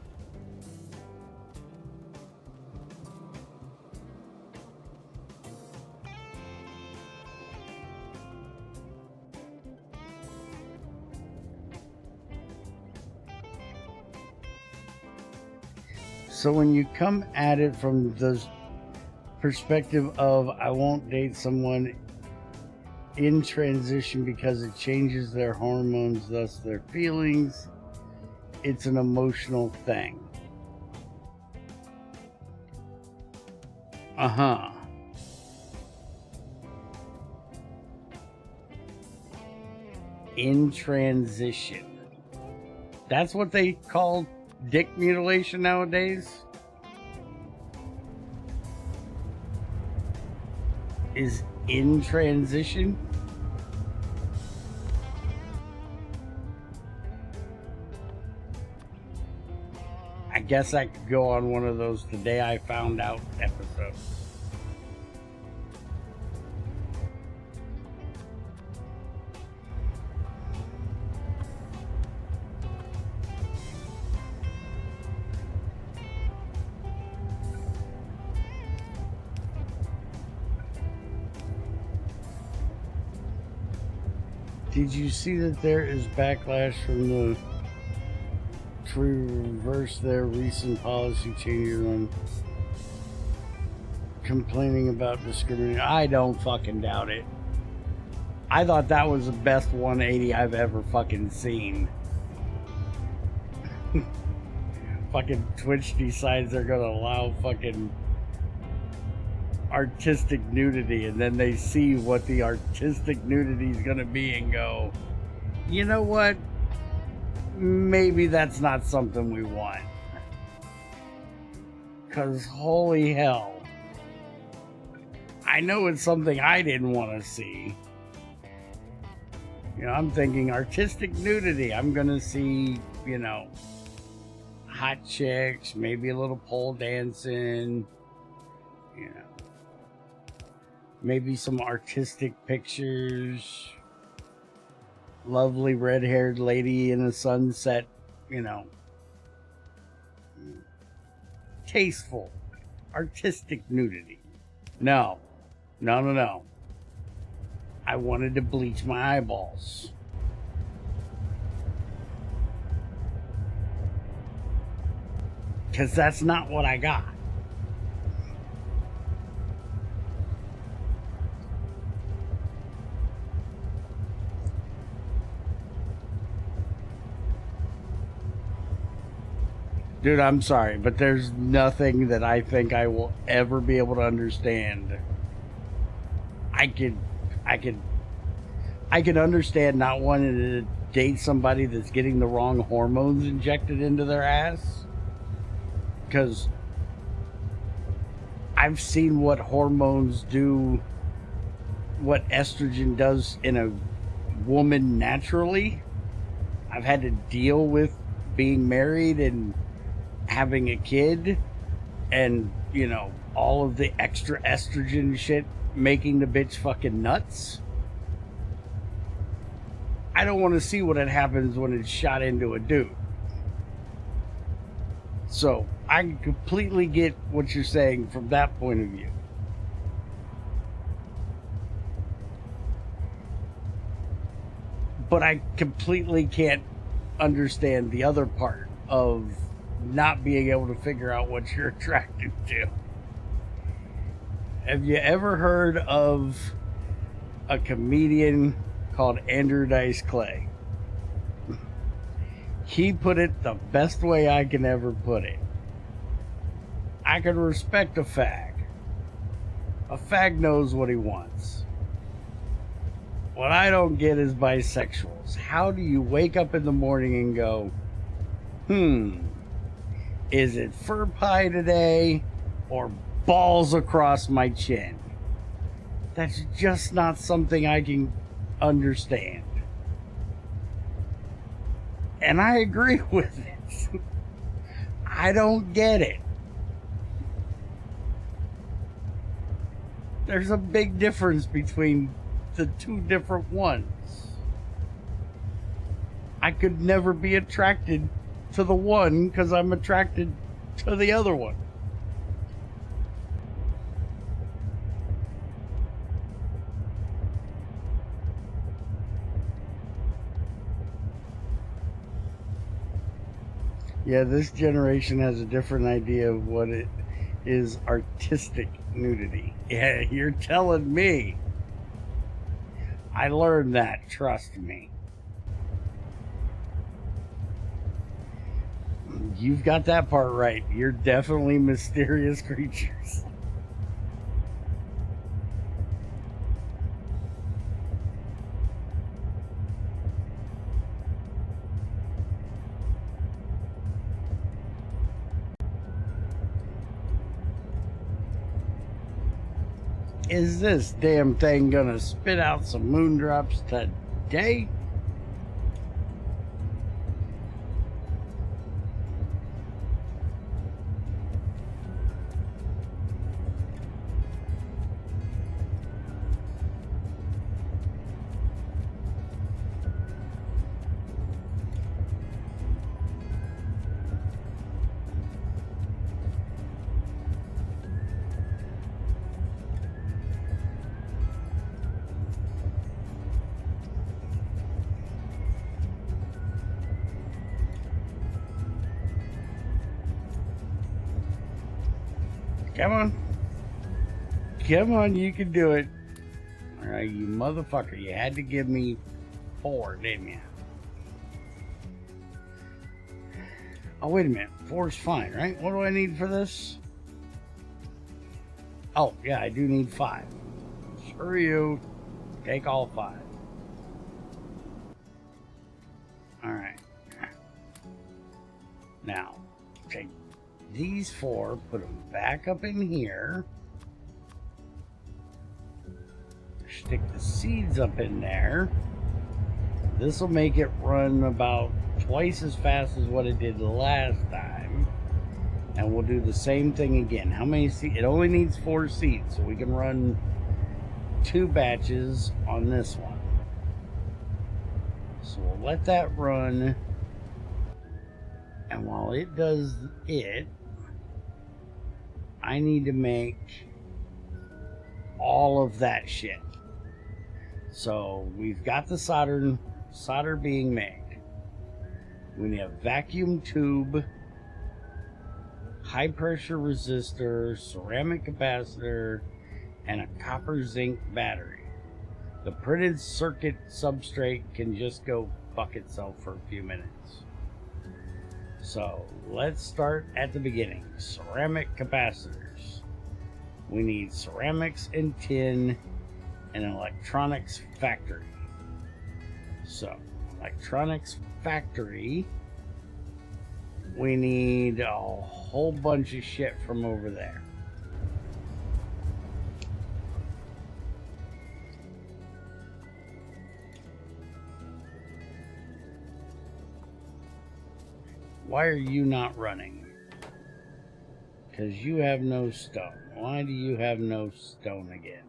So when you come at it from the perspective of I won't date someone in transition because it changes their hormones, thus their feelings, it's an emotional thing. In transition. That's what they call dick mutilation nowadays? Is in transition? I guess I could go on one of those Today I Found Out episodes. Did you see that there is backlash from the to reverse their recent policy changes on complaining about discrimination? I don't fucking doubt it. I thought that was the best 180 I've ever fucking seen. Fucking Twitch decides they're gonna allow fucking artistic nudity, and then they see what the artistic nudity is gonna be and go, you know what? Maybe that's not something we want. Because holy hell, I know it's something I didn't want to see. You know, I'm thinking artistic nudity. I'm gonna see, you know, hot chicks, maybe a little pole dancing, you know, maybe some artistic pictures, lovely red-haired lady in a sunset, you know, tasteful, artistic nudity. No. I wanted to bleach my eyeballs. Because that's not what I got. Dude, I'm sorry, but there's nothing that I think I will ever be able to understand. I could understand not wanting to date somebody that's getting the wrong hormones injected into their ass. Because I've seen what hormones do, what estrogen does in a woman naturally. I've had to deal with being married and having a kid and, you know, all of the extra estrogen shit making the bitch fucking nuts. I don't want to see what it happens when it's shot into a dude. So I completely get what you're saying from that point of view. But I completely can't understand the other part of not being able to figure out what you're attracted to. Have you ever heard of a comedian called Andrew Dice Clay? He put it the best way I can ever put it. I can respect a fag. A fag knows what he wants. What I don't get is bisexuals. How do you wake up in the morning and go, is it fur pie today or balls across my chin? That's just not something I can understand. And I agree with it. I don't get it. There's a big difference between the two different ones. I could never be attracted to the one because I'm attracted to the other one. Yeah, this generation has a different idea of what it is artistic nudity. Yeah, you're telling me. I learned that, trust me. You've got that part right. You're definitely mysterious creatures. Is this damn thing gonna spit out some moondrops today? Come on. Come on, you can do it. Alright, you motherfucker. You had to give me 4, didn't you? Oh, wait a minute. 4's fine, right? What do I need for this? Oh, yeah, I do need 5. Screw you. Take all 5. Alright. Now, take these 4, put them back up in here. Stick the seeds up in there. This will make it run about twice as fast as what it did last time. And we'll do the same thing again. How many seeds? It only needs 4 seeds, so we can run 2 batches on this one. So we'll let that run. And while it does it, I need to make all of that shit. So we've got the solder being made. We need a vacuum tube, high pressure resistor, ceramic capacitor, and a copper zinc battery. The printed circuit substrate can just go fuck itself for a few minutes. So let's start at the beginning. Ceramic capacitors. We need ceramics and tin and an electronics factory. So, electronics factory, we need a whole bunch of shit from over there. Why are you not running? Because you have no stone. Why do you have no stone again?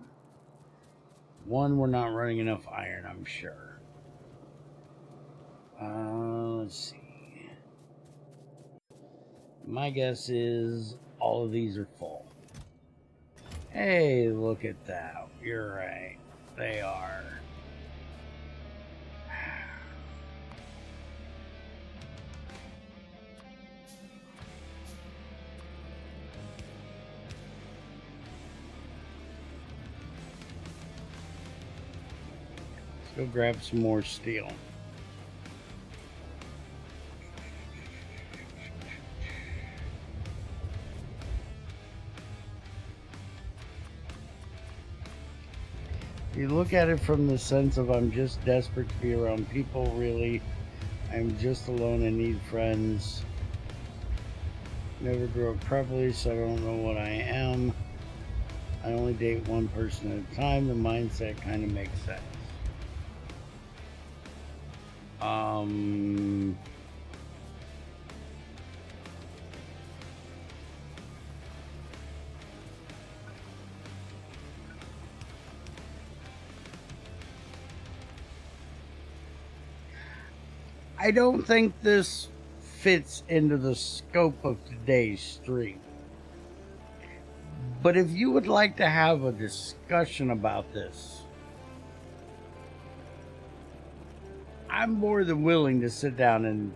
One, we're not running enough iron, I'm sure. Let's see. My guess is all of these are full. Hey, look at that. You're right. They are. Let's go grab some more steel. You look at it from the sense of I'm just desperate to be around people, really. I'm just alone and need friends. Never grew up properly, so I don't know what I am. I only date one person at a time. The mindset kind of makes sense. I don't think this fits into the scope of today's stream. But if you would like to have a discussion about this, I'm more than willing to sit down and,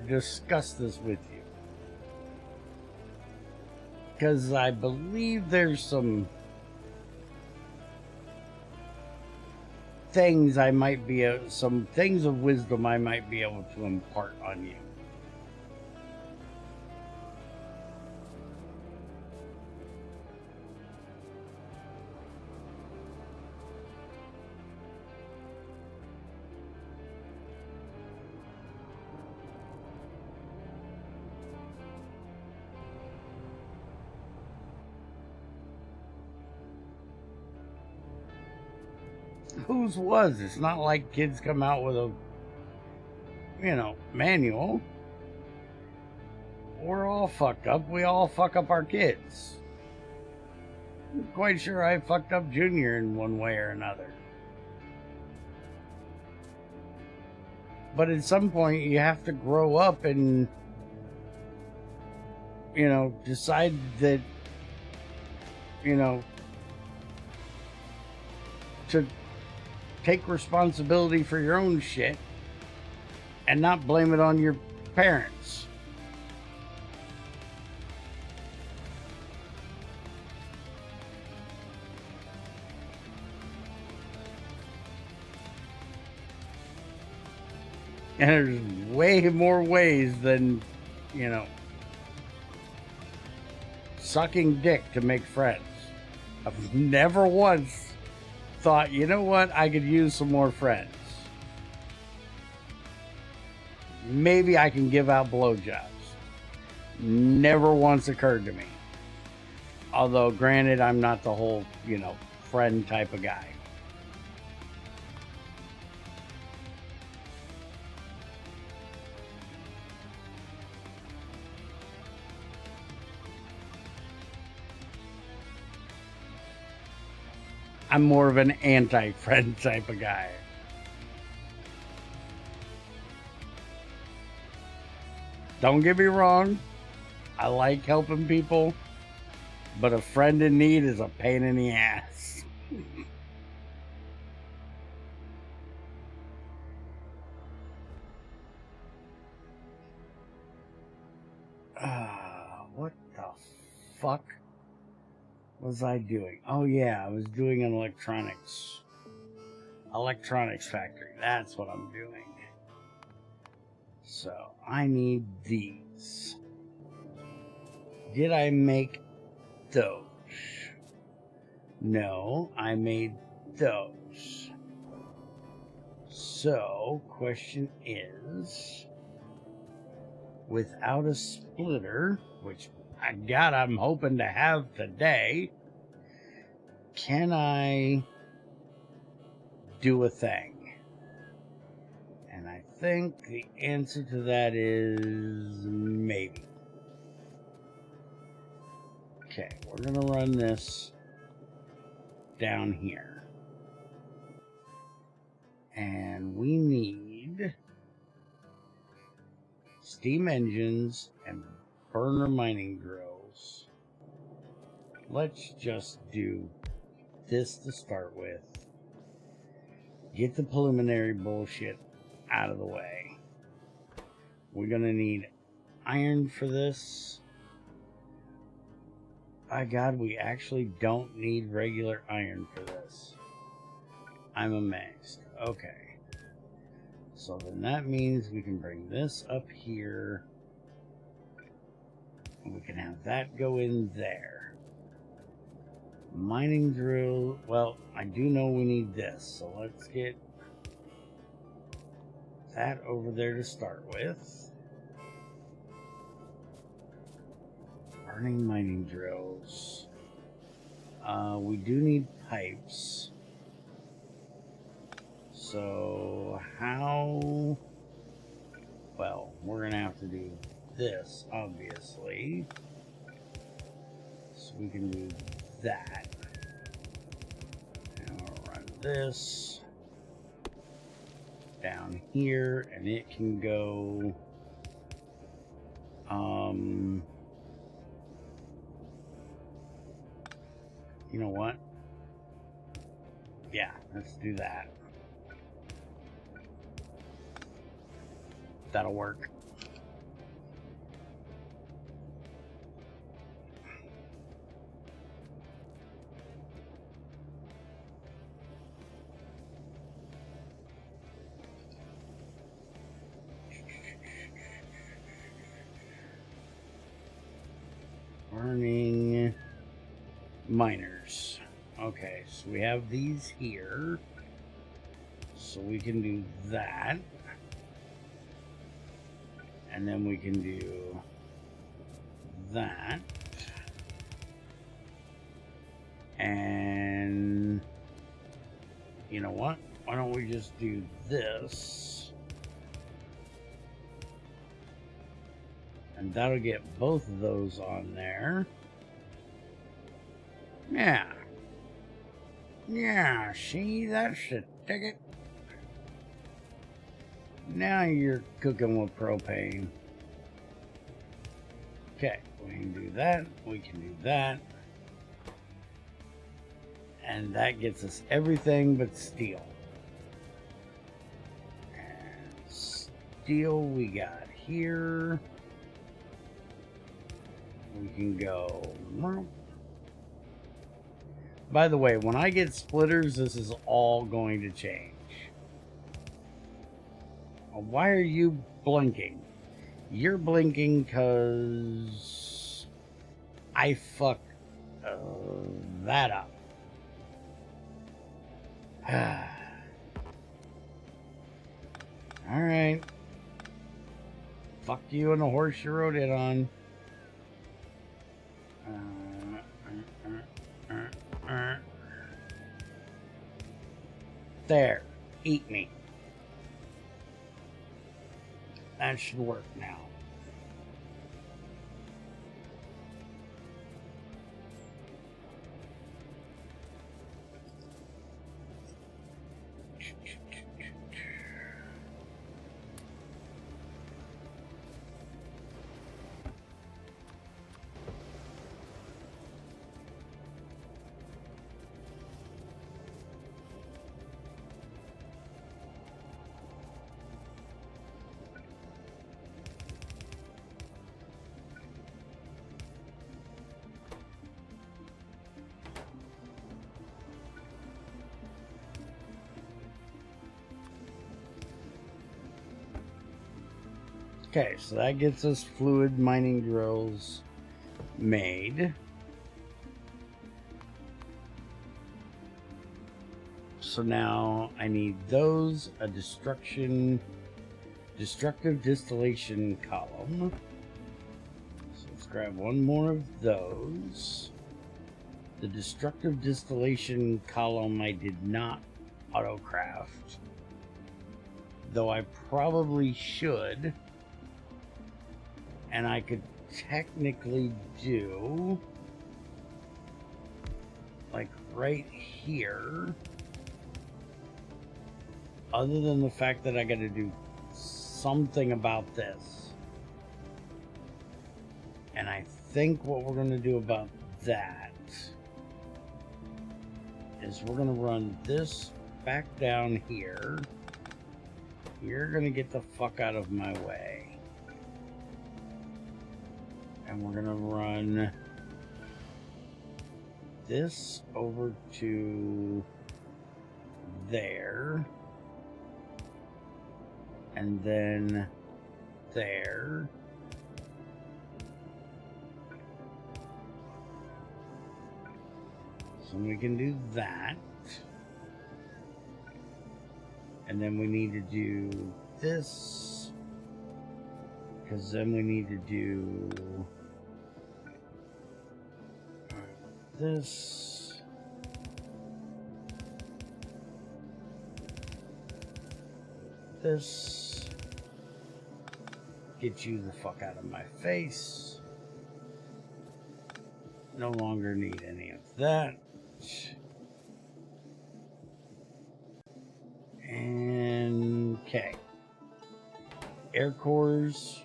discuss this with you. Because I believe there's some things I might be, some things of wisdom I might be able to impart on you. Whose was? It's not like kids come out with a, manual. We're all fucked up. We all fuck up our kids. I'm quite sure I fucked up Junior in one way or another. But at some point, you have to grow up and, decide that, to take responsibility for your own shit and not blame it on your parents. And there's way more ways than, sucking dick to make friends. I've never once thought, you know what, I could use some more friends. Maybe I can give out blowjobs. Never once occurred to me. Although, granted, I'm not the whole, friend type of guy. I'm more of an anti-friend type of guy. Don't get me wrong, I like helping people, but a friend in need is a pain in the ass. What the fuck was I doing? Oh yeah, I was doing an electronics factory. That's what I'm doing. So I need these. Did I make those? No, I made those. So, question is, without a splitter, which I'm hoping to have today, can I do a thing? And I think the answer to that is maybe. Okay, we're going to run this down here. And we need steam engines and burner mining drills. Let's just do this to start with. Get the preliminary bullshit out of the way. We're going to need iron for this. By God, we actually don't need regular iron for this. I'm amazed. Okay. So then that means we can bring this up here. And we can have that go in there. Mining drill. Well, I do know we need this. So let's get that over there to start with. Burning mining drills. We do need pipes. So how... Well, we're going to have to do this, obviously. So we can do that. And we'll run this down here, and it can go... You know what? Yeah, let's do that. That'll work. Burning miners. Okay, so we have these here. So we can do that. And then we can do that. And you know what? Why don't we just do this? And that'll get both of those on there. Yeah. Yeah, see, that's the ticket. Now you're cooking with propane. Okay, we can do that. We can do that. And that gets us everything but steel. And steel we got here. We can go... By the way, when I get splitters, this is all going to change. Why are you blinking? You're blinking because I fucked that up. Alright. Fuck you and the horse you rode it on. There. Eat me. That should work now. Okay, so that gets us fluid mining drills made. So now I need those, a destructive distillation column. So let's grab one more of those. The destructive distillation column I did not autocraft, though I probably should. And I could technically do like right here, other than the fact that I got to do something about this. And I think what we're going to do about that is we're going to run this back down here. You're going to get the fuck out of my way. And we're going to run this over to there. And then there. So we can do that. And then we need to do this. Because then we need to do this. This. Get you the fuck out of my face. No longer need any of that. And okay. Air cores.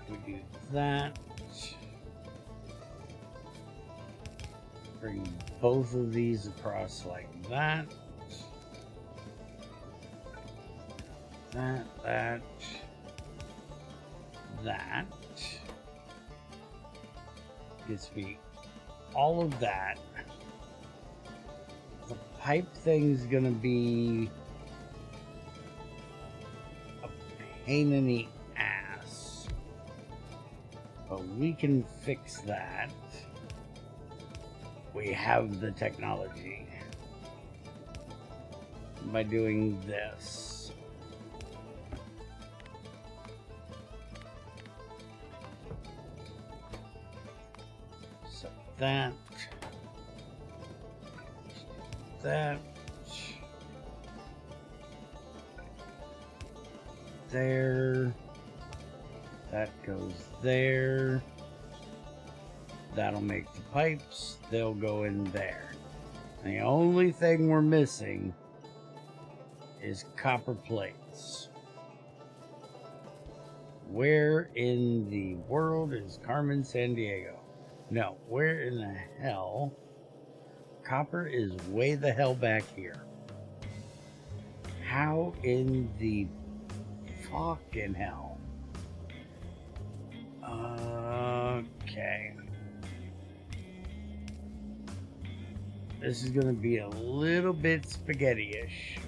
We do that. Bring both of these across like that. That. Gets me all of that. The pipe thing's gonna be a pain in the ass, but we can fix that. We have the technology by doing this. So that there, that goes there. That'll make the pipes, they'll go in there. The only thing we're missing is copper plates. Where in the world is Carmen Sandiego? No, where in the hell? Copper is way the hell back here. How in the fucking hell? Okay. This is gonna be a little bit spaghetti-ish.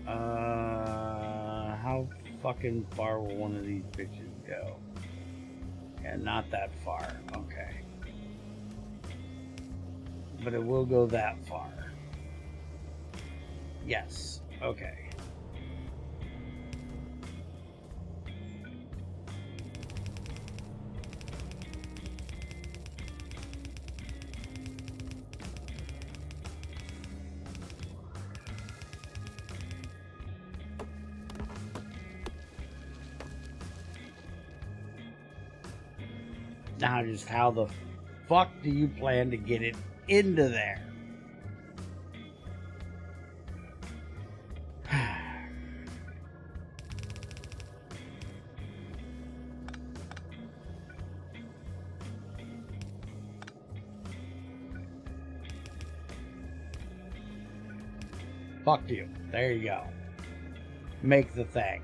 How fucking far will one of these bitches go? Yeah, not that far. Okay. But it will go that far. Yes. Okay. Now, just how the fuck do you plan to get it into there? Fuck you. There you go. Make the thing.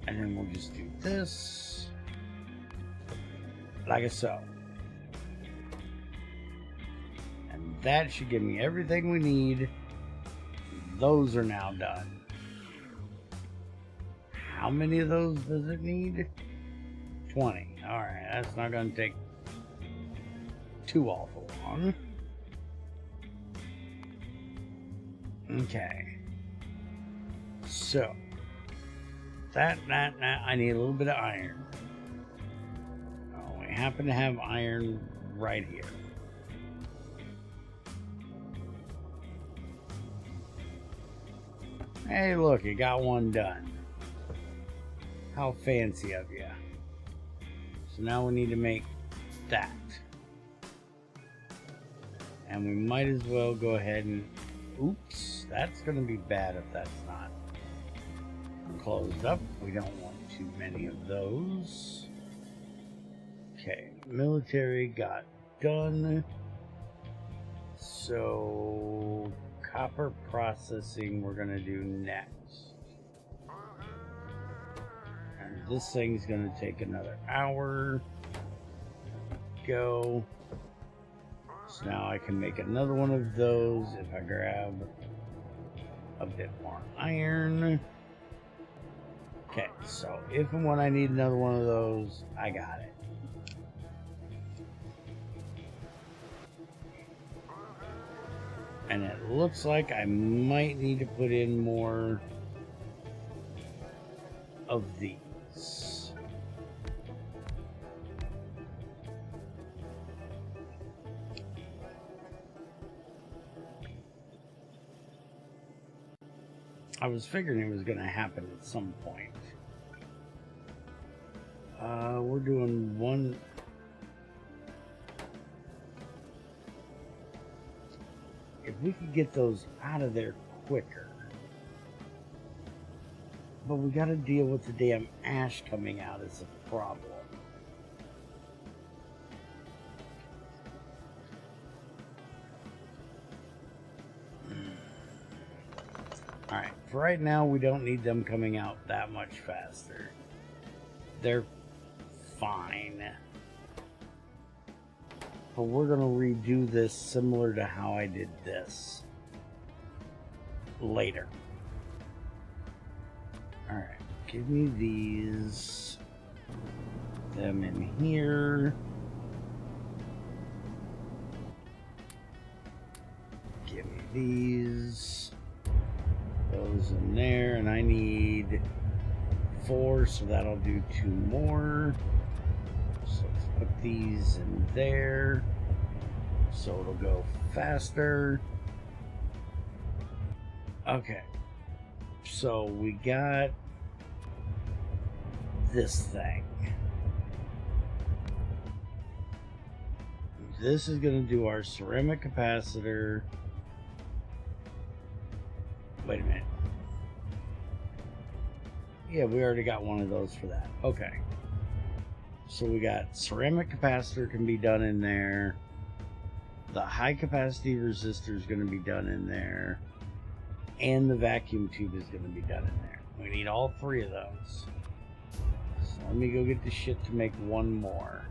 And then we'll just do this like so. And that should give me everything we need. Those are now done. How many of those does it need? 20. Alright, that's not going to take too awful long. Okay. So, that, I need a little bit of iron. Oh, we happen to have iron right here. Hey, look, you got one done. How fancy of you. So now we need to make that. And we might as well go ahead and... Oops, that's going to be bad if that's not closed up. We don't want too many of those. Okay, military got done. So, copper processing we're going to do next. And this thing's going to take another hour. Go. So now I can make another one of those if I grab a bit more iron. Okay, so if and when I need another one of those, I got it. And it looks like I might need to put in more of these. I was figuring it was going to happen at some point. We're doing one. If we could get those out of there quicker. But we got to deal with the damn ash coming out as a problem. Alright, for right now, we don't need them coming out that much faster. They're fine. But we're going to redo this similar to how I did this later. Alright, give me these. Them in here. Give me these. Those in there, and I need 4, so that'll do 2 more. So let's put these in there, so it'll go faster. Okay, so we got this thing. This is going to do our ceramic capacitor. Wait a minute. Yeah, we already got one of those for that. Okay. So we got ceramic capacitor can be done in there. The high capacity resistor is going to be done in there. And the vacuum tube is going to be done in there. We need all 3 of those. So let me go get the shit to make one more.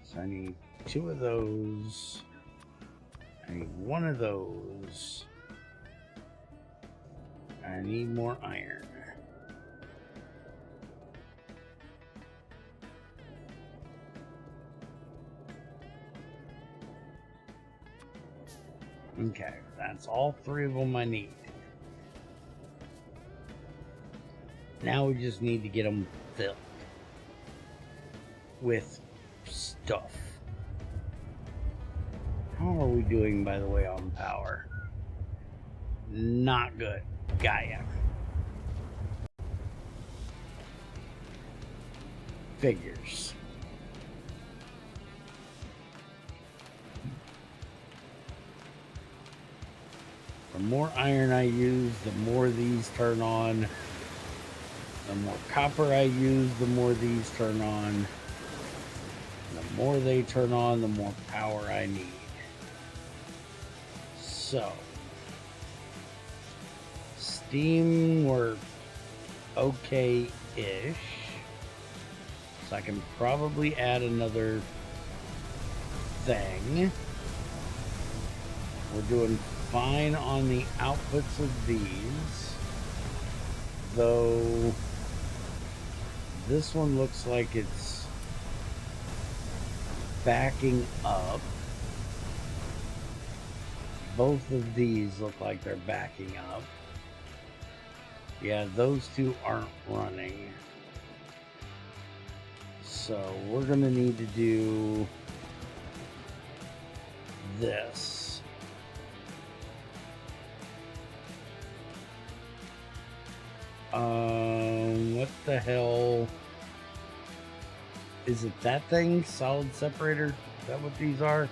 So I need 2 of those. I need 1 of those. I need more iron. Okay, that's all 3 of them I need. Now we just need to get them filled with stuff. How are we doing, by the way, on power? Not good. Gaia. Figures. The more iron I use, the more these turn on. The more copper I use, the more these turn on. The more they turn on, the more power I need. So, steam work okay-ish. So I can probably add another thing. We're doing fine on the outputs of these. Though this one looks like it's backing up. Both of these look like they're backing up. Yeah, those two aren't running. So we're gonna need to do this. What the hell? Is it that thing? Solid separator? Is that what these are?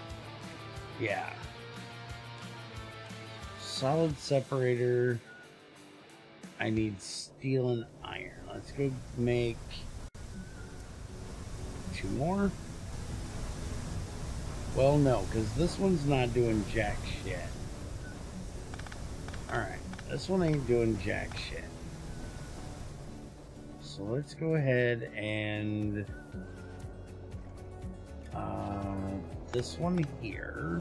Yeah. Solid separator. I need steel and iron. Let's go make 2 more. Well, no, because this one's not doing jack shit. Alright, this one ain't doing jack shit. So let's go ahead and this one here,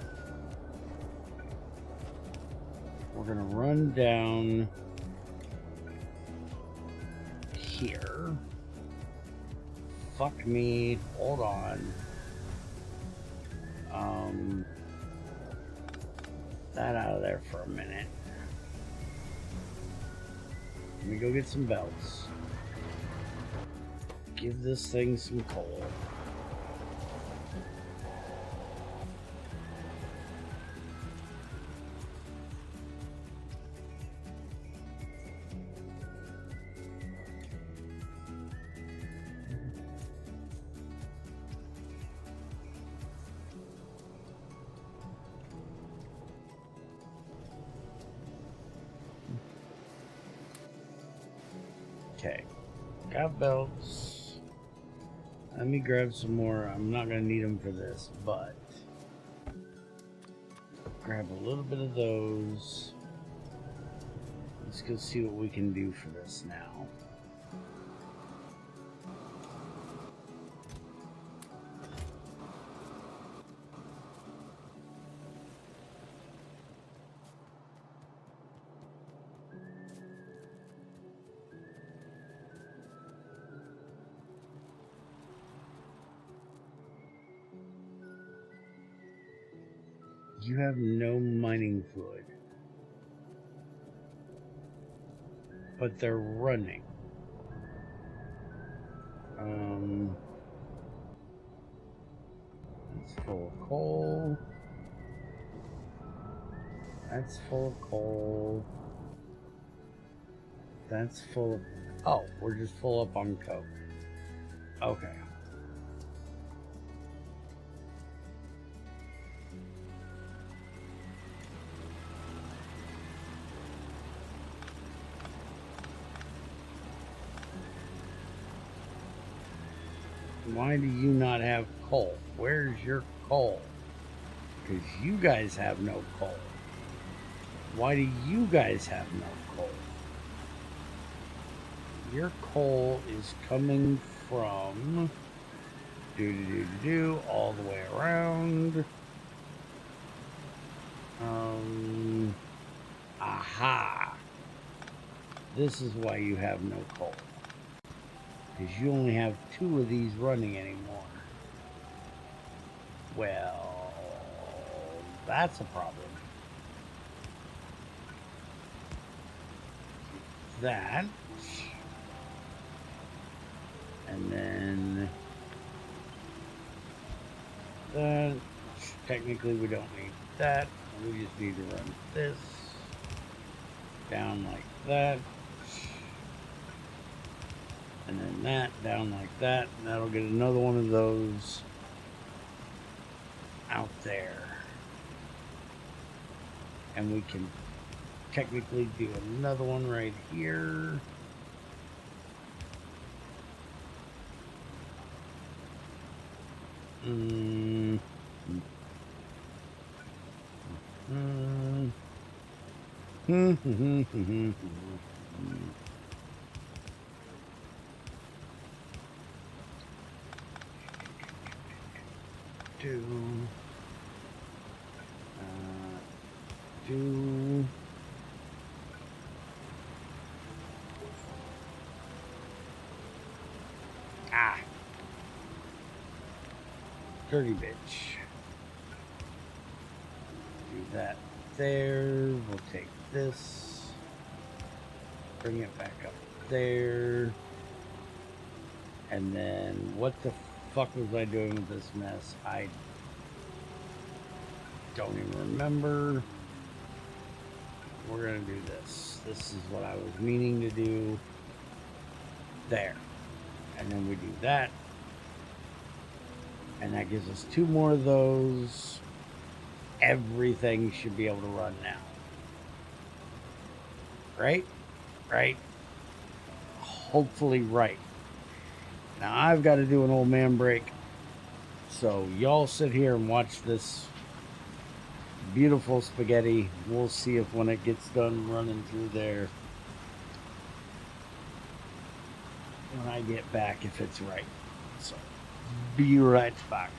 we're gonna run down here. Fuck me, hold on. That out of there for a minute. Let me go get some belts. Give this thing some coal. Okay, got belts. Let me grab some more. I'm not gonna need them for this, but grab a little bit of those. Let's go see what we can do for this now. You have no mining fluid, but they're running. It's full of coal. That's full of coal. That's full of... Oh, we're just full up on coke. Okay. Why do you not have coal? Where's your coal? Because you guys have no coal. Why do you guys have no coal? Your coal is coming from all the way around. Aha. This is why you have no coal. Because you only have 2 of these running anymore. Well, that's a problem. That. And then that. Technically, we don't need that. We just need to run this down like that. And then that down like that. And that'll get another one of those out there. And we can technically do another one right here. Mm. Mm. Do. Do. Ah. Dirty bitch. Do that there. We'll take this. Bring it back up there. And then what the fuck was I doing with this mess? I don't even remember. We're gonna do this. This is what I was meaning to do. There. And then we do that. And that gives us 2 more of those. Everything should be able to run now. Right? Right? Hopefully right. Now I've got to do an old man break. So y'all sit here and watch this beautiful spaghetti. We'll see if when it gets done running through there, when I get back, if it's right. So be right back.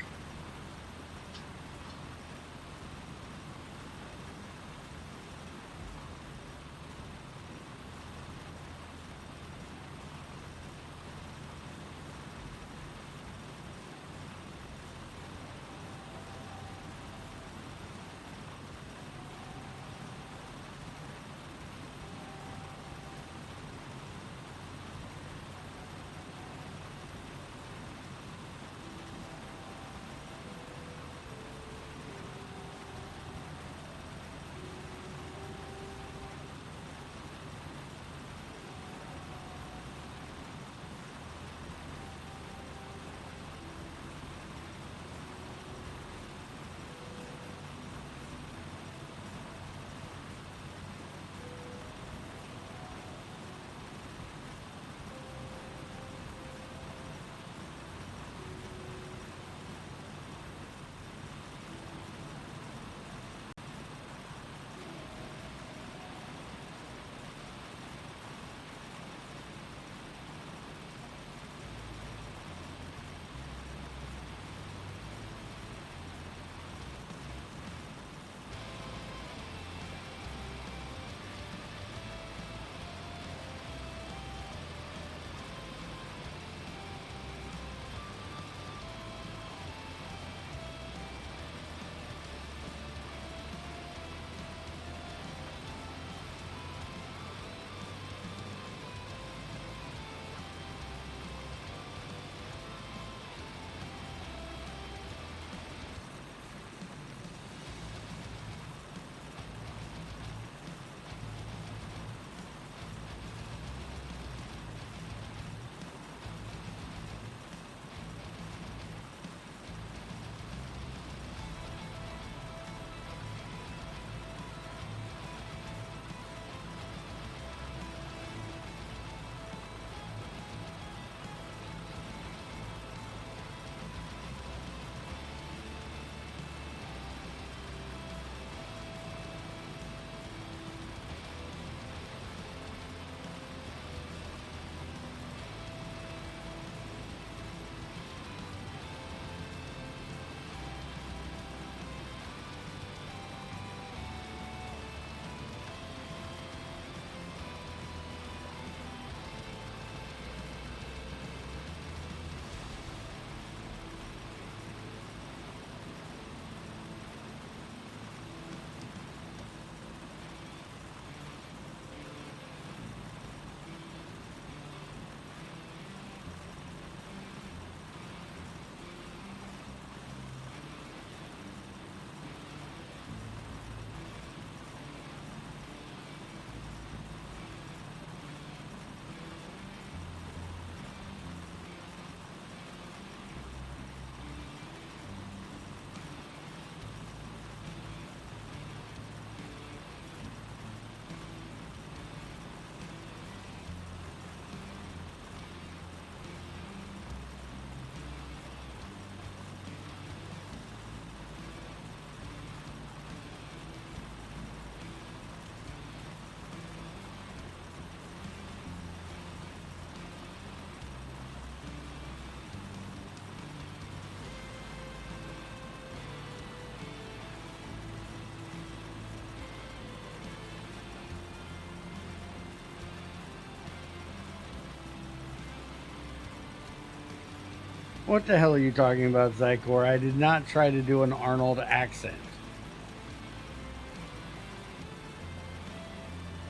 What the hell are you talking about, Zykor? I did not try to do an Arnold accent.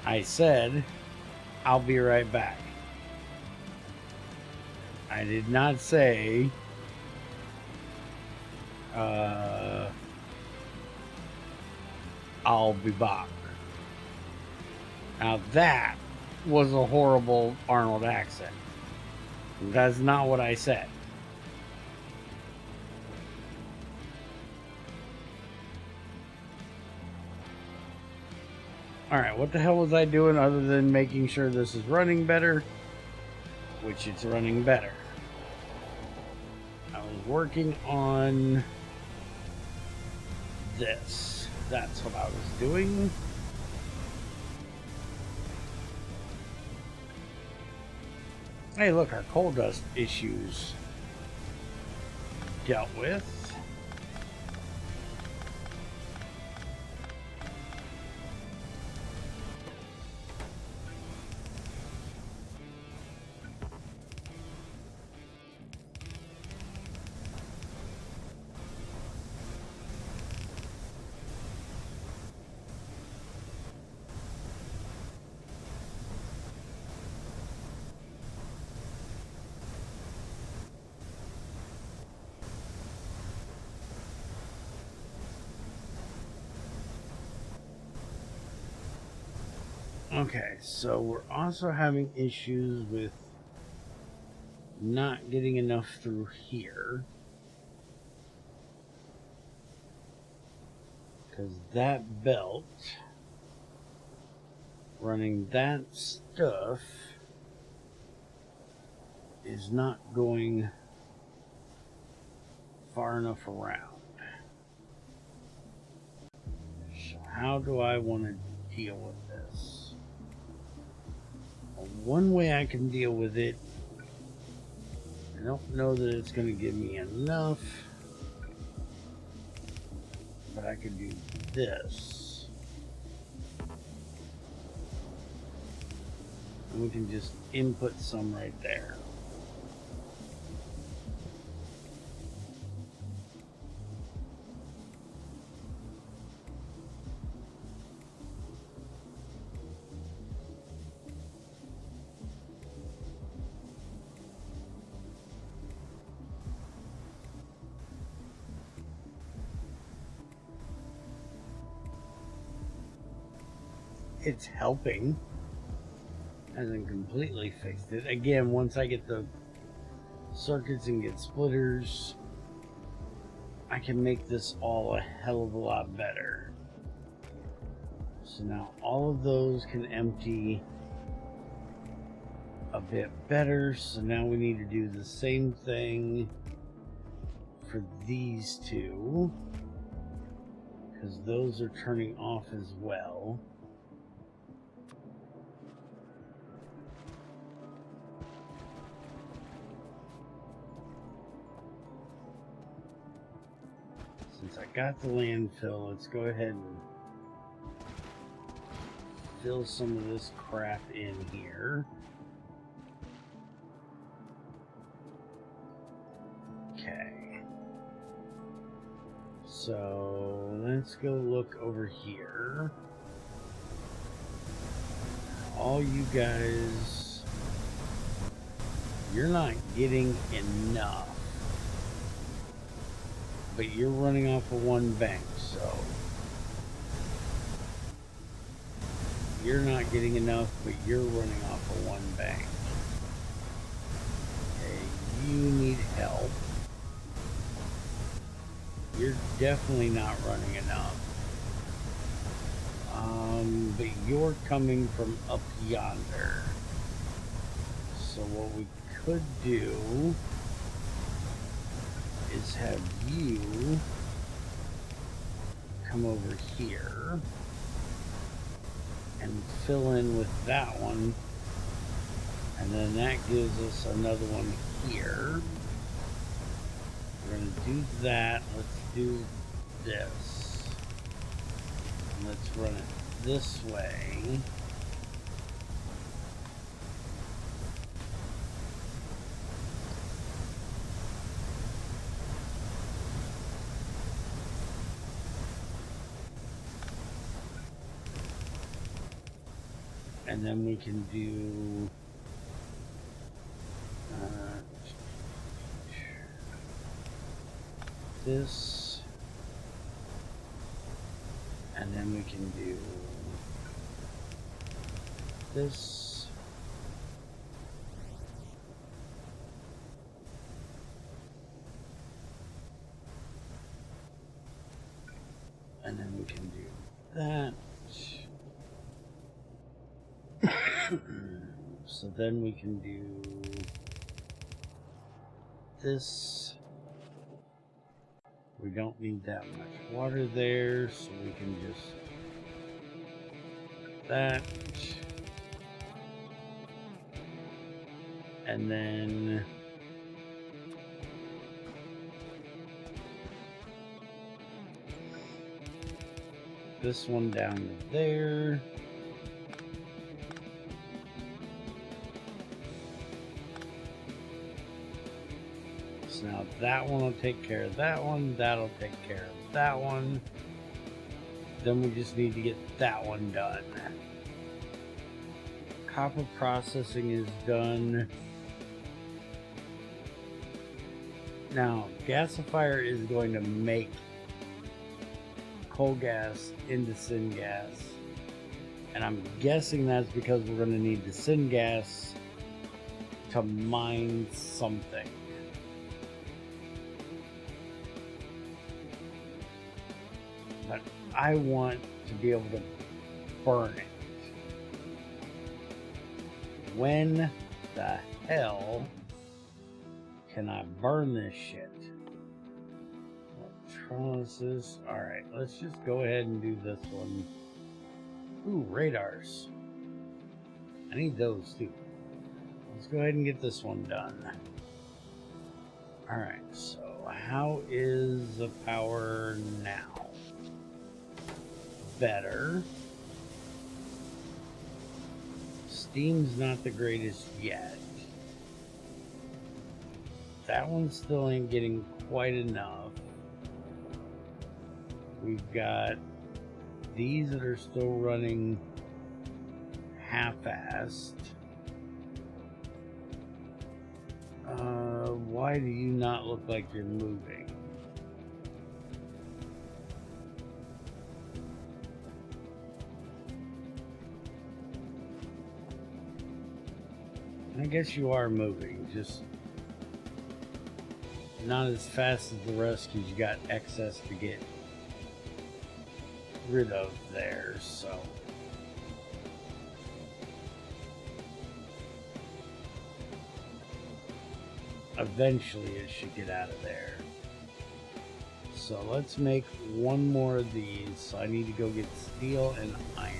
I said, I'll be right back. I did not say, I'll be back. Now that was a horrible Arnold accent. That's not what I said. Alright, what the hell was I doing other than making sure this is running better? Which it's running better. I was working on this. That's what I was doing. Hey, look, our coal dust issues dealt with. Okay, so we're also having issues with not getting enough through here. Because that belt running that stuff is not going far enough around. So how do I want to deal with this? Well, one way I can deal with it, I don't know that it's going to give me enough, but I could do this. And we can just input some right there. It's helping. Hasn't completely fixed it. Again, once I get the circuits and get splitters, I can make this all a hell of a lot better. So now all of those can empty a bit better. So now we need to do the same thing for these two, because those are turning off as well. Since I got the landfill, let's go ahead and fill some of this crap in here. Okay. So let's go look over here. All you guys, you're not getting enough. But you're running off of one bank, so you're not getting enough, but you're running off of one bank. Okay, you need help. You're definitely not running enough. But you're coming from up yonder. So what we could do is have you come over here and fill in with that one, and then that gives us another one here. We're going to do that. Let's do this. And let's run it this way. And then we can do this, and then we can do this, and then we can do that. So then we can do this. We don't need that much water there, so we can just that. And then this one down to there. So now that one will take care of that one. That'll take care of that one. Then we just need to get that one done. Copper processing is done. Now, gasifier is going to make coal gas into syngas. And I'm guessing that's because we're going to need the syngas to mine something. But I want to be able to burn it. When the hell can I burn this shit? Electrolysis. Alright, let's just go ahead and do this one. Ooh, radars. I need those too. Let's go ahead and get this one done. Alright, so how is the power now? Better. Steam's not the greatest yet. That one still ain't getting quite enough. We've got these that are still running half-assed. Why do you not look like you're moving? I guess you are moving, just not as fast as the rest because you got excess to get rid of there, so. Eventually it should get out of there. So let's make one more of these. So I need to go get steel and iron.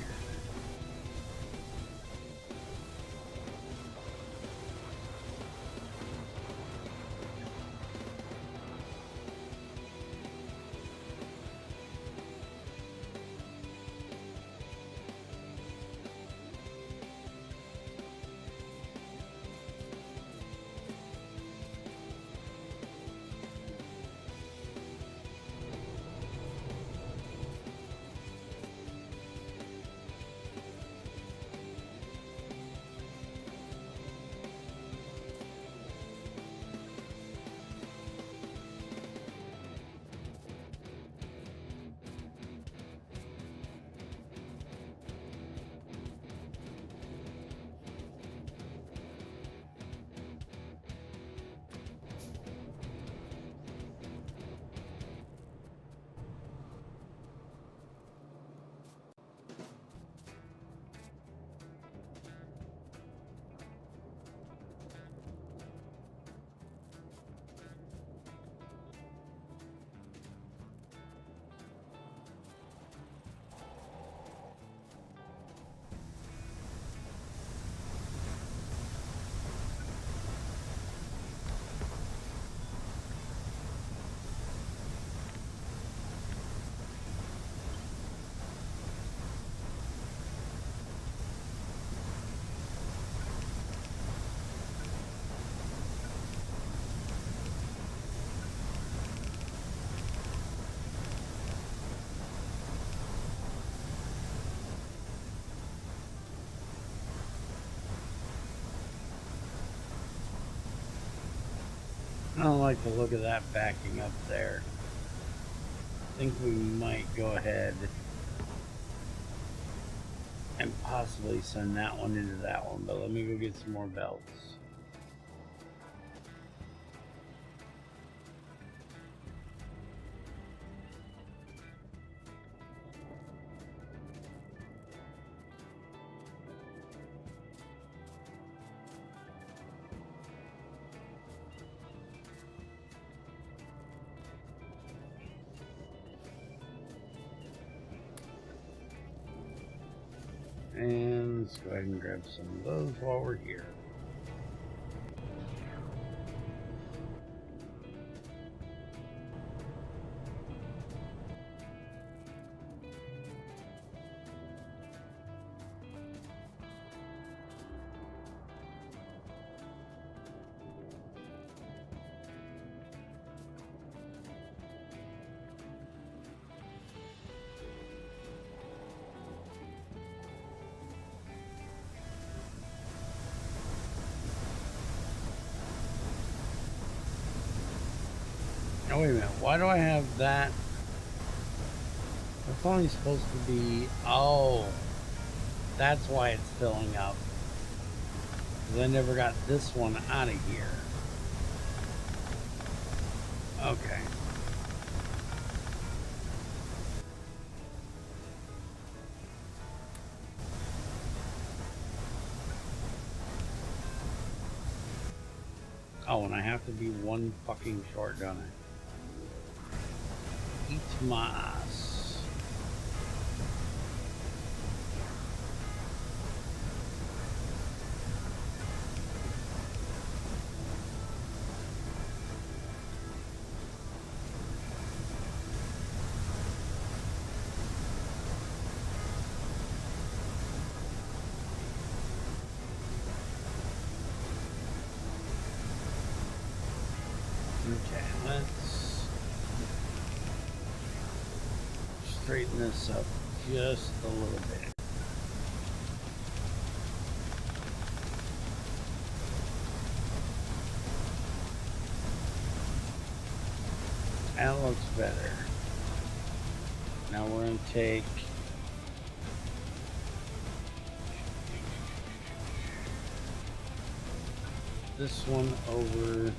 I don't like the look of that backing up there. I think we might go ahead and possibly send that one into that one, but let me go get some more belts. And let's go ahead and grab some of those while we're here. Oh, wait a minute. Why do I have that? That's only supposed to be... Oh, that's why it's filling up. Because I never got this one out of here. Okay. Oh, and I have to be one fucking short, don't I? Eat my ass. Okay, let's straighten this up just a little bit. That looks better. Now we're going to take this one over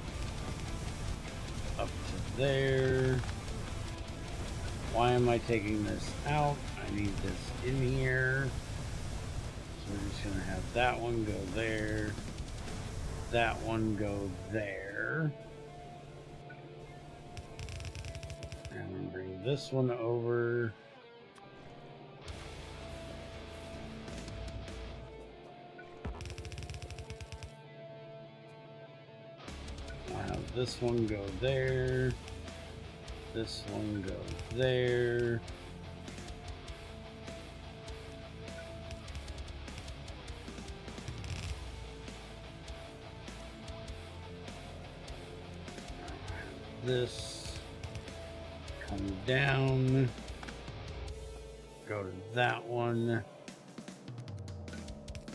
up to there. Why am I taking this out? I need this in here. So we're just going to have that one go there. That one go there. And then bring this one over. I'll have this one go there. This one goes there. This comes down. Go to that one.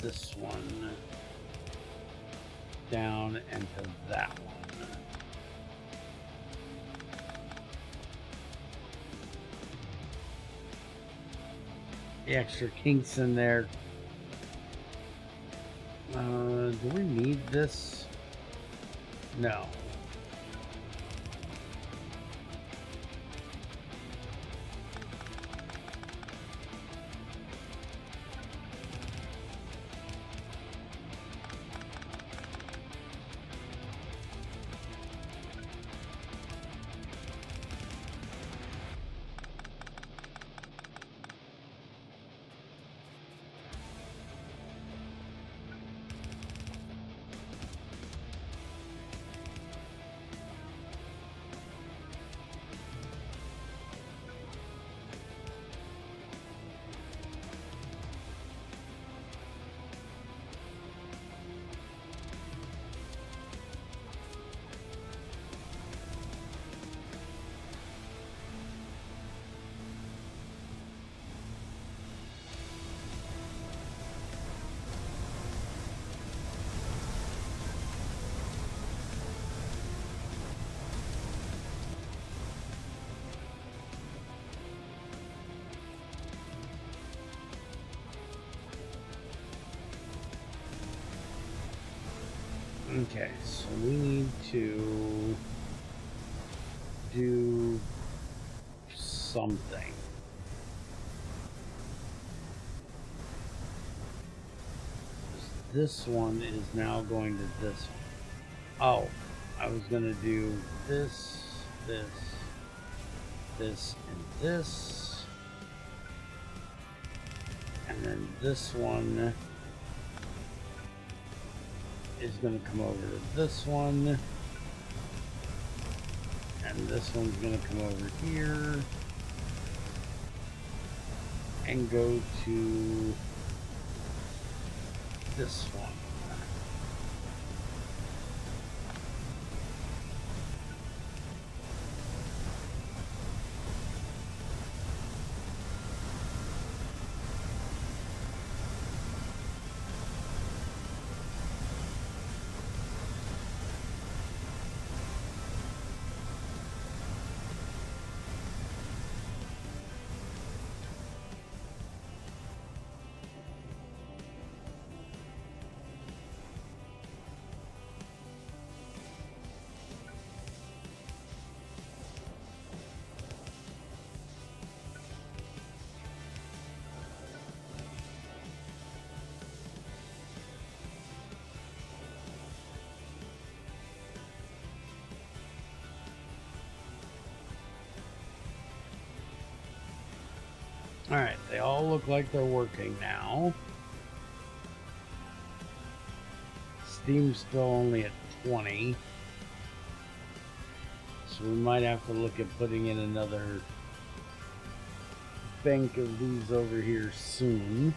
This one. Down and to that one. The extra kinks in there. Do we need this? No. Okay, so we need to do something. This one is now going to this one. Oh, I was going to do this, this, this, and this. And then this one is going to come over to this one. And this one's going to come over here. And go to this one. Alright, they all look like they're working now. Steam's still only at 20. So we might have to look at putting in another bank of these over here soon.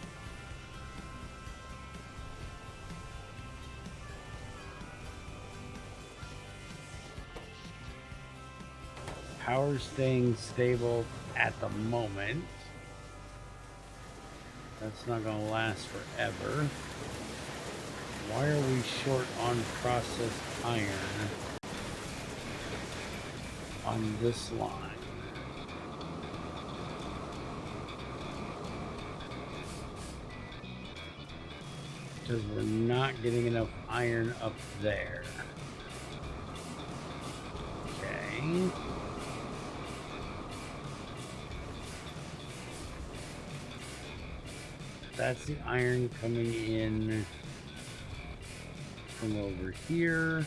Power's staying stable at the moment. That's not going to last forever. Why are we short on processed iron on this line? Because we're not getting enough iron up there. Okay. That's the iron coming in from over here,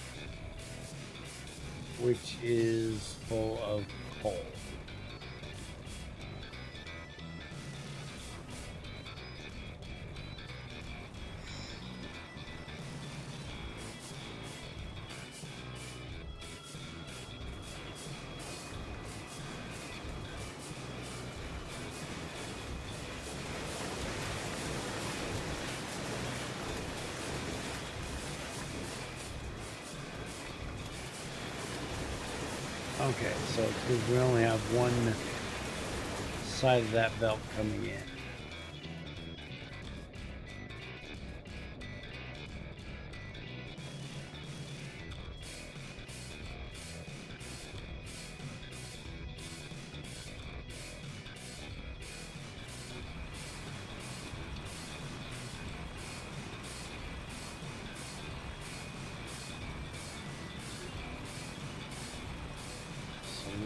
which is full of coal. Okay, so it's because we only have one side of that belt coming in.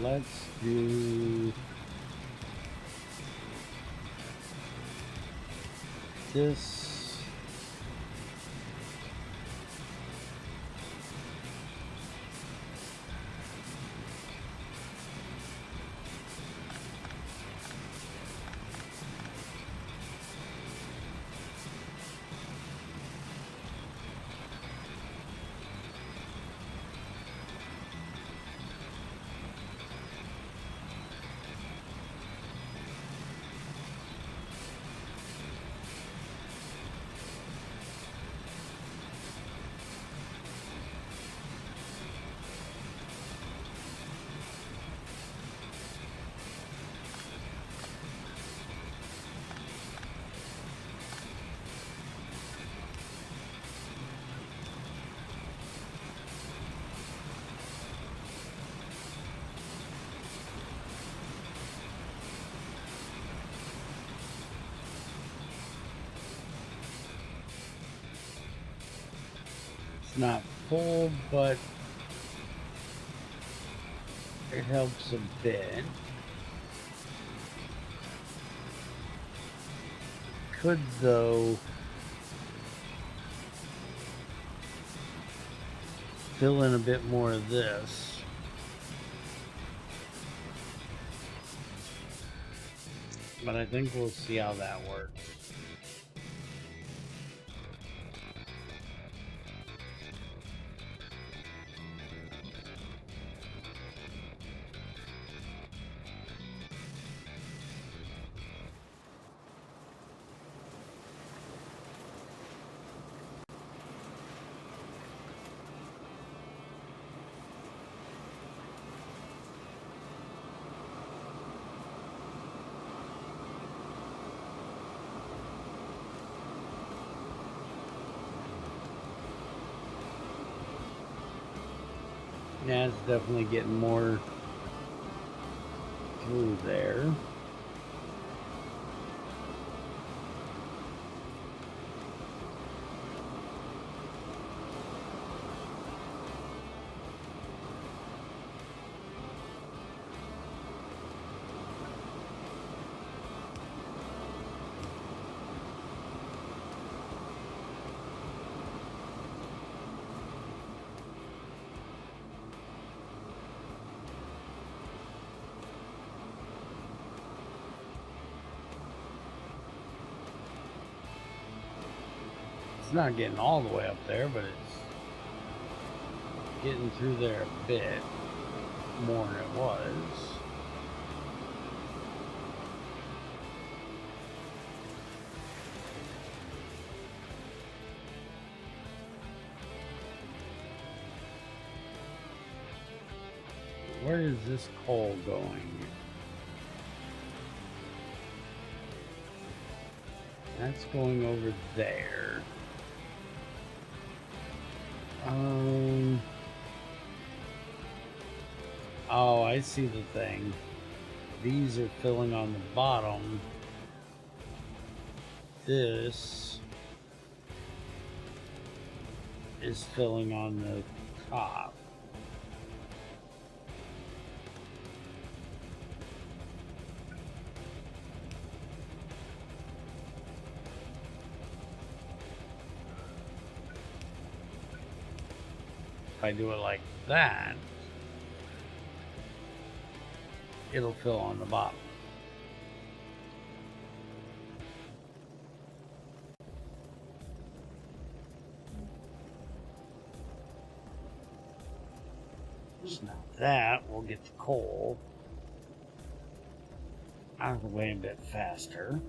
Let's do this. Not full, but it helps a bit. Could, though, fill in a bit more of this. But I think we'll see how that works. Yeah, it's definitely getting more through there. It's not getting all the way up there, but it's getting through there a bit more than it was. Where is this coal going? That's going over there. Oh, I see the thing. These are filling on the bottom. This is filling on the top. If I do it like that, it'll fill on the bottom. So now that will get the coal out of the way a bit faster.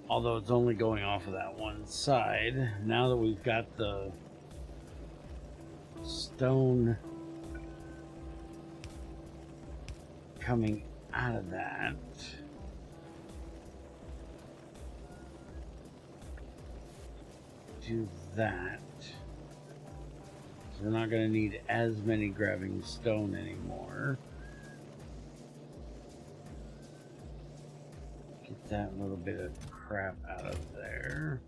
Although it's only going off of that one side. Now that we've got the stone coming out of that, do that. So we're not going to need as many grabbing stone anymore. Get that little bit of crap out of there.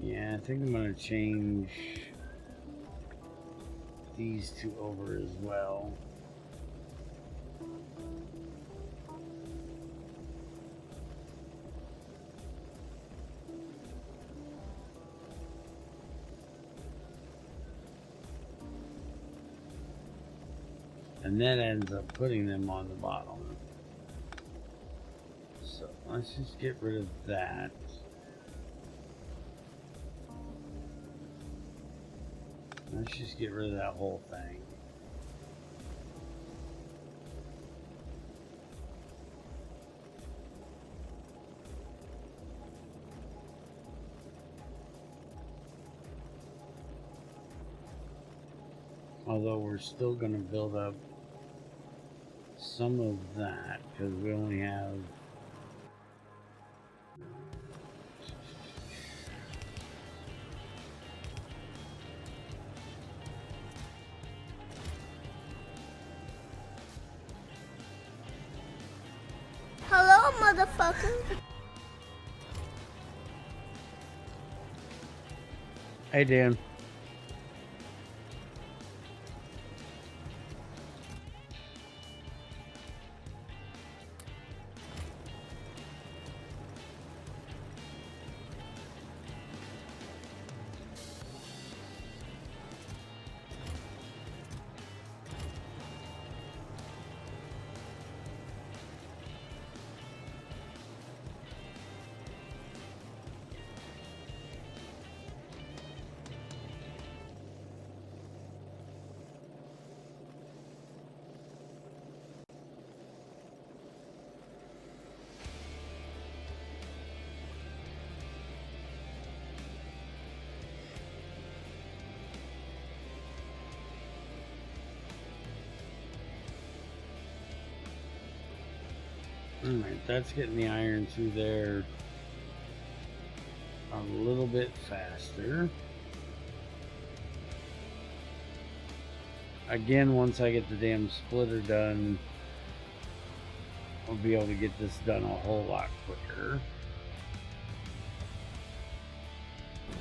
Yeah, I think I'm going to change these two over as well. And that ends up putting them on the bottom. So let's just get rid of that. Let's just get rid of that whole thing. Although we're still going to build up some of that because we only have motherfucker. Hey, Dan. Alright, that's getting the iron through there a little bit faster. Again, once I get the damn splitter done, I'll be able to get this done a whole lot quicker.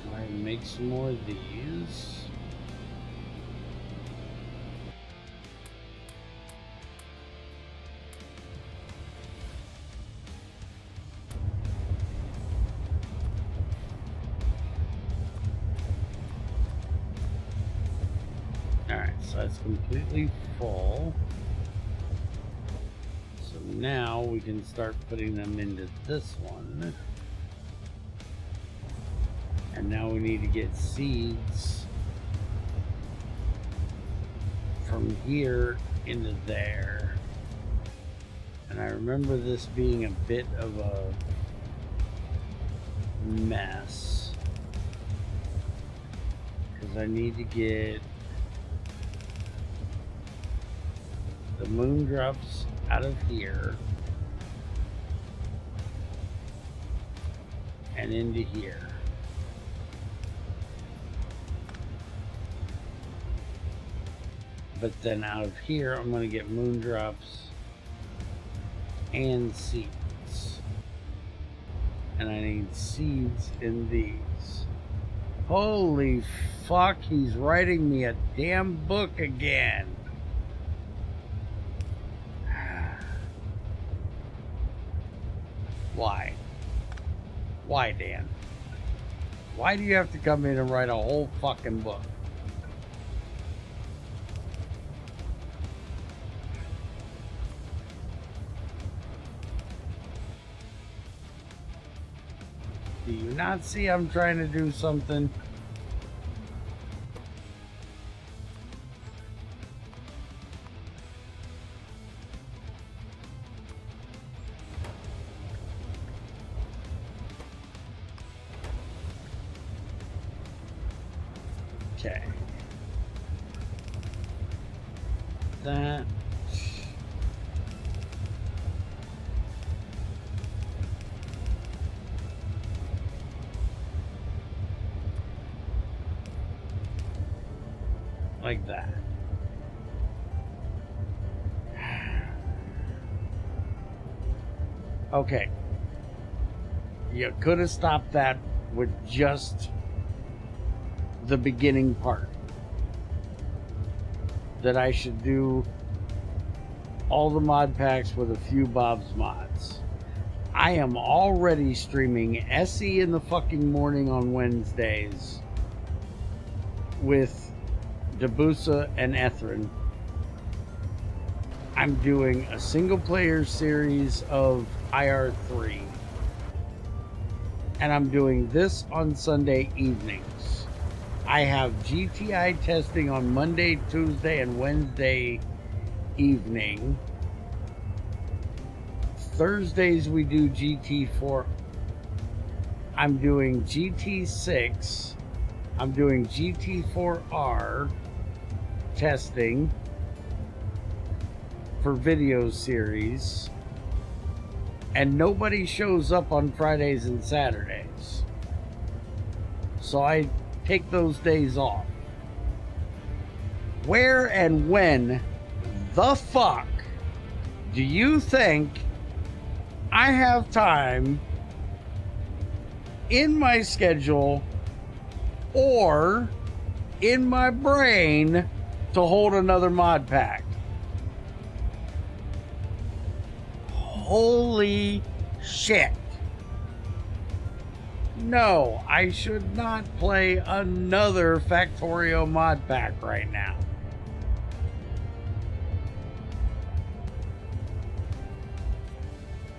Go ahead and make some more of these. So that's completely full. So now we can start putting them into this one. And now we need to get seeds from here into there. And I remember this being a bit of a mess, because I need to get the moon drops out of here and into here. But then out of here, I'm going to get moon drops and seeds. And I need seeds in these. Holy fuck, he's writing me a damn book again. Why? Why, Dan? Why do you have to come in and write a whole fucking book? Do you not see I'm trying to do something? Okay. That. Like that. Okay. You could have stopped that with just the beginning part. That I should do all the mod packs with a few Bob's mods. I am already streaming SE in the fucking morning on Wednesdays with Debusa and Ethrin. I'm doing a single player series of IR3. And I'm doing this on Sunday evenings. I have GTI testing on Monday, Tuesday, and Wednesday evening. Thursdays we do GT4. I'm doing GT6. I'm doing GT4R testing for video series. And nobody shows up on Fridays and Saturdays. So I take those days off. Where and when the fuck do you think I have time in my schedule or in my brain to hold another mod pack. Holy shit. No, I should not play another Factorio mod pack right now.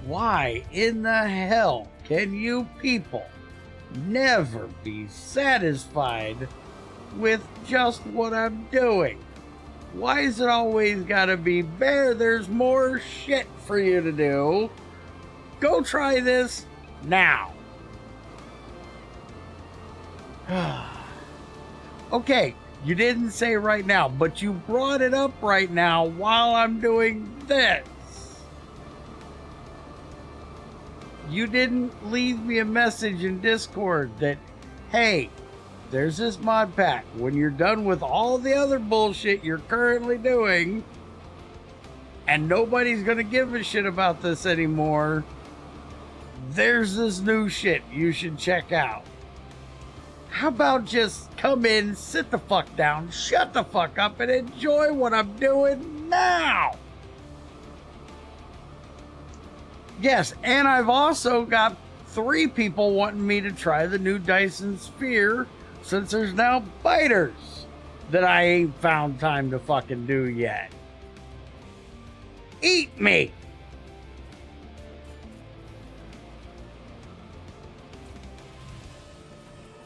Why in the hell can you people never be satisfied with just what I'm doing? Why is it always gotta be, Bear, there's more shit for you to do. Go try this now. Okay, you didn't say right now, but you brought it up right now while I'm doing this. You didn't leave me a message in Discord that, hey, there's this mod pack. When you're done with all the other bullshit you're currently doing, and nobody's gonna give a shit about this anymore, there's this new shit you should check out. How about just come in, sit the fuck down, shut the fuck up, and enjoy what I'm doing now? Yes, and I've also got 3 people wanting me to try the new Dyson Sphere, since there's now biters that I ain't found time to fucking do yet. Eat me!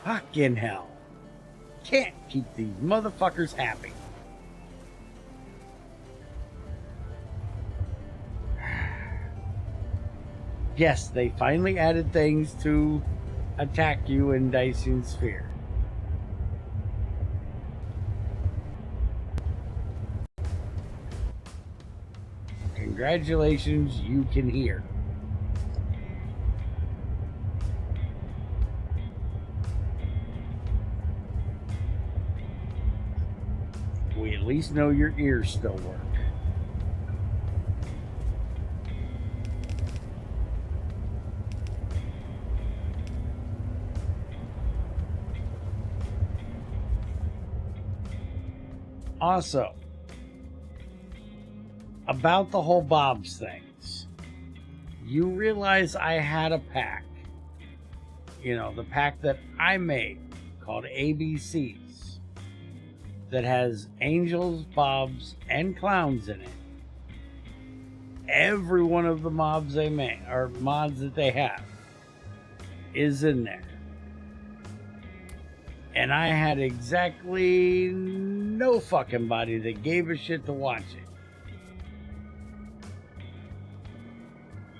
Fucking hell. Can't keep these motherfuckers happy. Yes, they finally added things to attack you in Dyson Sphere. Congratulations, you can hear. We at least know your ears still work. Also, about the whole Bob's things, you realize I had a pack, you know, the pack that I made called ABCs, that has angels, bobs, and clowns in it. Every one of the mobs they make, or mods that they have, is in there. And I had exactly no fucking body that gave a shit to watch it.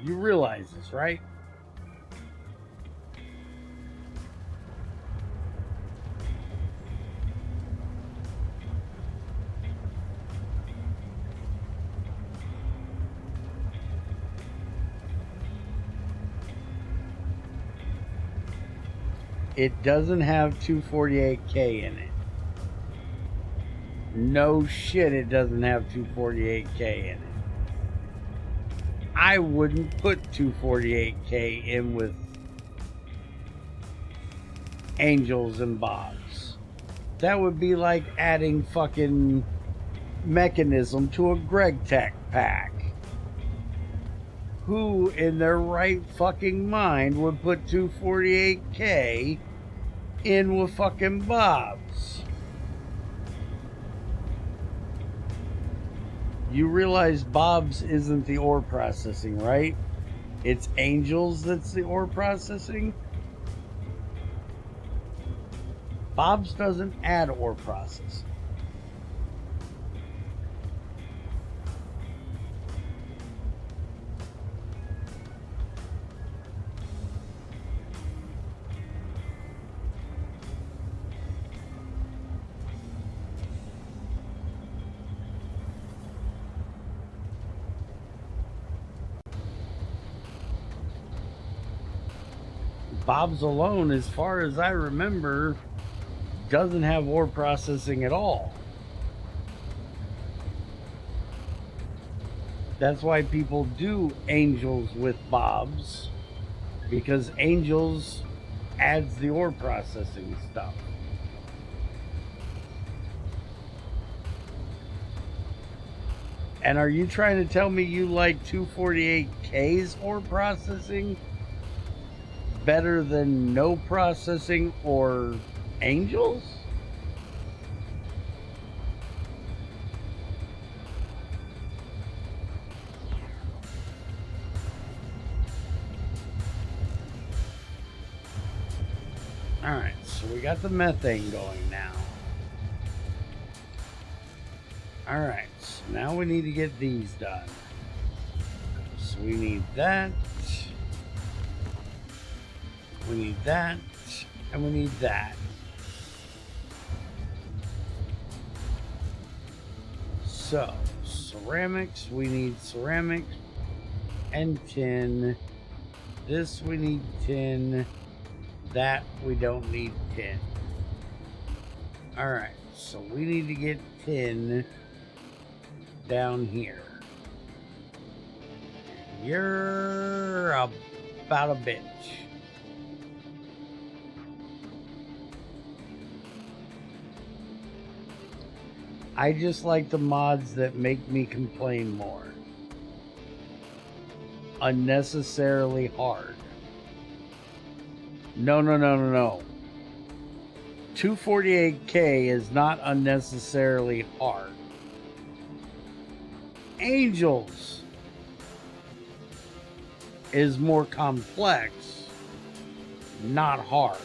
You realize this, right? It doesn't have 248K in it. No shit, it doesn't have 248K in it. I wouldn't put 248K in with angels and bobs. That would be like adding fucking mechanism to a Greg Tech pack. Who in their right fucking mind would put 248K in with fucking bobs? You realize bobs isn't the ore processing, right? It's angels that's the ore processing. Bobs doesn't add ore processing. Bob's alone, as far as I remember, doesn't have ore processing at all. That's why people do angels with bobs, because angels adds the ore processing stuff. And are you trying to tell me you like 248K's ore processing better than no processing or angels? Alright, so we got the methane going now. Alright, so now we need to get these done. So we need that. We need that. And we need that. So, ceramics, we need ceramics and tin. This we need tin. That we don't need tin. Alright, so we need to get tin down here. You're about a bitch. I just like the mods that make me complain more. Unnecessarily hard. No. 248K is not unnecessarily hard. Angels is more complex, not hard.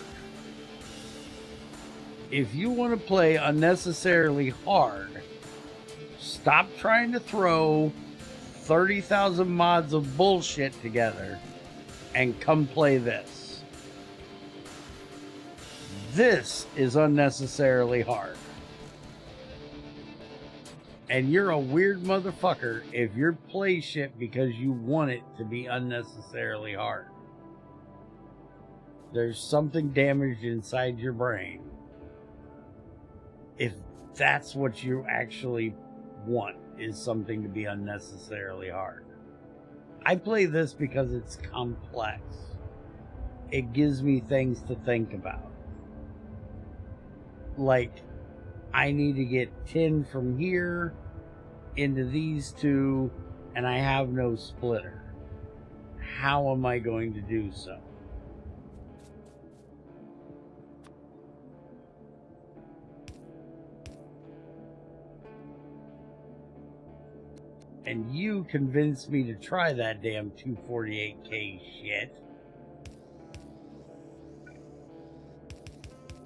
If you want to play unnecessarily hard, stop trying to throw 30,000 mods of bullshit together and come play this. This is unnecessarily hard. And you're a weird motherfucker if you play shit because you want it to be unnecessarily hard. There's something damaged inside your brain if that's what you actually want, is something to be unnecessarily hard. I play this because it's complex. It gives me things to think about. Like, I need to get tin from here into these two, and I have no splitter. How am I going to do so? And you convinced me to try that damn 248K shit.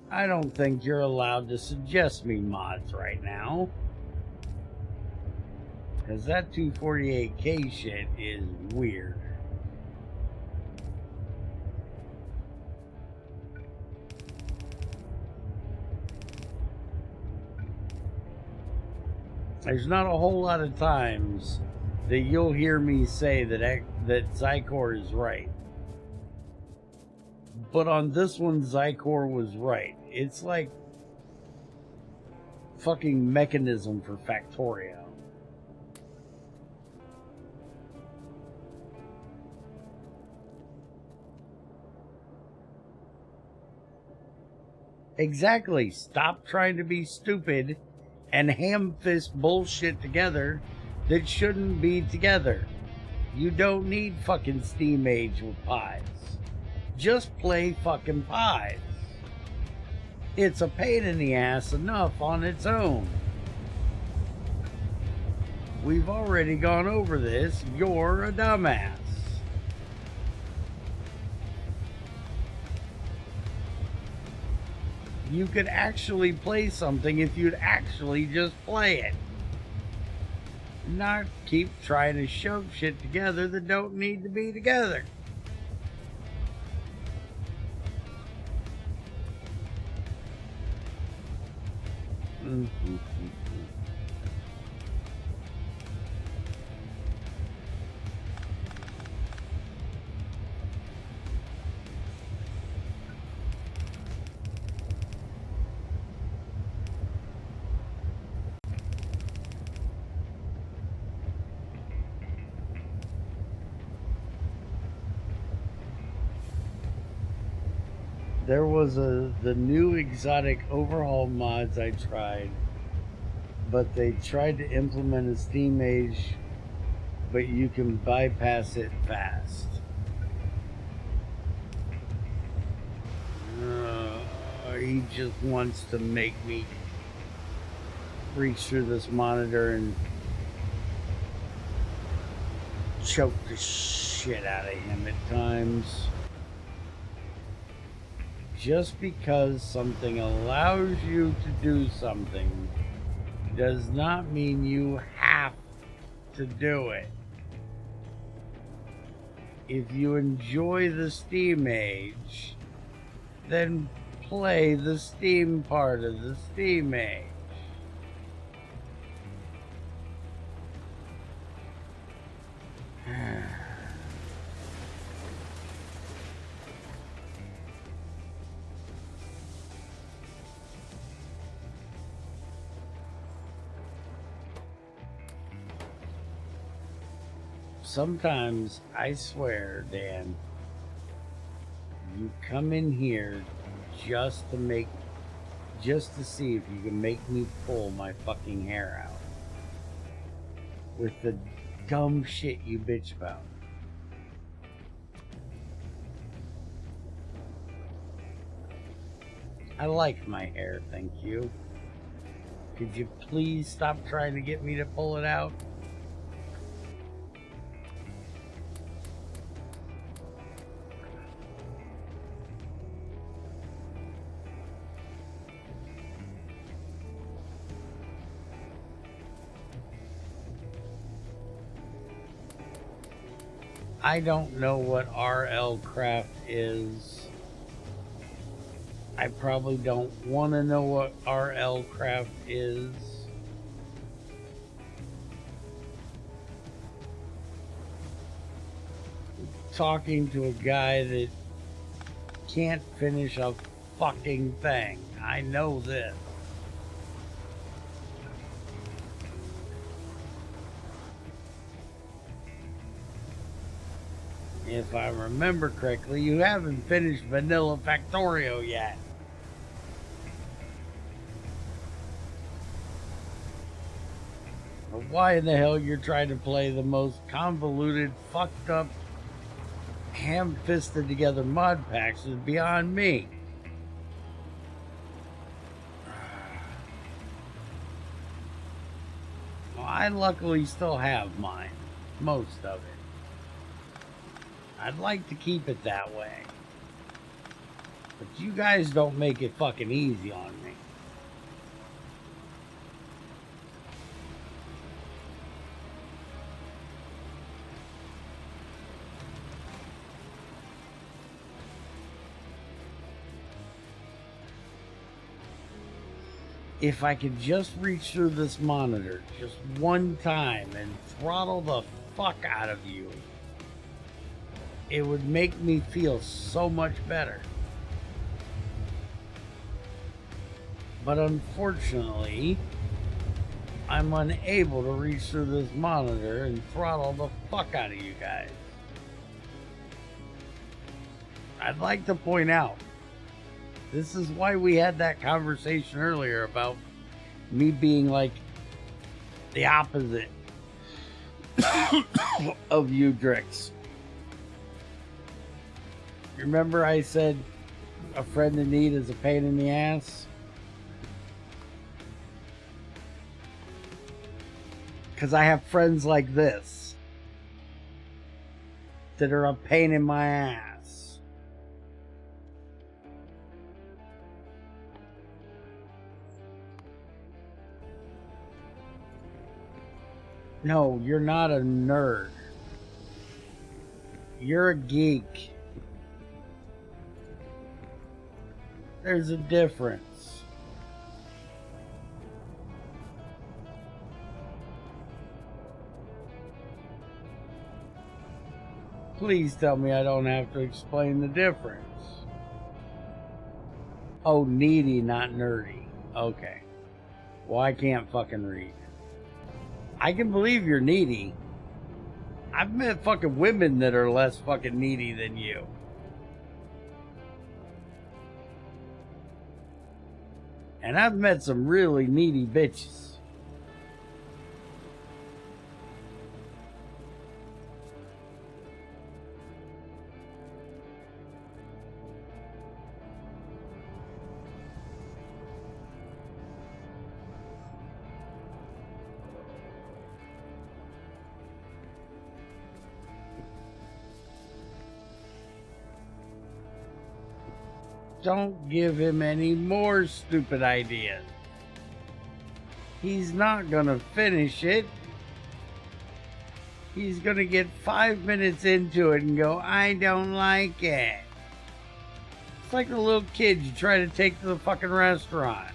I don't think you're allowed to suggest me mods right now. Because that 248K shit is weird. There's not a whole lot of times that you'll hear me say that Zykor is right. But on this one, Zykor was right. It's like fucking mechanism for Factorio. Exactly. Stop trying to be stupid and ham-fist bullshit together that shouldn't be together. You don't need fucking Steam Age with pies. Just play fucking pies. It's a pain in the ass enough on its own. We've already gone over this. You're a dumbass. You could actually play something if you'd actually just play it. Not keep trying to shove shit together that don't need to be together. There was the new exotic overhaul mods I tried, but they tried to implement a Steam Age, but you can bypass it fast. He just wants to make me reach through this monitor and choke the shit out of him at times. Just because something allows you to do something does not mean you have to do it. If you enjoy the Steam Age, then play the Steam part of the Steam Age. Sometimes, I swear, Dan, you come in here just to see if you can make me pull my fucking hair out with the dumb shit you bitch about. I like my hair, thank you. Could you please stop trying to get me to pull it out? I don't know what RL Craft is. I probably don't want to know what RL Craft is. Talking to a guy that can't finish a fucking thing. I know this. If I remember correctly, you haven't finished Vanilla Factorio yet. But why in the hell you're trying to play the most convoluted, fucked up, ham-fisted together mod packs is beyond me. Well, I luckily still have mine. Most of it. I'd like to keep it that way. But you guys don't make it fucking easy on me. If I could just reach through this monitor just one time and throttle the fuck out of you, it would make me feel so much better. But unfortunately, I'm unable to reach through this monitor and throttle the fuck out of you guys. I'd like to point out, this is why we had that conversation earlier about me being like the opposite of you, Drix. Remember I said a friend in need is a pain in the ass? Because I have friends like this that are a pain in my ass. No, you're not a nerd. You're a geek. There's a difference. Please tell me I don't have to explain the difference. Oh, needy, not nerdy. Okay. Well, I can't fucking read. I can believe you're needy. I've met fucking women that are less fucking needy than you. And I've met some really needy bitches. Don't give him any more stupid ideas. He's not gonna finish it. He's gonna get 5 minutes into it and go, I don't like it. It's like a little kid you try to take to the fucking restaurant.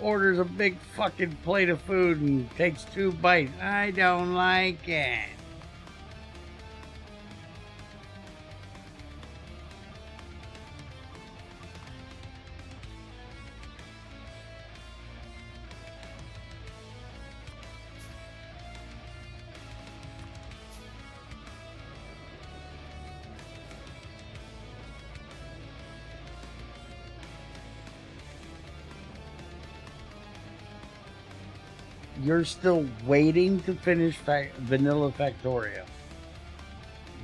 Orders a big fucking plate of food and takes 2 bites. I don't like it. You're still waiting to finish Vanilla Factorio.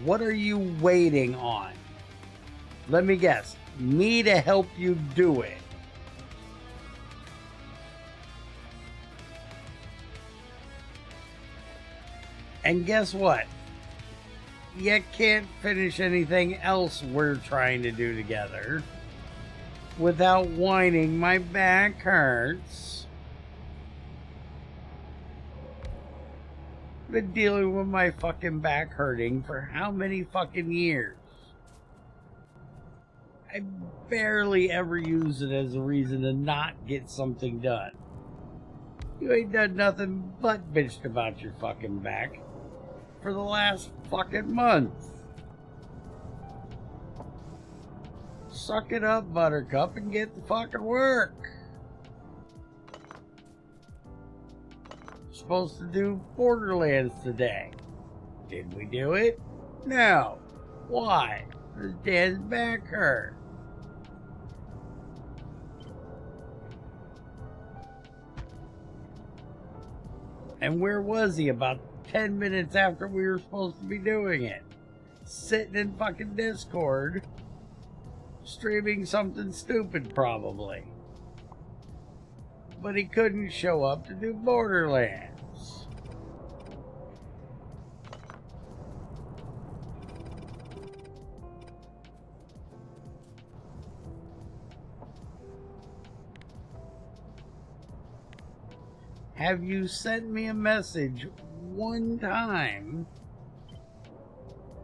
What are you waiting on? Let me guess. Me to help you do it. And guess what? You can't finish anything else we're trying to do together without whining my back hurts. Been dealing with my fucking back hurting for how many fucking years? I barely ever use it as a reason to not get something done. You ain't done nothing but bitched about your fucking back for the last fucking month. Suck it up, Buttercup, and get the fucking work. Supposed to do Borderlands today. Did we do it? No. Why? Because Dan's back hurt. And where was he about 10 minutes after we were supposed to be doing it? Sitting in fucking Discord, streaming something stupid probably. But he couldn't show up to do Borderlands. Have you sent me a message one time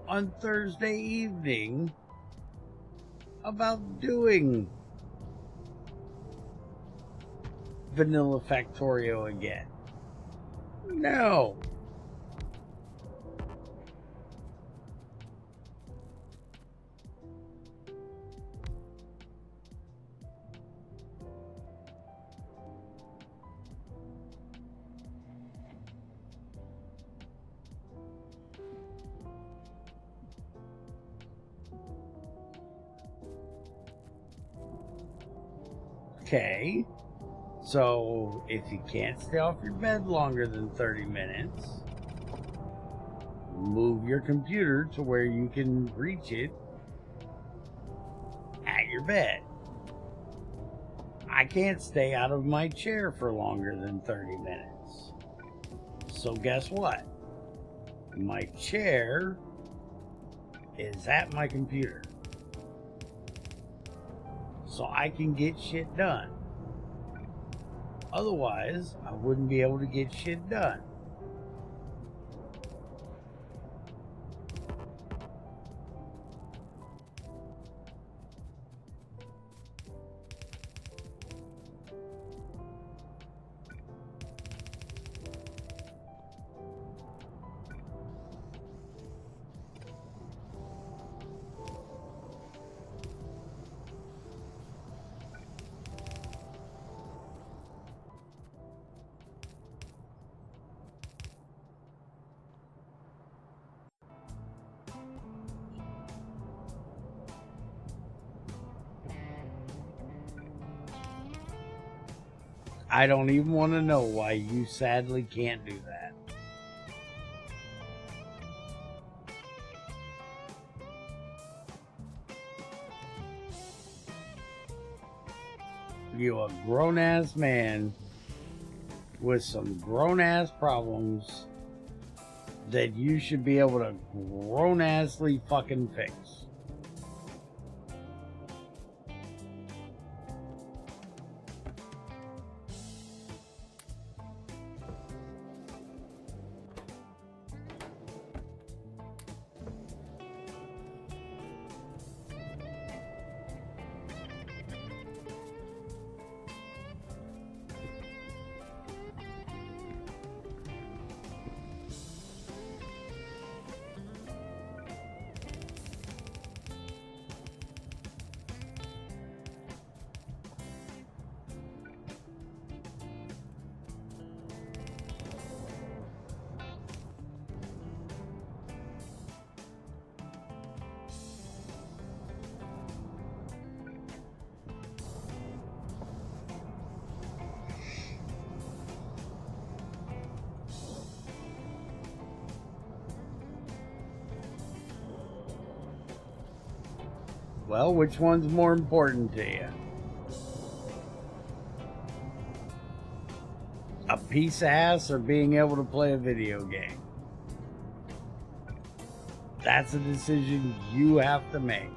on Thursday evening about doing Vanilla Factorio again? No. Okay. So, if you can't stay off your bed longer than 30 minutes, move your computer to where you can reach it at your bed. I can't stay out of my chair for longer than 30 minutes. So guess what? My chair is at my computer. So I can get shit done. Otherwise, I wouldn't be able to get shit done. I don't even want to know why you sadly can't do that. You a grown-ass man with some grown-ass problems that you should be able to grown-assly fucking fix. Well, which one's more important to you? A piece of ass or being able to play a video game? That's a decision you have to make.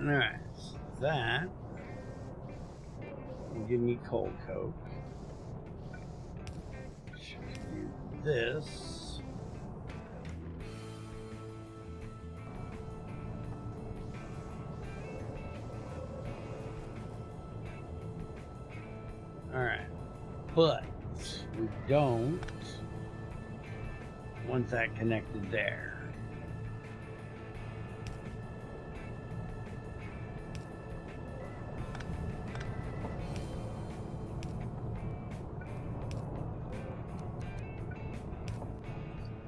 Alright, so that will give me cold coke. Should do this. Alright, but we don't want that connected there.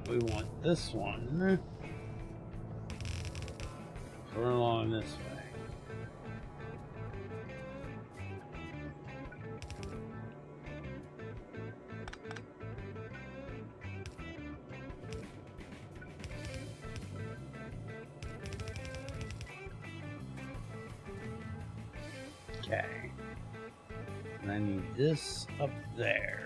We want this one to run along this way. Okay. And I need this up there.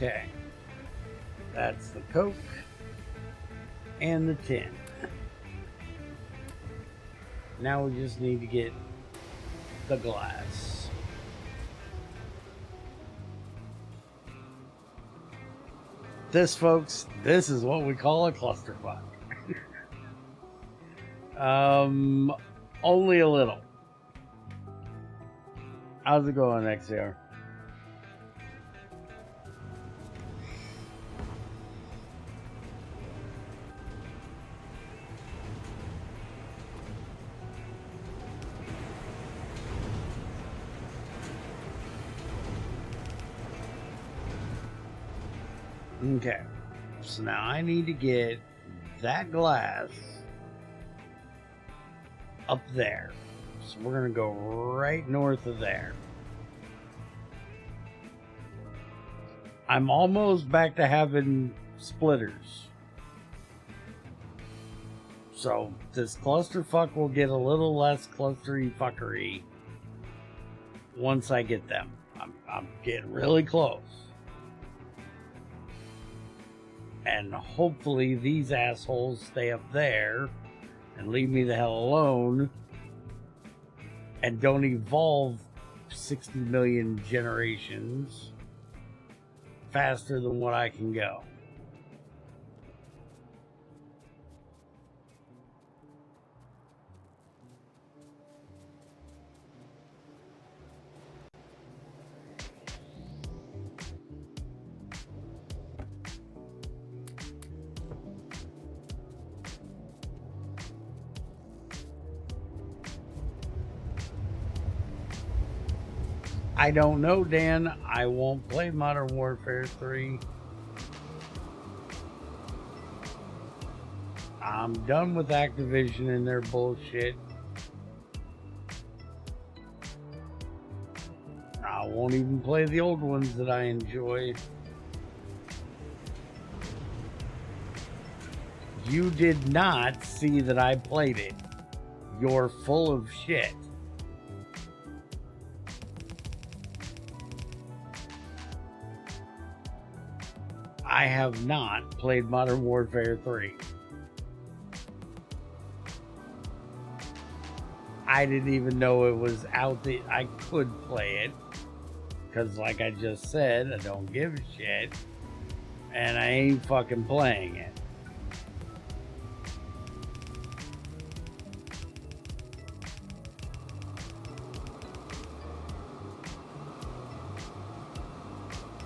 Okay, that's the Coke and the tin. Now we just need to get the glass. This, folks, this is what we call a clusterfuck. Only a little. How's it going, XR? Okay, so now I need to get that glass up there. So we're gonna go right north of there. I'm almost back to having splitters. So this clusterfuck will get a little less clustery fuckery once I get them. I'm getting really close. And hopefully these assholes stay up there and leave me the hell alone and don't evolve 60 million generations faster than what I can go. I don't know, Dan. I won't play Modern Warfare 3. I'm done with Activision and their bullshit. I won't even play the old ones that I enjoy. You did not see that I played it. You're full of shit. I have not played Modern Warfare 3. I didn't even know it was out there. I could play it. Because like I just said, I don't give a shit. And I ain't fucking playing it.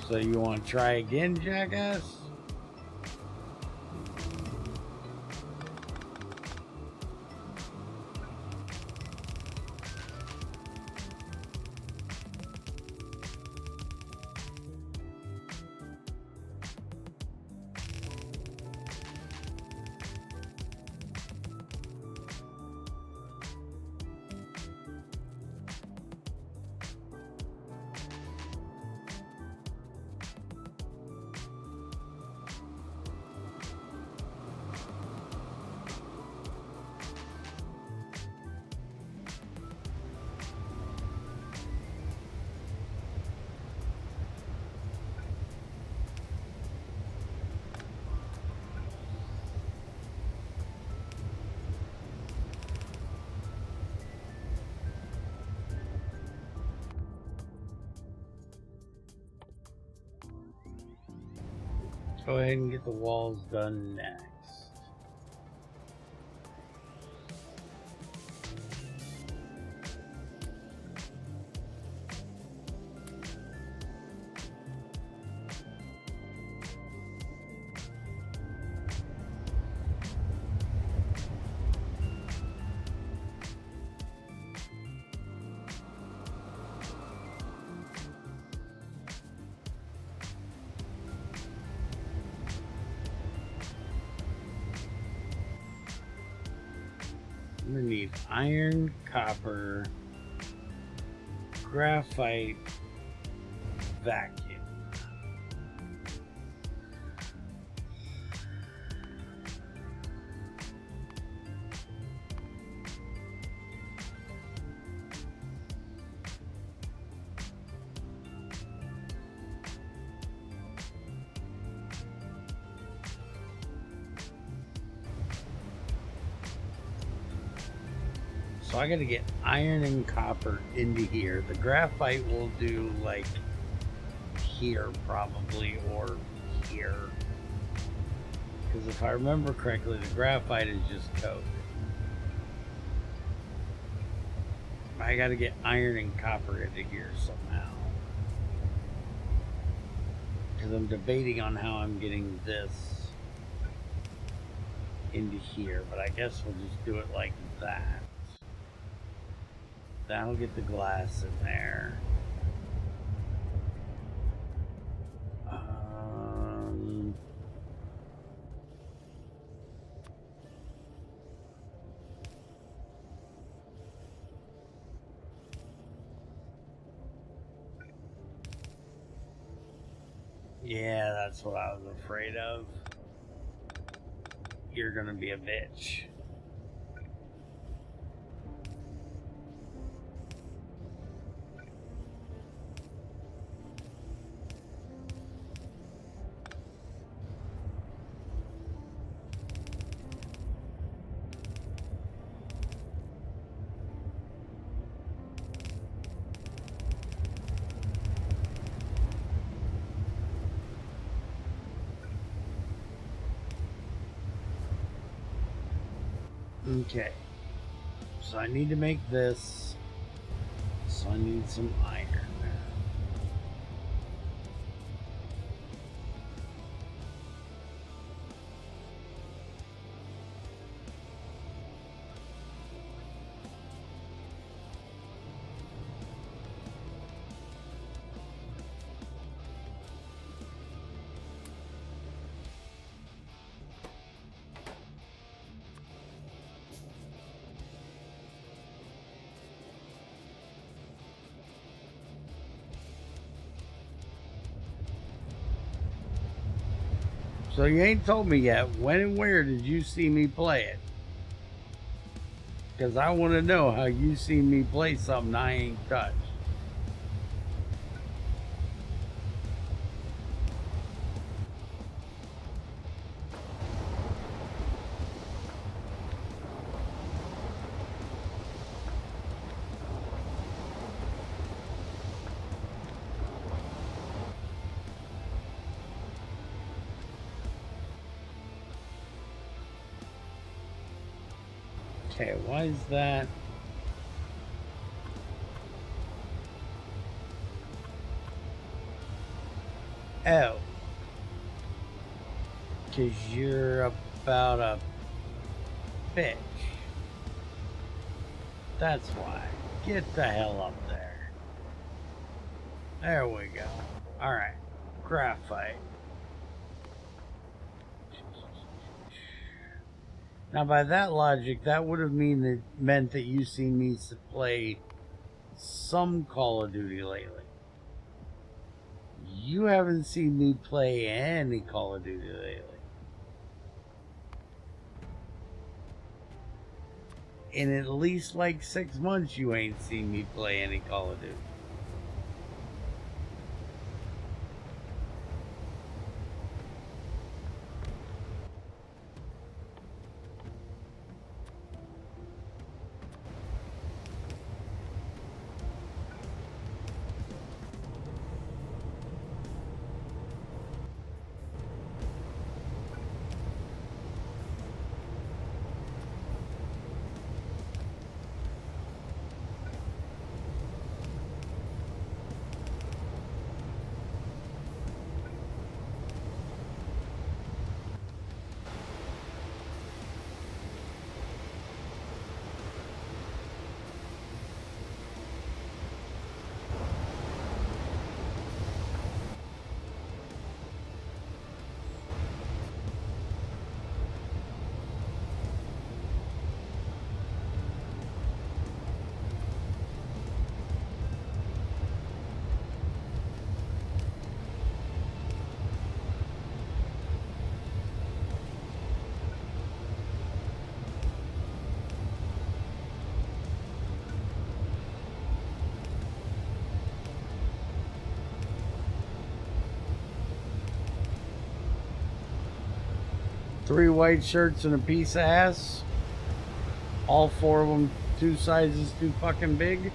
So you want to try again, jackass? Go ahead and get the walls done next. I'm gonna need iron, copper, graphite, vacuum. So I gotta get iron and copper into here. The graphite will do like here probably, or here. Because if I remember correctly, the graphite is just coke. I gotta get iron and copper into here somehow. Because I'm debating on how I'm getting this into here, but I guess we'll just do it like that. That'll get the glass in there. Yeah, that's what I was afraid of. You're gonna be a bitch. Okay, so I need to make this, so I need some iron. So you ain't told me yet, when and where did you see me play it? Because I want to know how you see me play something I ain't touched. Okay, why is that? Oh. Because you're about a bitch. That's why. Get the hell up there. There we go. Alright. Graphite. Now, by that logic, that would have meant that you've seen me play some Call of Duty lately. You haven't seen me play any Call of Duty lately. In at least like 6 months, you ain't seen me play any Call of Duty. 3 white shirts and a piece of ass. All 4 of them 2 sizes too fucking big.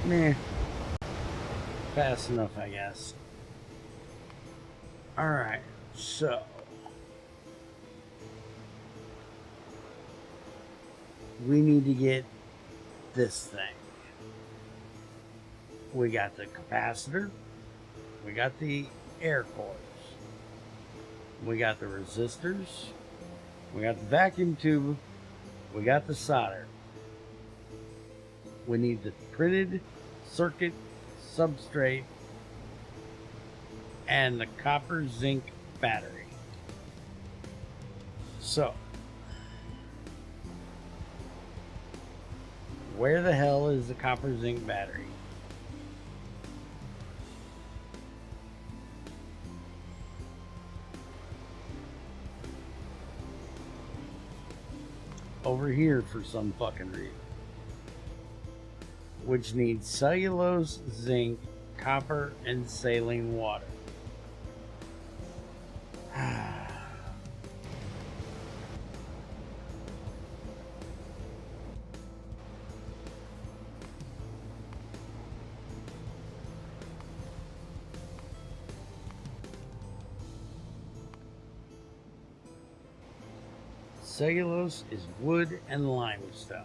Meh. Fast enough, I guess. Alright, so. We need to get this thing. We got the capacitor. We got the air cores. We got the resistors. We got the vacuum tube. We got the solder. We need the printed circuit substrate and the copper zinc battery. So, where the hell is the copper zinc battery? Over here for some fucking reason. Which needs cellulose, zinc, copper, and saline water. Cellulose is wood and limestone.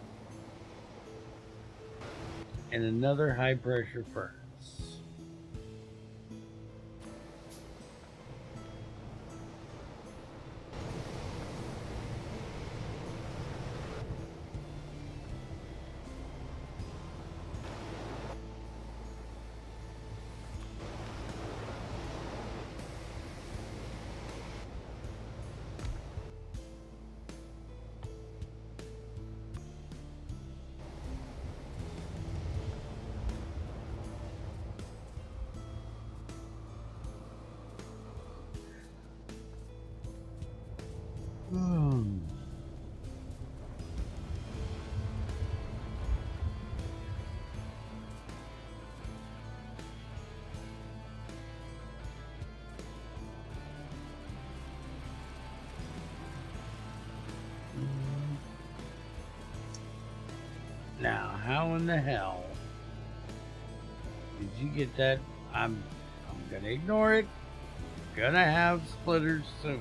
And another high pressure furnace. Now, how in the hell did you get that? I'm gonna ignore it. Gonna have splitters soon.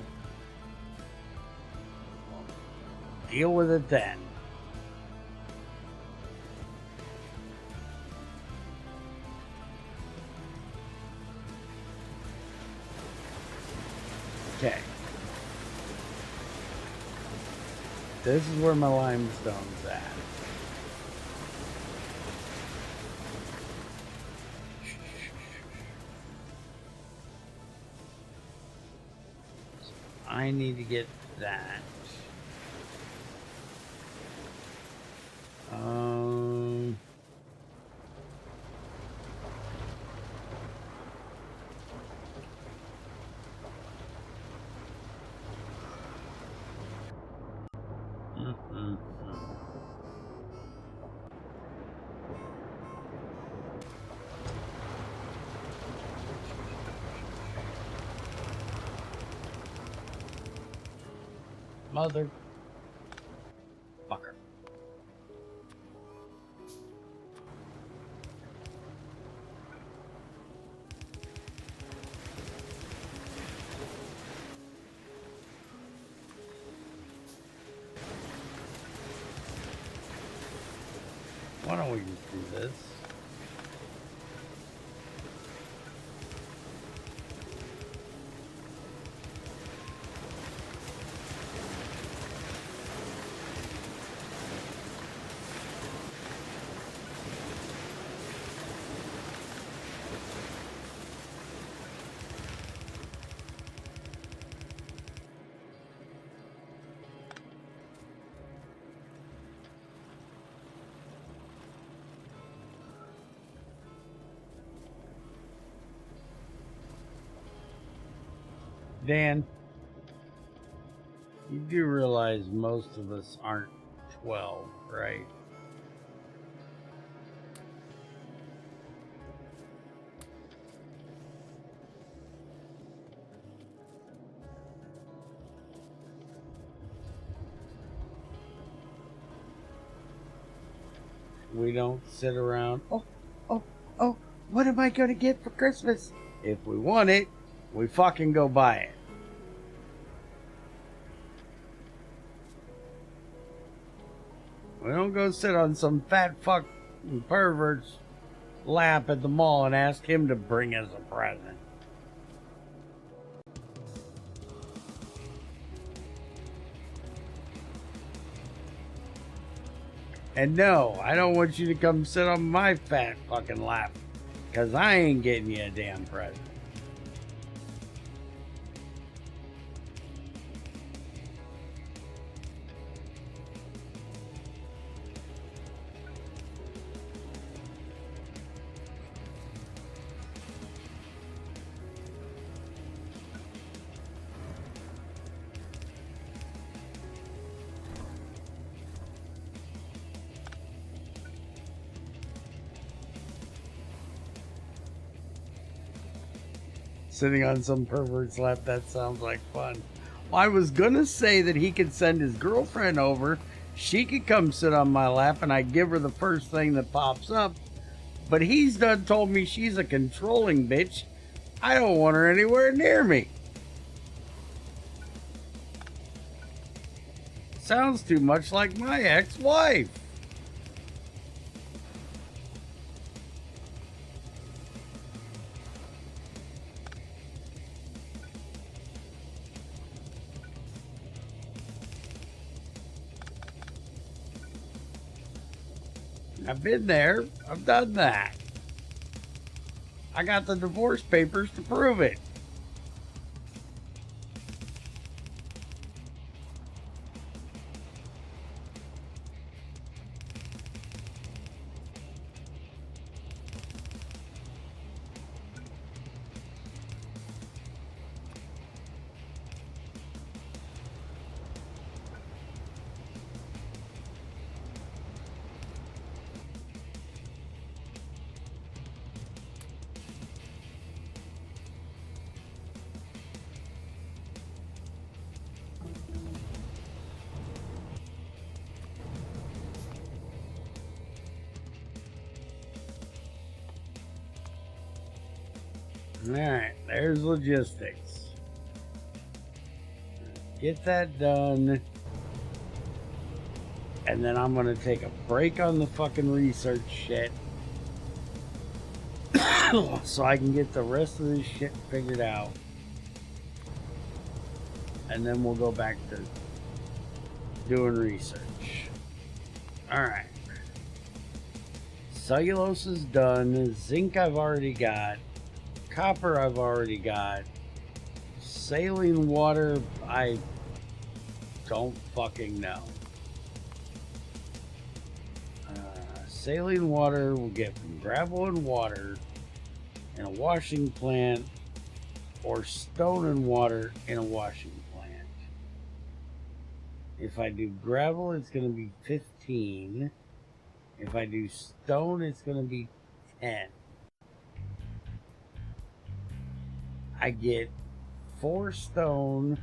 Deal with it then. Okay. This is where my limestone's at. I need to get that. Mother fucker. Why don't we just do this? Dan, you do realize most of us aren't 12, right? We don't sit around, oh, what am I going to get for Christmas? If we want it, we fucking go buy it. We don't go sit on some fat fuck pervert's lap at the mall and ask him to bring us a present. And no, I don't want you to come sit on my fat fucking lap, because I ain't getting you a damn present. Sitting on some pervert's lap, that sounds like fun. Well, I was gonna say that he could send his girlfriend over. She could come sit on my lap and I give her the first thing that pops up. But he's done told me she's a controlling bitch. I don't want her anywhere near me. Sounds too much like my ex-wife. I've been there. I've done that. I got the divorce papers to prove it. Alright, there's logistics. Get that done. And then I'm gonna take a break on the fucking research shit. So I can get the rest of this shit figured out. And then we'll go back to doing research. Alright. Cellulose is done. Zinc I've already got. Copper I've already got. Saline water, I don't fucking know. Saline water we'll get from gravel and water in a washing plant, or stone and water in a washing plant. If I do gravel, it's going to be 15. If I do stone, it's going to be 10. I get 4 stone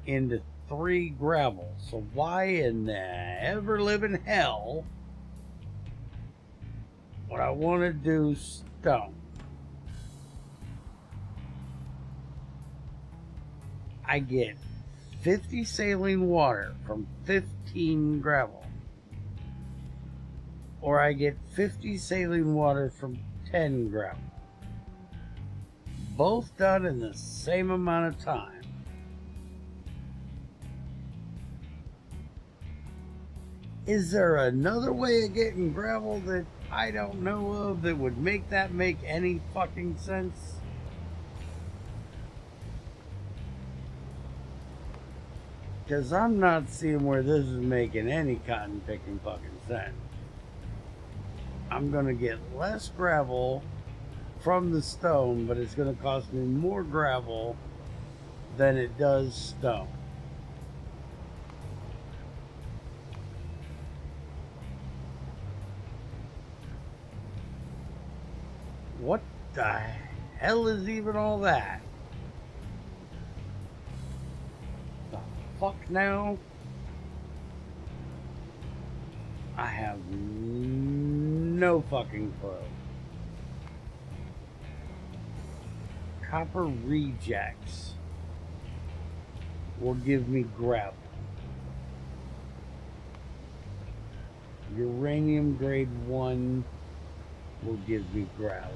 into 3 gravel. So why in the ever living hell would I want to do stone? I get 50 saline water from 15 gravel. or I get 50 saline water from 10 gravel. Both done in the same amount of time. Is there another way of getting gravel that I don't know of that would make any fucking sense? Because I'm not seeing where this is making any cotton picking fucking sense. I'm going to get less gravel from the stone, but it's going to cost me more gravel than it does stone. What the hell is even all that? The fuck now? I have no fucking clue. Copper rejects will give me gravel. Uranium grade 1 will give me gravel.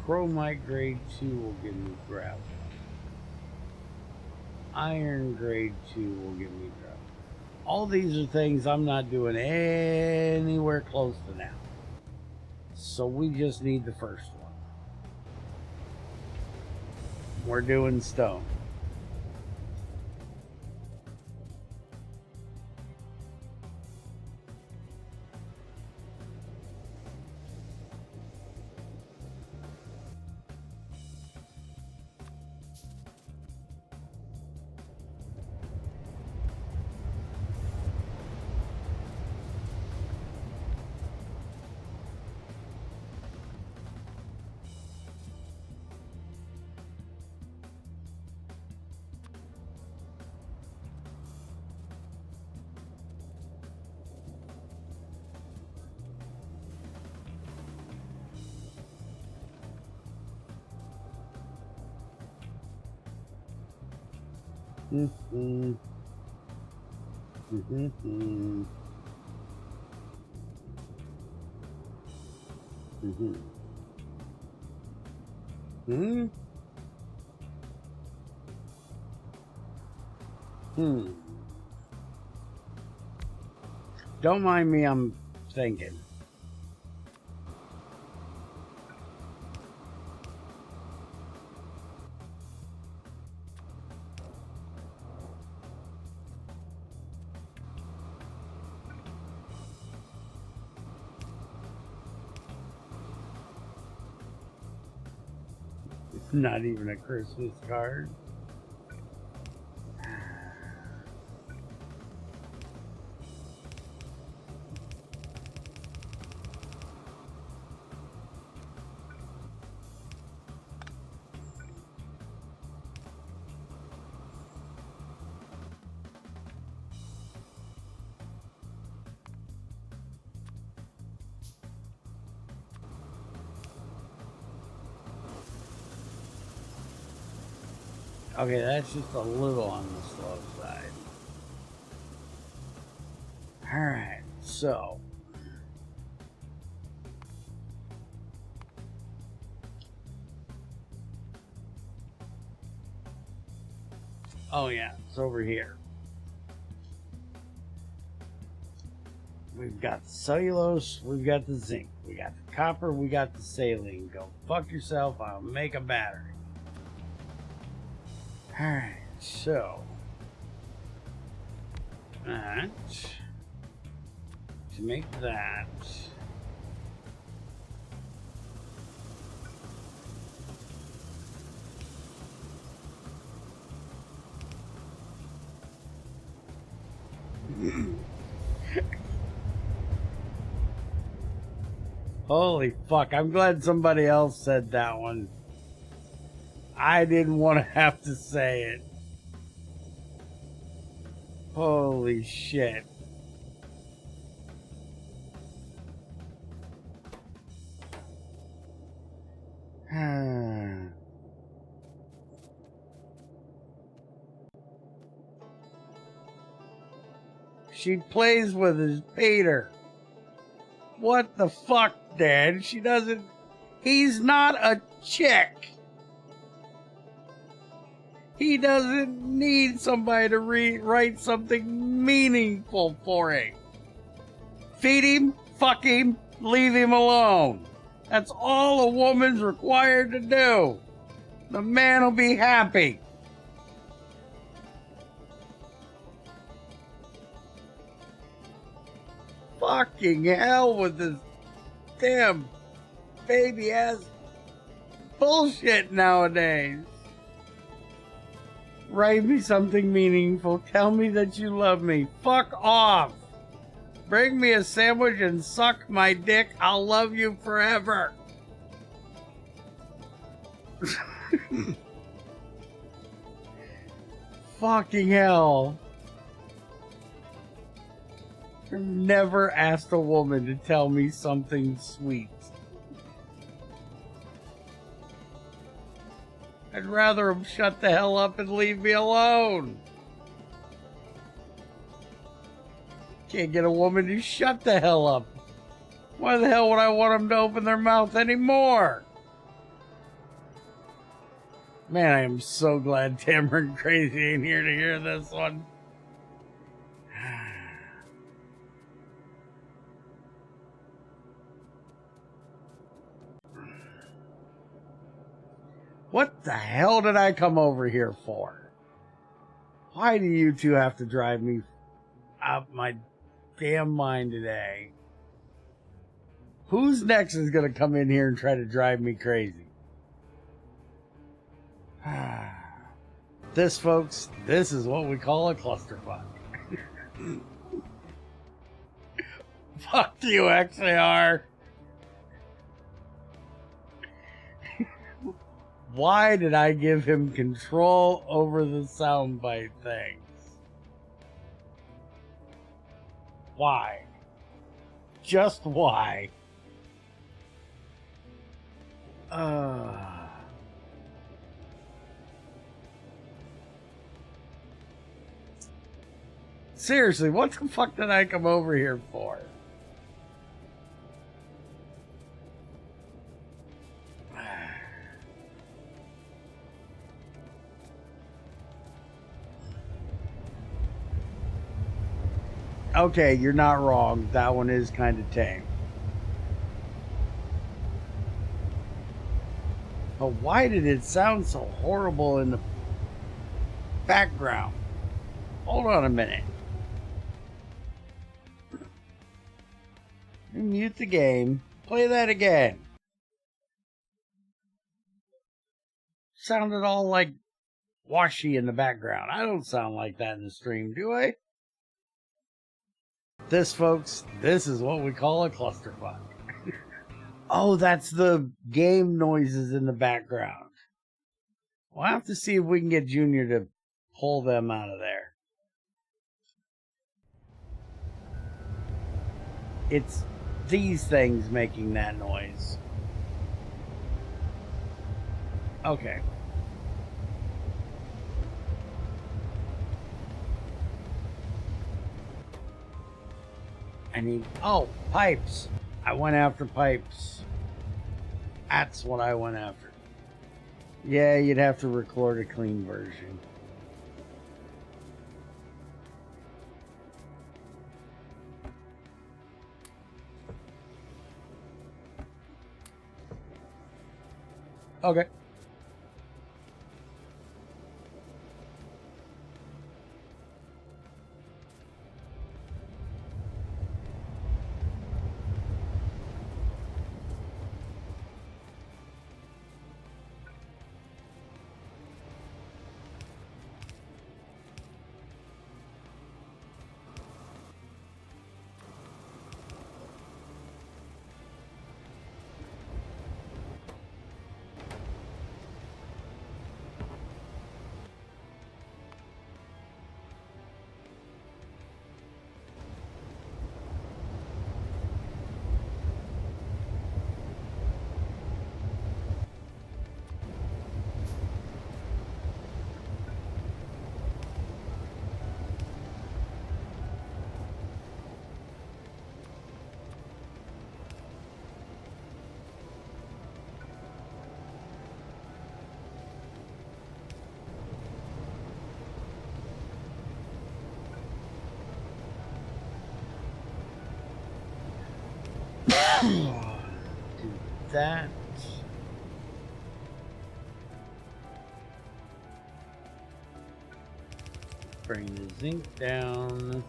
Chromite grade 2 will give me gravel. Iron grade 2 will give me gravel. All these are things I'm not doing anywhere close to now. So we just need the first one. We're doing stone. Mm-hmm. Mm-hmm. Mm-hmm. Hmm? Hmm. Don't mind me, I'm thinking. It's not even a Christmas card. Okay, that's just a little on the slow side. Alright, so. Oh yeah, it's over here. We've got the cellulose, we've got the zinc, we got the copper, we got the saline. Go fuck yourself, I'll make a battery. Alright, so. That. To make that. Holy fuck, I'm glad somebody else said that one. I didn't want to have to say it. Holy shit. She plays with his Peter. What the fuck, Dad? She doesn't... He's not a chick. He doesn't need somebody to write something meaningful for him. Feed him, fuck him, leave him alone. That's all a woman's required to do. The man will be happy. Fucking hell with this damn baby ass bullshit nowadays. Write me something meaningful. Tell me that you love me. Fuck off. Bring me a sandwich and suck my dick. I'll love you forever. Fucking hell. I've never asked a woman to tell me something sweet. I'd rather him shut the hell up and leave me alone. Can't get a woman to shut the hell up. Why the hell would I want them to open their mouth anymore? Man, I am so glad Tamron Crazy ain't here to hear this one. What the hell did I come over here for? Why do you two have to drive me out my damn mind today? Who's next is going to come in here and try to drive me crazy? This, folks, this is what we call a clusterfuck. Fuck you, XAR. Why did I give him control over the soundbite things? Why? Just why? Seriously, what the fuck did I come over here for? Okay, you're not wrong. That one is kind of tame. But why did it sound so horrible in the background? Hold on a minute. Mute the game. Play that again. Sounded all like washy in the background. I don't sound like that in the stream, do I? This, folks, this is what we call a clusterfuck. Oh, that's the game noises in the background. We'll have to see if we can get Junior to pull them out of there. It's these things making that noise. Okay. I need... Oh, pipes. I went after pipes. That's what I went after. Yeah, you'd have to record a clean version. Okay. that. Bring the zinc down.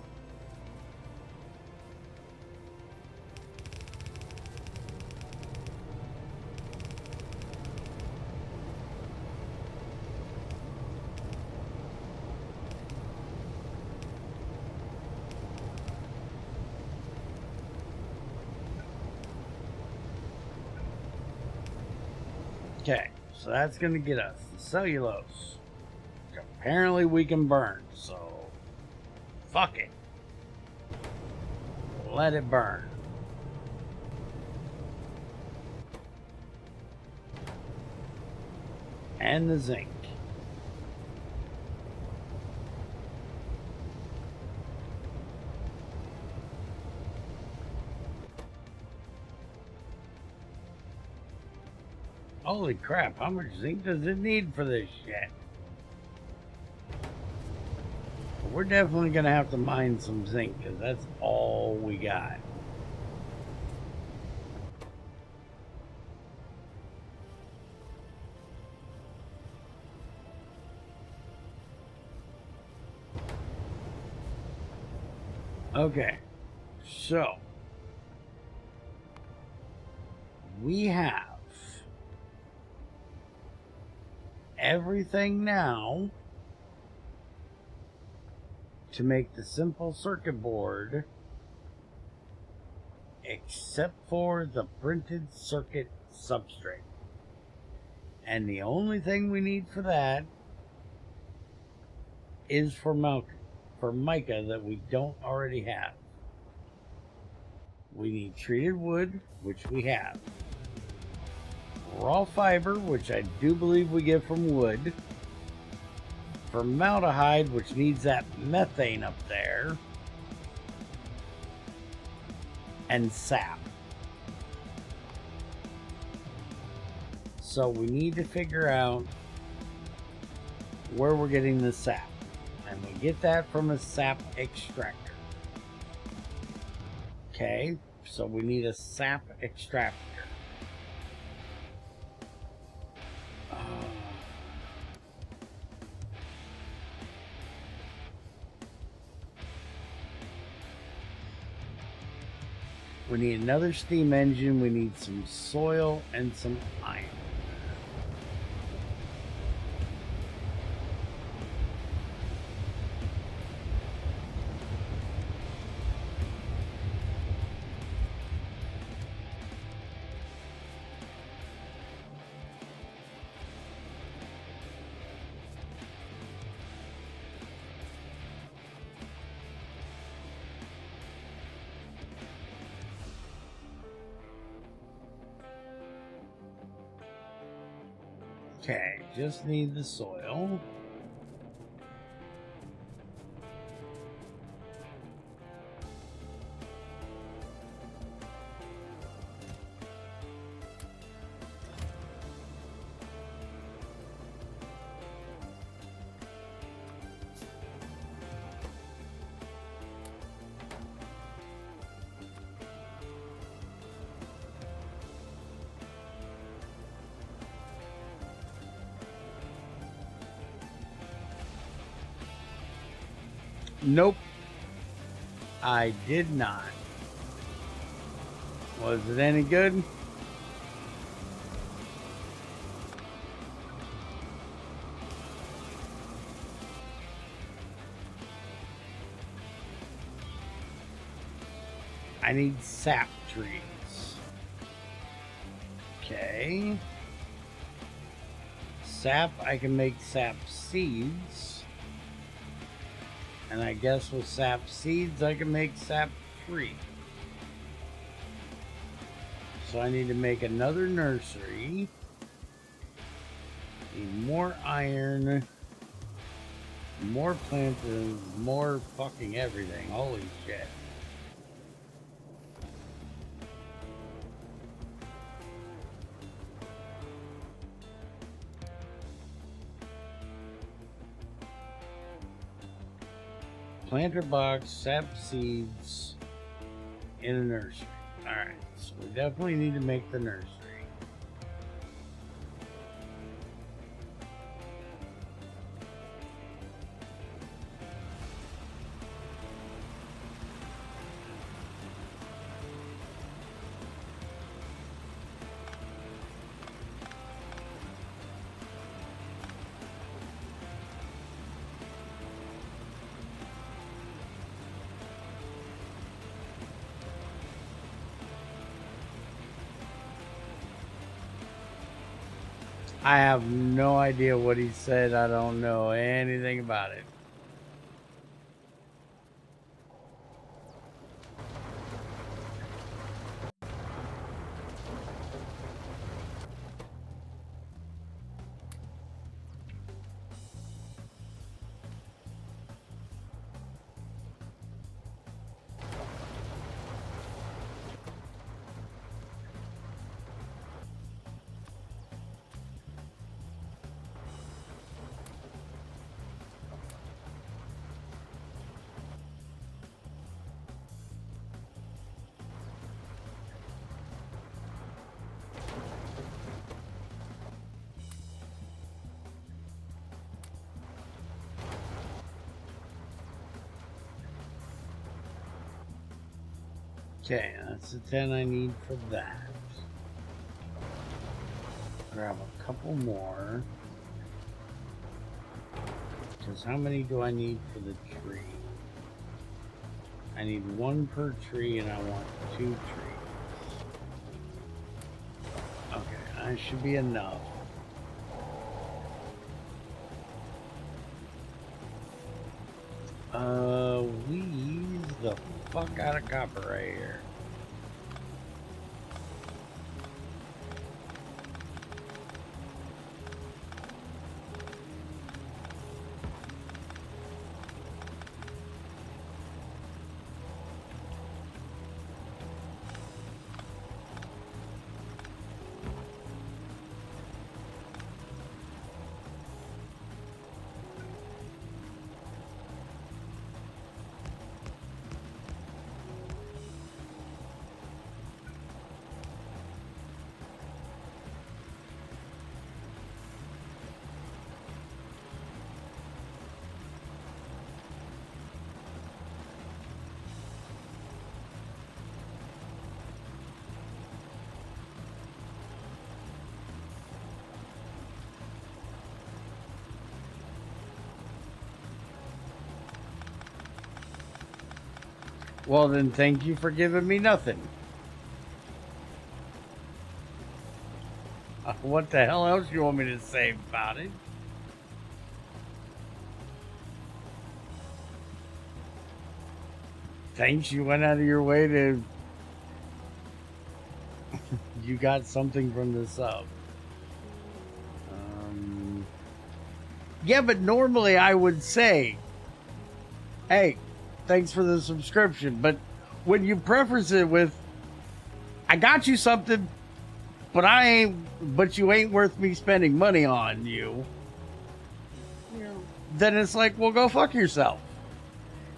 Okay, so that's going to get us the cellulose, which apparently we can burn, so fuck it. Let it burn. And the zinc. Holy crap, how much zinc does it need for this shit? We're definitely going to have to mine some zinc because that's all we got. Okay, so we have everything now to make the simple circuit board except for the printed circuit substrate. And the only thing we need for that is for mica that we don't already have. We need treated wood, which we have. Raw fiber, which I do believe we get from wood. Formaldehyde, which needs that methane up there. And sap. So we need to figure out where we're getting the sap. And we get that from a sap extractor. Okay, so we need a sap extractor. We need another steam engine. We need some soil and some iron. Okay, just need the soil. Nope. I did not. Was it any good? I need sap trees. Okay. Sap, I can make sap seeds. And I guess with sap seeds, I can make sap tree. So I need to make another nursery. Need more iron. More planters. More fucking everything. Holy shit. Planter box, sap seeds in a nursery. Alright, so we definitely need to make the nursery. I have no idea what he said. I don't know anything about it. Okay, that's the 10 I need for that. Grab a couple more. Because how many do I need for the tree? I need one per tree and I want 2 trees. Okay, that should be enough. Weave the fuck out of copper right here. Well, then thank you for giving me nothing. What the hell else you want me to say about it? Thanks, you went out of your way to... You got something from the sub. Yeah, but normally I would say, hey, thanks for the subscription. But when you preface it with, I got you something, but you ain't worth me spending money on you. Yeah. Then it's like, well, go fuck yourself.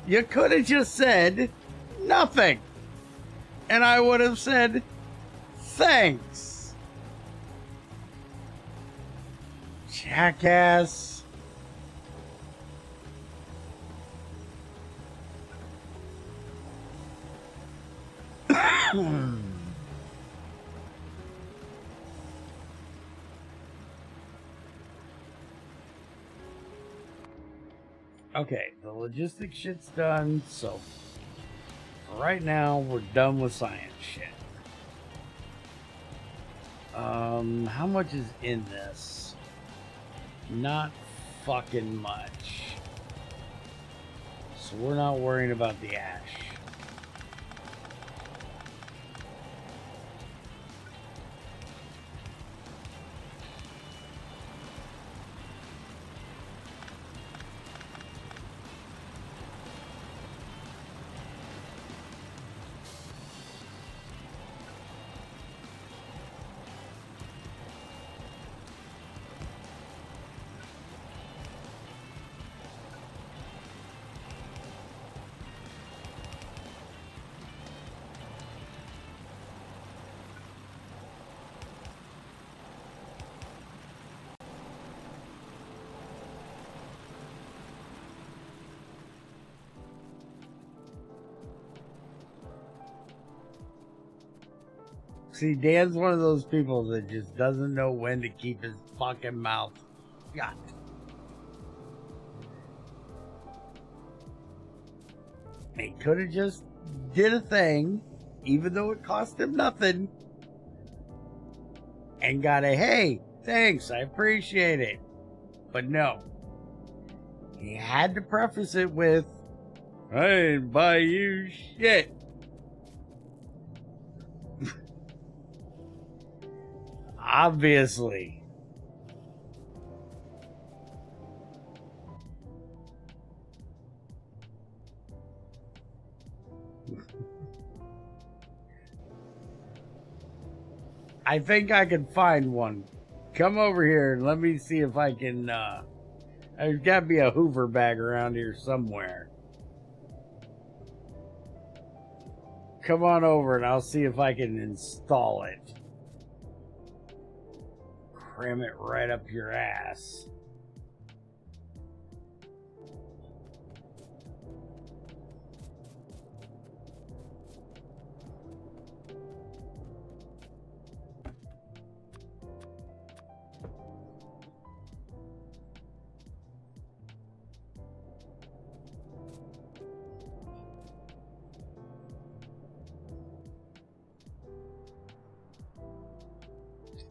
You could have just said nothing. And I would have said, thanks. Jackass. Okay, the logistics shit's done, so for right now we're done with science shit. How much is in this? Not fucking much. So we're not worrying about the ash. See, Dan's one of those people that just doesn't know when to keep his fucking mouth shut. He could have just did a thing, even though it cost him nothing, and got a, hey, thanks, I appreciate it. But no. He had to preface it with, I didn't buy you shit. Obviously. I think I can find one. Come over here and let me see if I can, there's gotta be a Hoover bag around here somewhere. Come on over and I'll see if I can install it. Cram it right up your ass.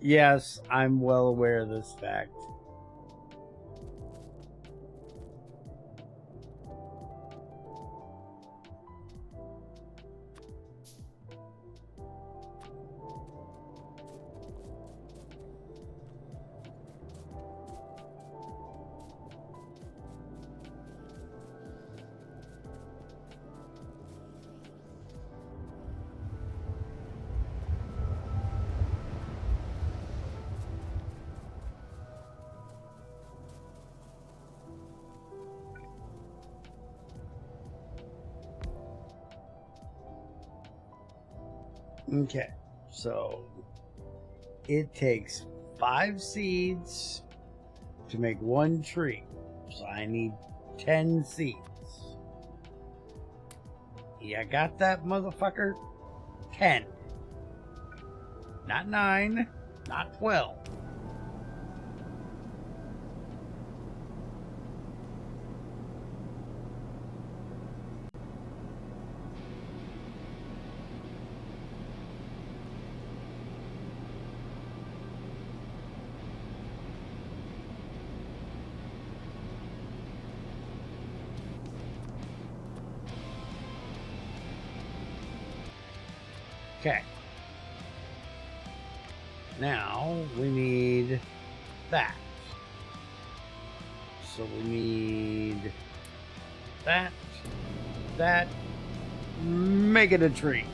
Yes, I'm well aware of this fact. Okay, so it takes 5 seeds to make 1 tree. So I need 10 seeds. Yeah, got that, motherfucker? 10. Not 9, not 12. Okay. Now we need that. So we need that, make it a tree.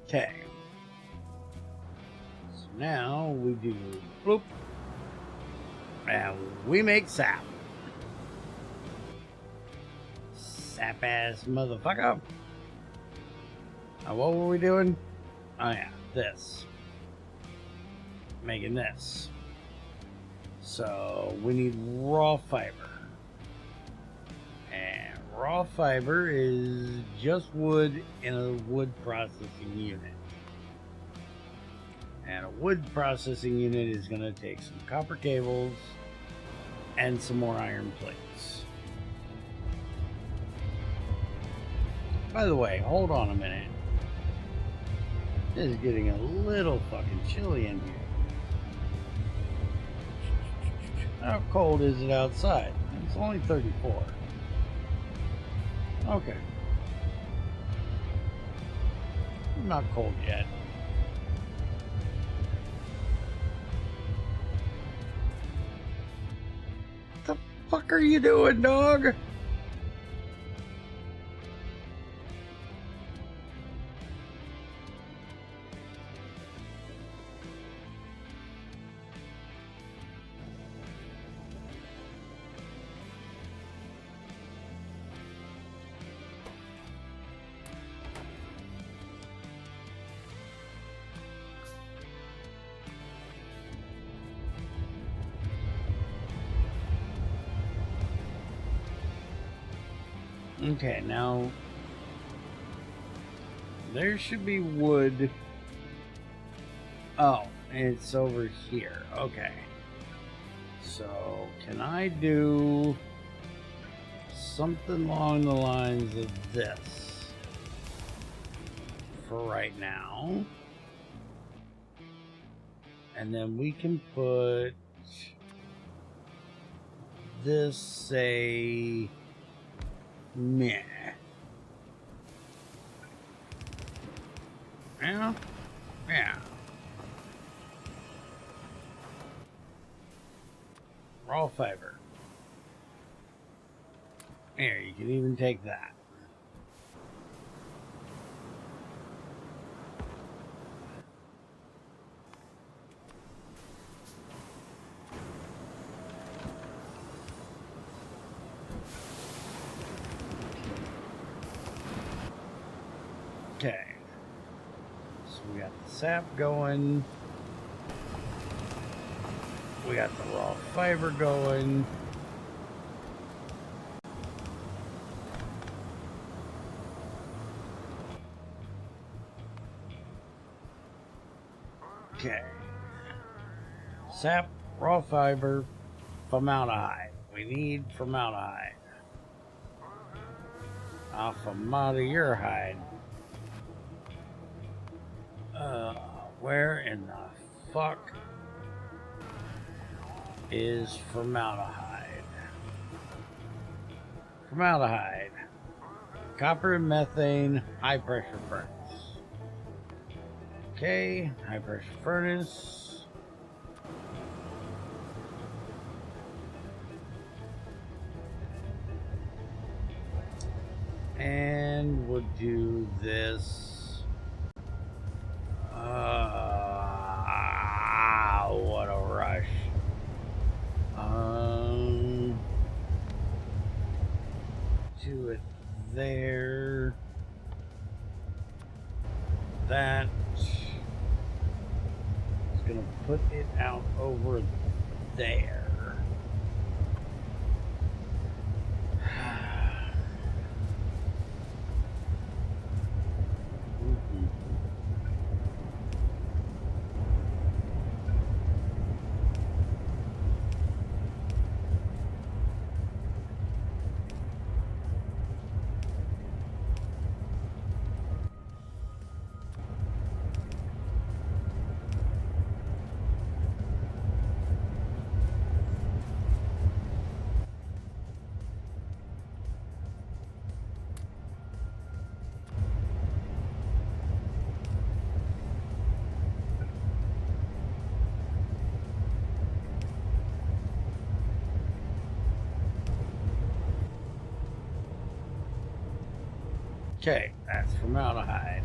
Okay. So now we do bloop. And we make sap. Sap ass motherfucker. Now what were we doing? Oh yeah, this. Making this. So we need raw fiber. And raw fiber is just wood in a wood processing unit. And a wood processing unit is going to take some copper cables and some more iron plates. By the way, hold on a minute. It is getting a little fucking chilly in here. How cold is it outside? It's only 34. Okay. Not cold yet. What the fuck are you doing, dog? Okay, now there should be wood. Oh, it's over here. Okay. So, can I do something along the lines of this for right now? And then we can put this, say, meh. Yeah. Yeah. Raw fiber. Here, you can even take that. Okay. So we got the sap going. We got the raw fiber going. Okay. Sap, raw fiber, formaldehyde. We need formaldehyde. Formaldehyde. Where in the fuck is formaldehyde? Formaldehyde. Copper and methane, high pressure furnace. Okay, high pressure furnace. And we'll do this. What a rush. Do it there. That is gonna put it out over there. Okay, that's formaldehyde.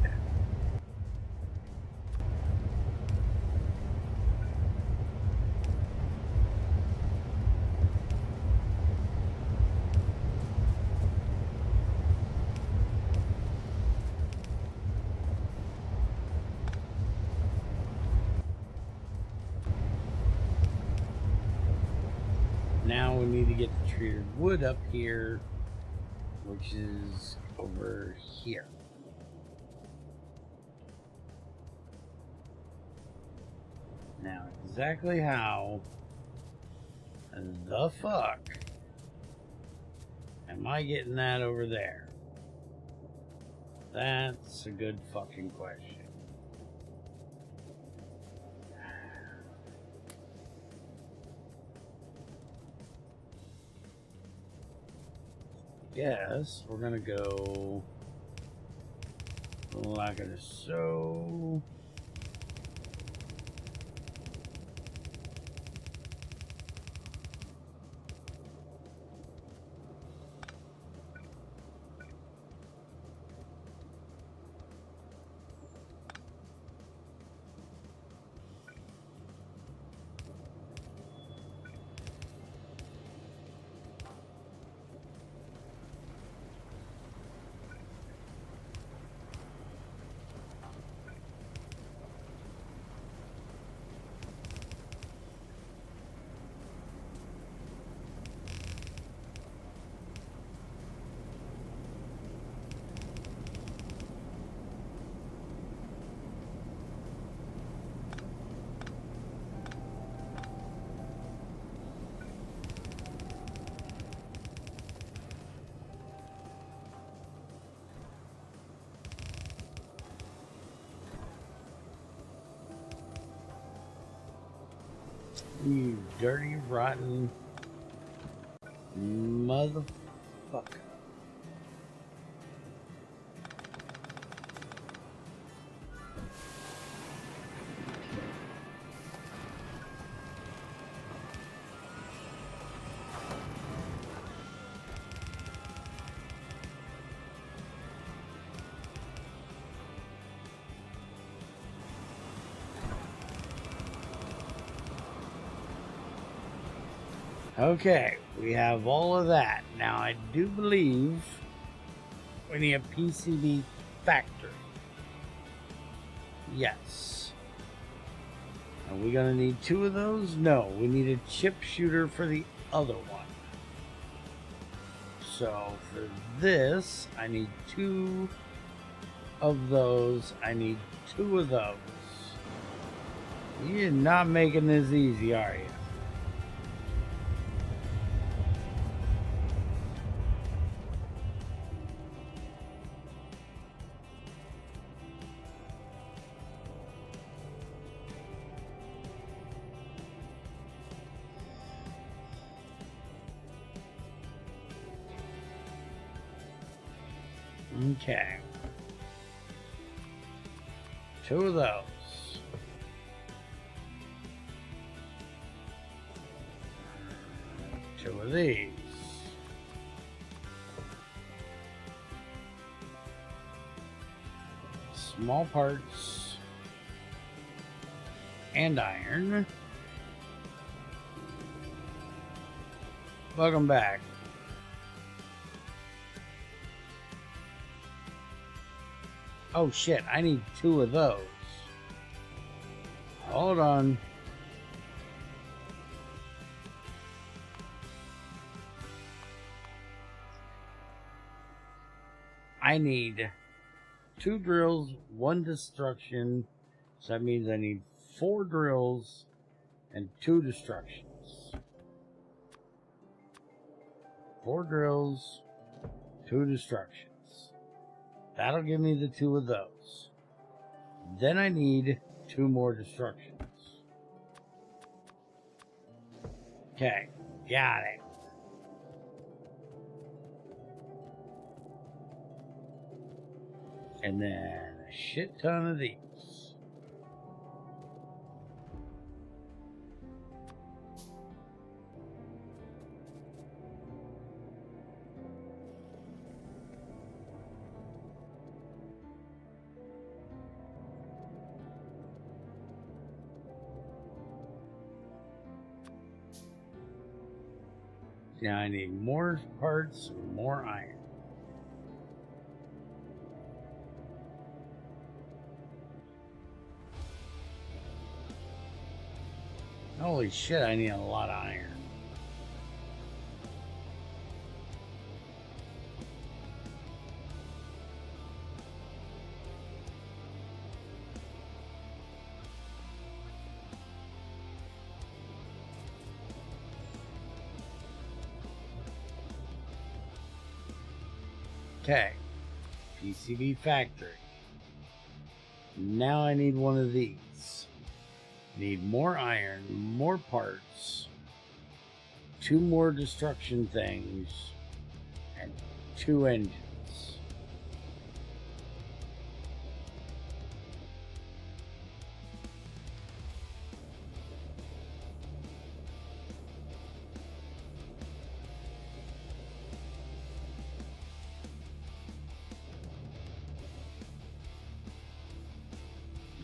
Now we need to get the treated wood up here, which is over here. Now, exactly how the fuck am I getting that over there? That's a good fucking question. Yes, we're gonna go like it is so. You dirty, rotten motherfucker. Okay, we have all of that. Now, I do believe we need a PCB factory. Yes. Are we going to need 2 of those? No, we need a chip shooter for the other one. So, for this, I need 2 of those. I need 2 of those. You're not making this easy, are you? Okay. 2 of those. Two of these. Small parts and iron. Welcome back. Oh shit, I need 2 of those. Hold on. I need 2 drills, 1 destruction. So that means I need 4 drills and 2 destructions. 4 drills, 2 destructions. That'll give me the 2 of those. Then I need 2 more destructions. Okay, got it. And then a shit ton of these. Now I need more parts, more iron. Holy shit, I need a lot of iron. Okay. PCB factory. Now I need one of these. Need more iron, more parts, 2 more destruction things, and 2 engines.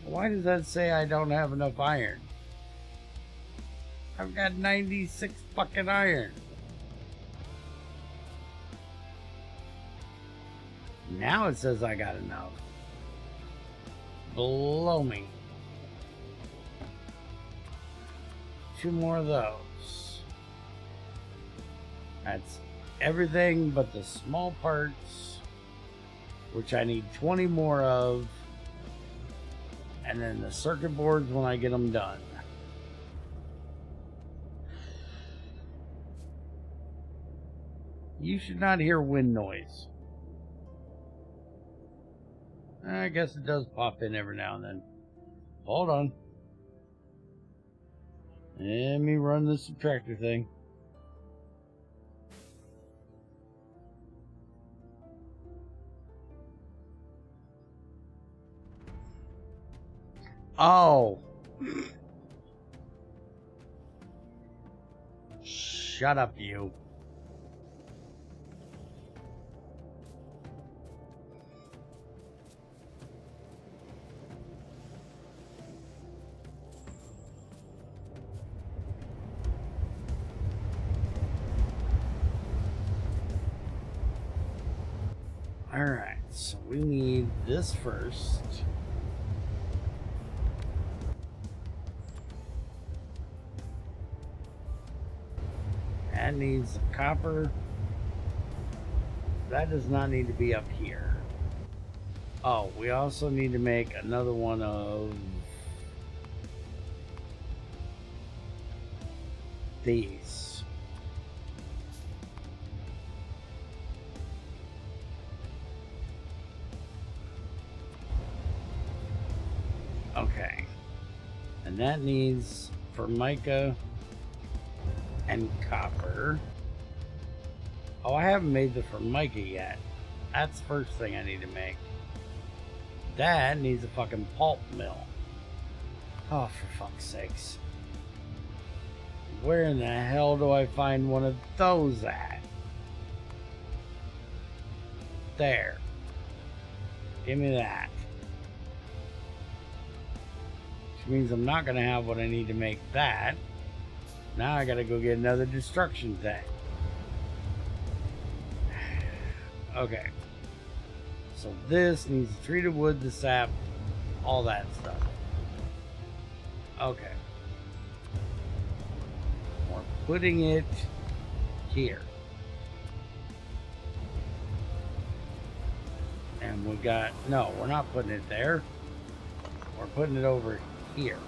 Why does that say I don't have enough iron? I've got 96 fucking iron. Now it says I got enough. Blow me. 2 more of those. That's everything but the small parts, which I need 20 more of. And then the circuit boards when I get them done. You should not hear wind noise. I guess it does pop in every now and then. Hold on. Let me run the subtractor thing. Oh. Shut up, you. Alright, so we need this first. That needs copper. That does not need to be up here. Oh, we also need to make another one of these. Okay. And that needs formica and copper. Oh, I haven't made the formica yet. That's the first thing I need to make. That needs a fucking pulp mill. Oh, for fuck's sakes. Where in the hell do I find one of those at? There. Give me that. Which means I'm not going to have what I need to make that. Now I gotta go get another destruction thing. Okay. So this needs treated wood, the sap, all that stuff. Okay. We're putting it here. And we got, no, we're not putting it there. We're putting it over here.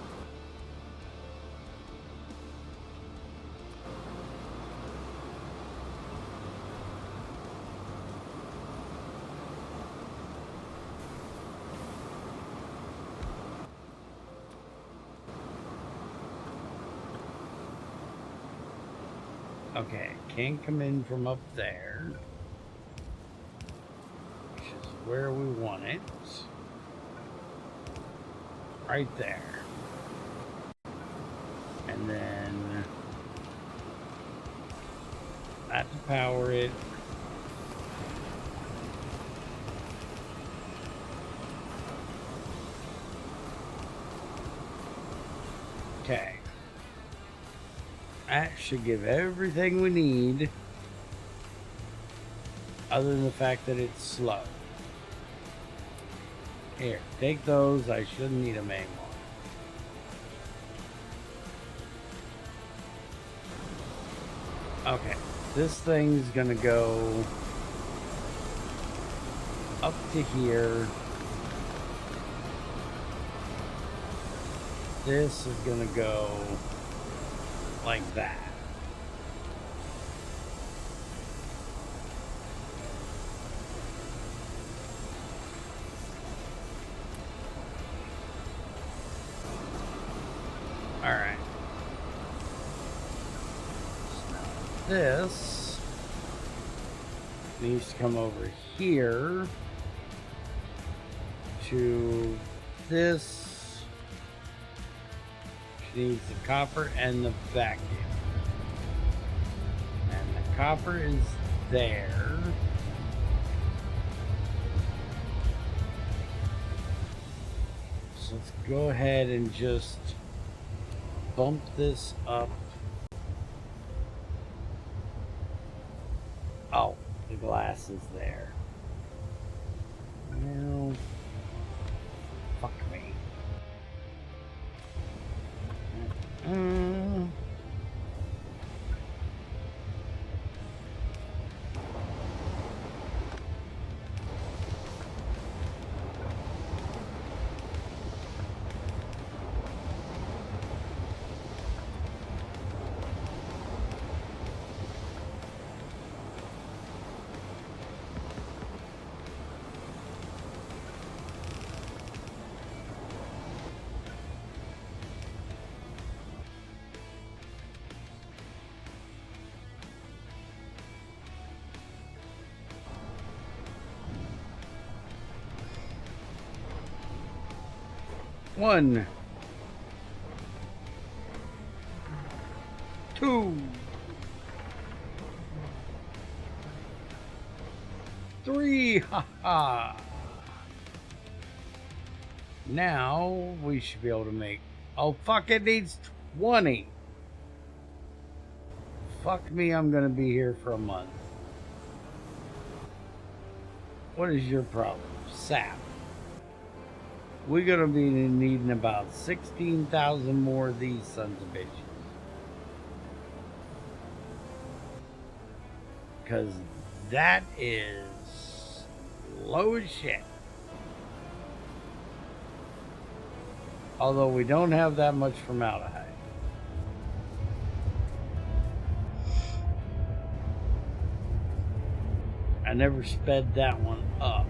Okay, can't come in from up there, which is where we want it. Right there. And then that to power it. Okay. That should give everything we need, other than the fact that it's slow. Here, take those. I shouldn't need them anymore. Okay, this thing's gonna go up to here. This is gonna go like that. this needs to come over here to this, which needs the copper and the vacuum. And the copper is there. So let's go ahead and just bump this up. Oh, the glass is there. Well, fuck me. One, two, three. Ha ha. Now we should be able to make. Oh fuck! It needs 20. Fuck me! I'm gonna be here for a month. What is your problem? Sap. We're gonna be needing about 16,000 more of these sons of bitches. Because that is low as shit. Although we don't have that much formaldehyde. I never sped that one up.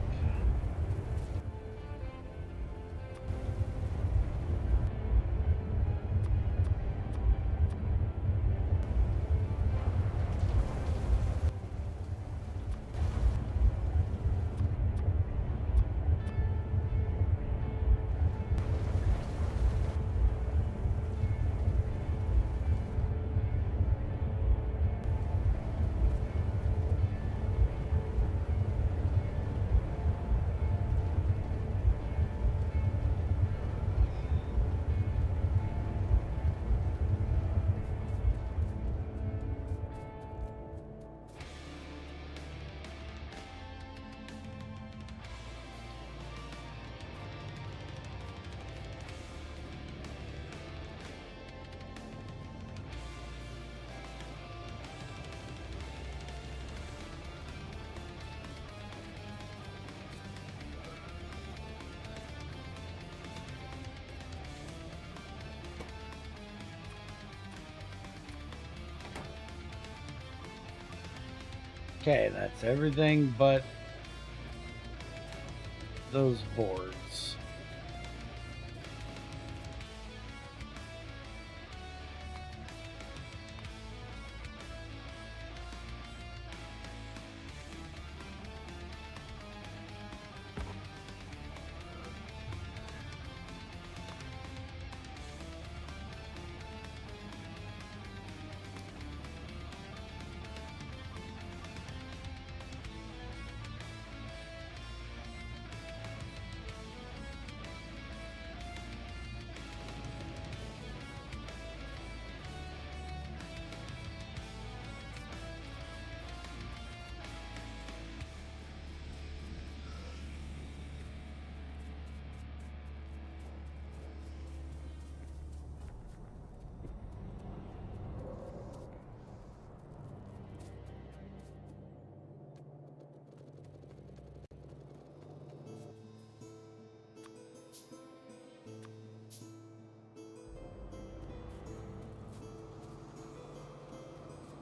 Okay, that's everything but those boards.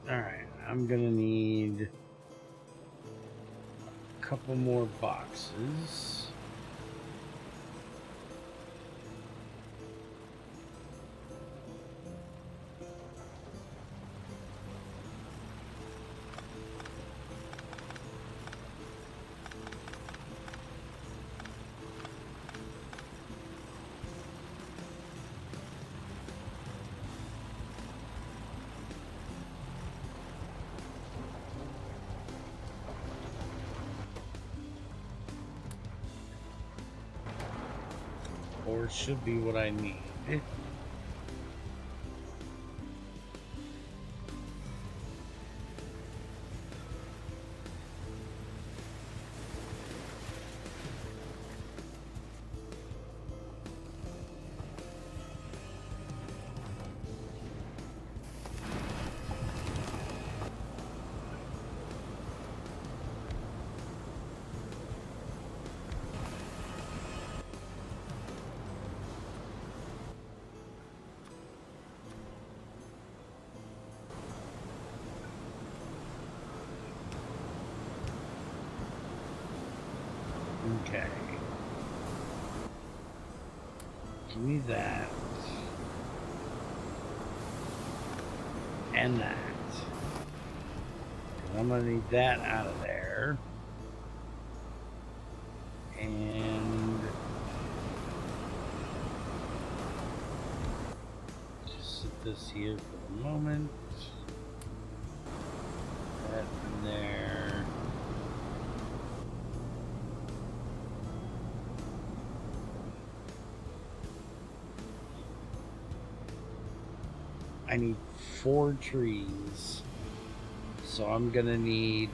Alright, I'm gonna need a couple more boxes. 4 should be what I need. Okay. Give me that. And that. 'Cause I'm going to need that out of there. And just set this here for the moment. That in there. I need 4 trees, so I'm gonna need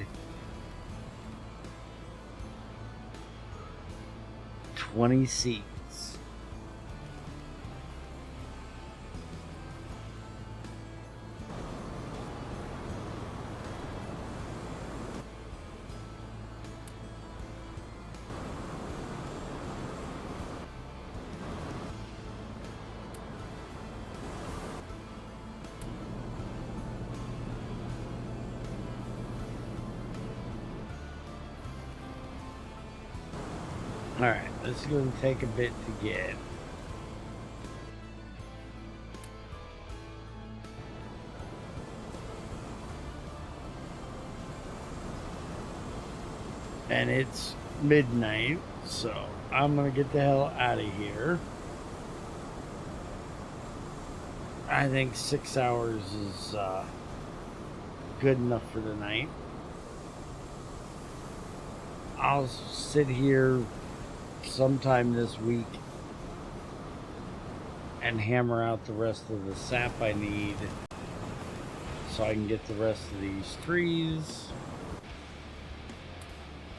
20 seeds. Alright, this is going to take a bit to get. And it's midnight, so I'm going to get the hell out of here. I think 6 hours is good enough for the night. I'll sit here sometime this week and hammer out the rest of the sap I need so I can get the rest of these trees.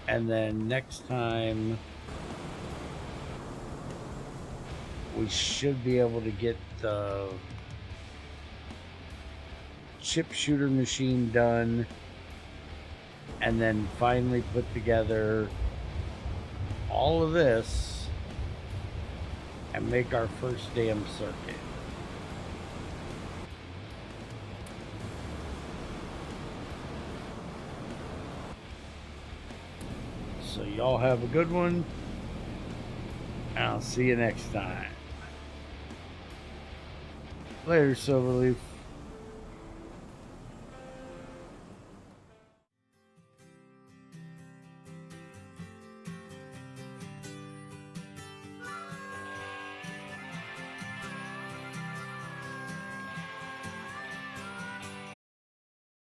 And then next time we should be able to get the chip shooter machine done and then finally put together all of this and make our first damn circuit. So y'all have a good one, and I'll see you next time. Later, Silverleaf.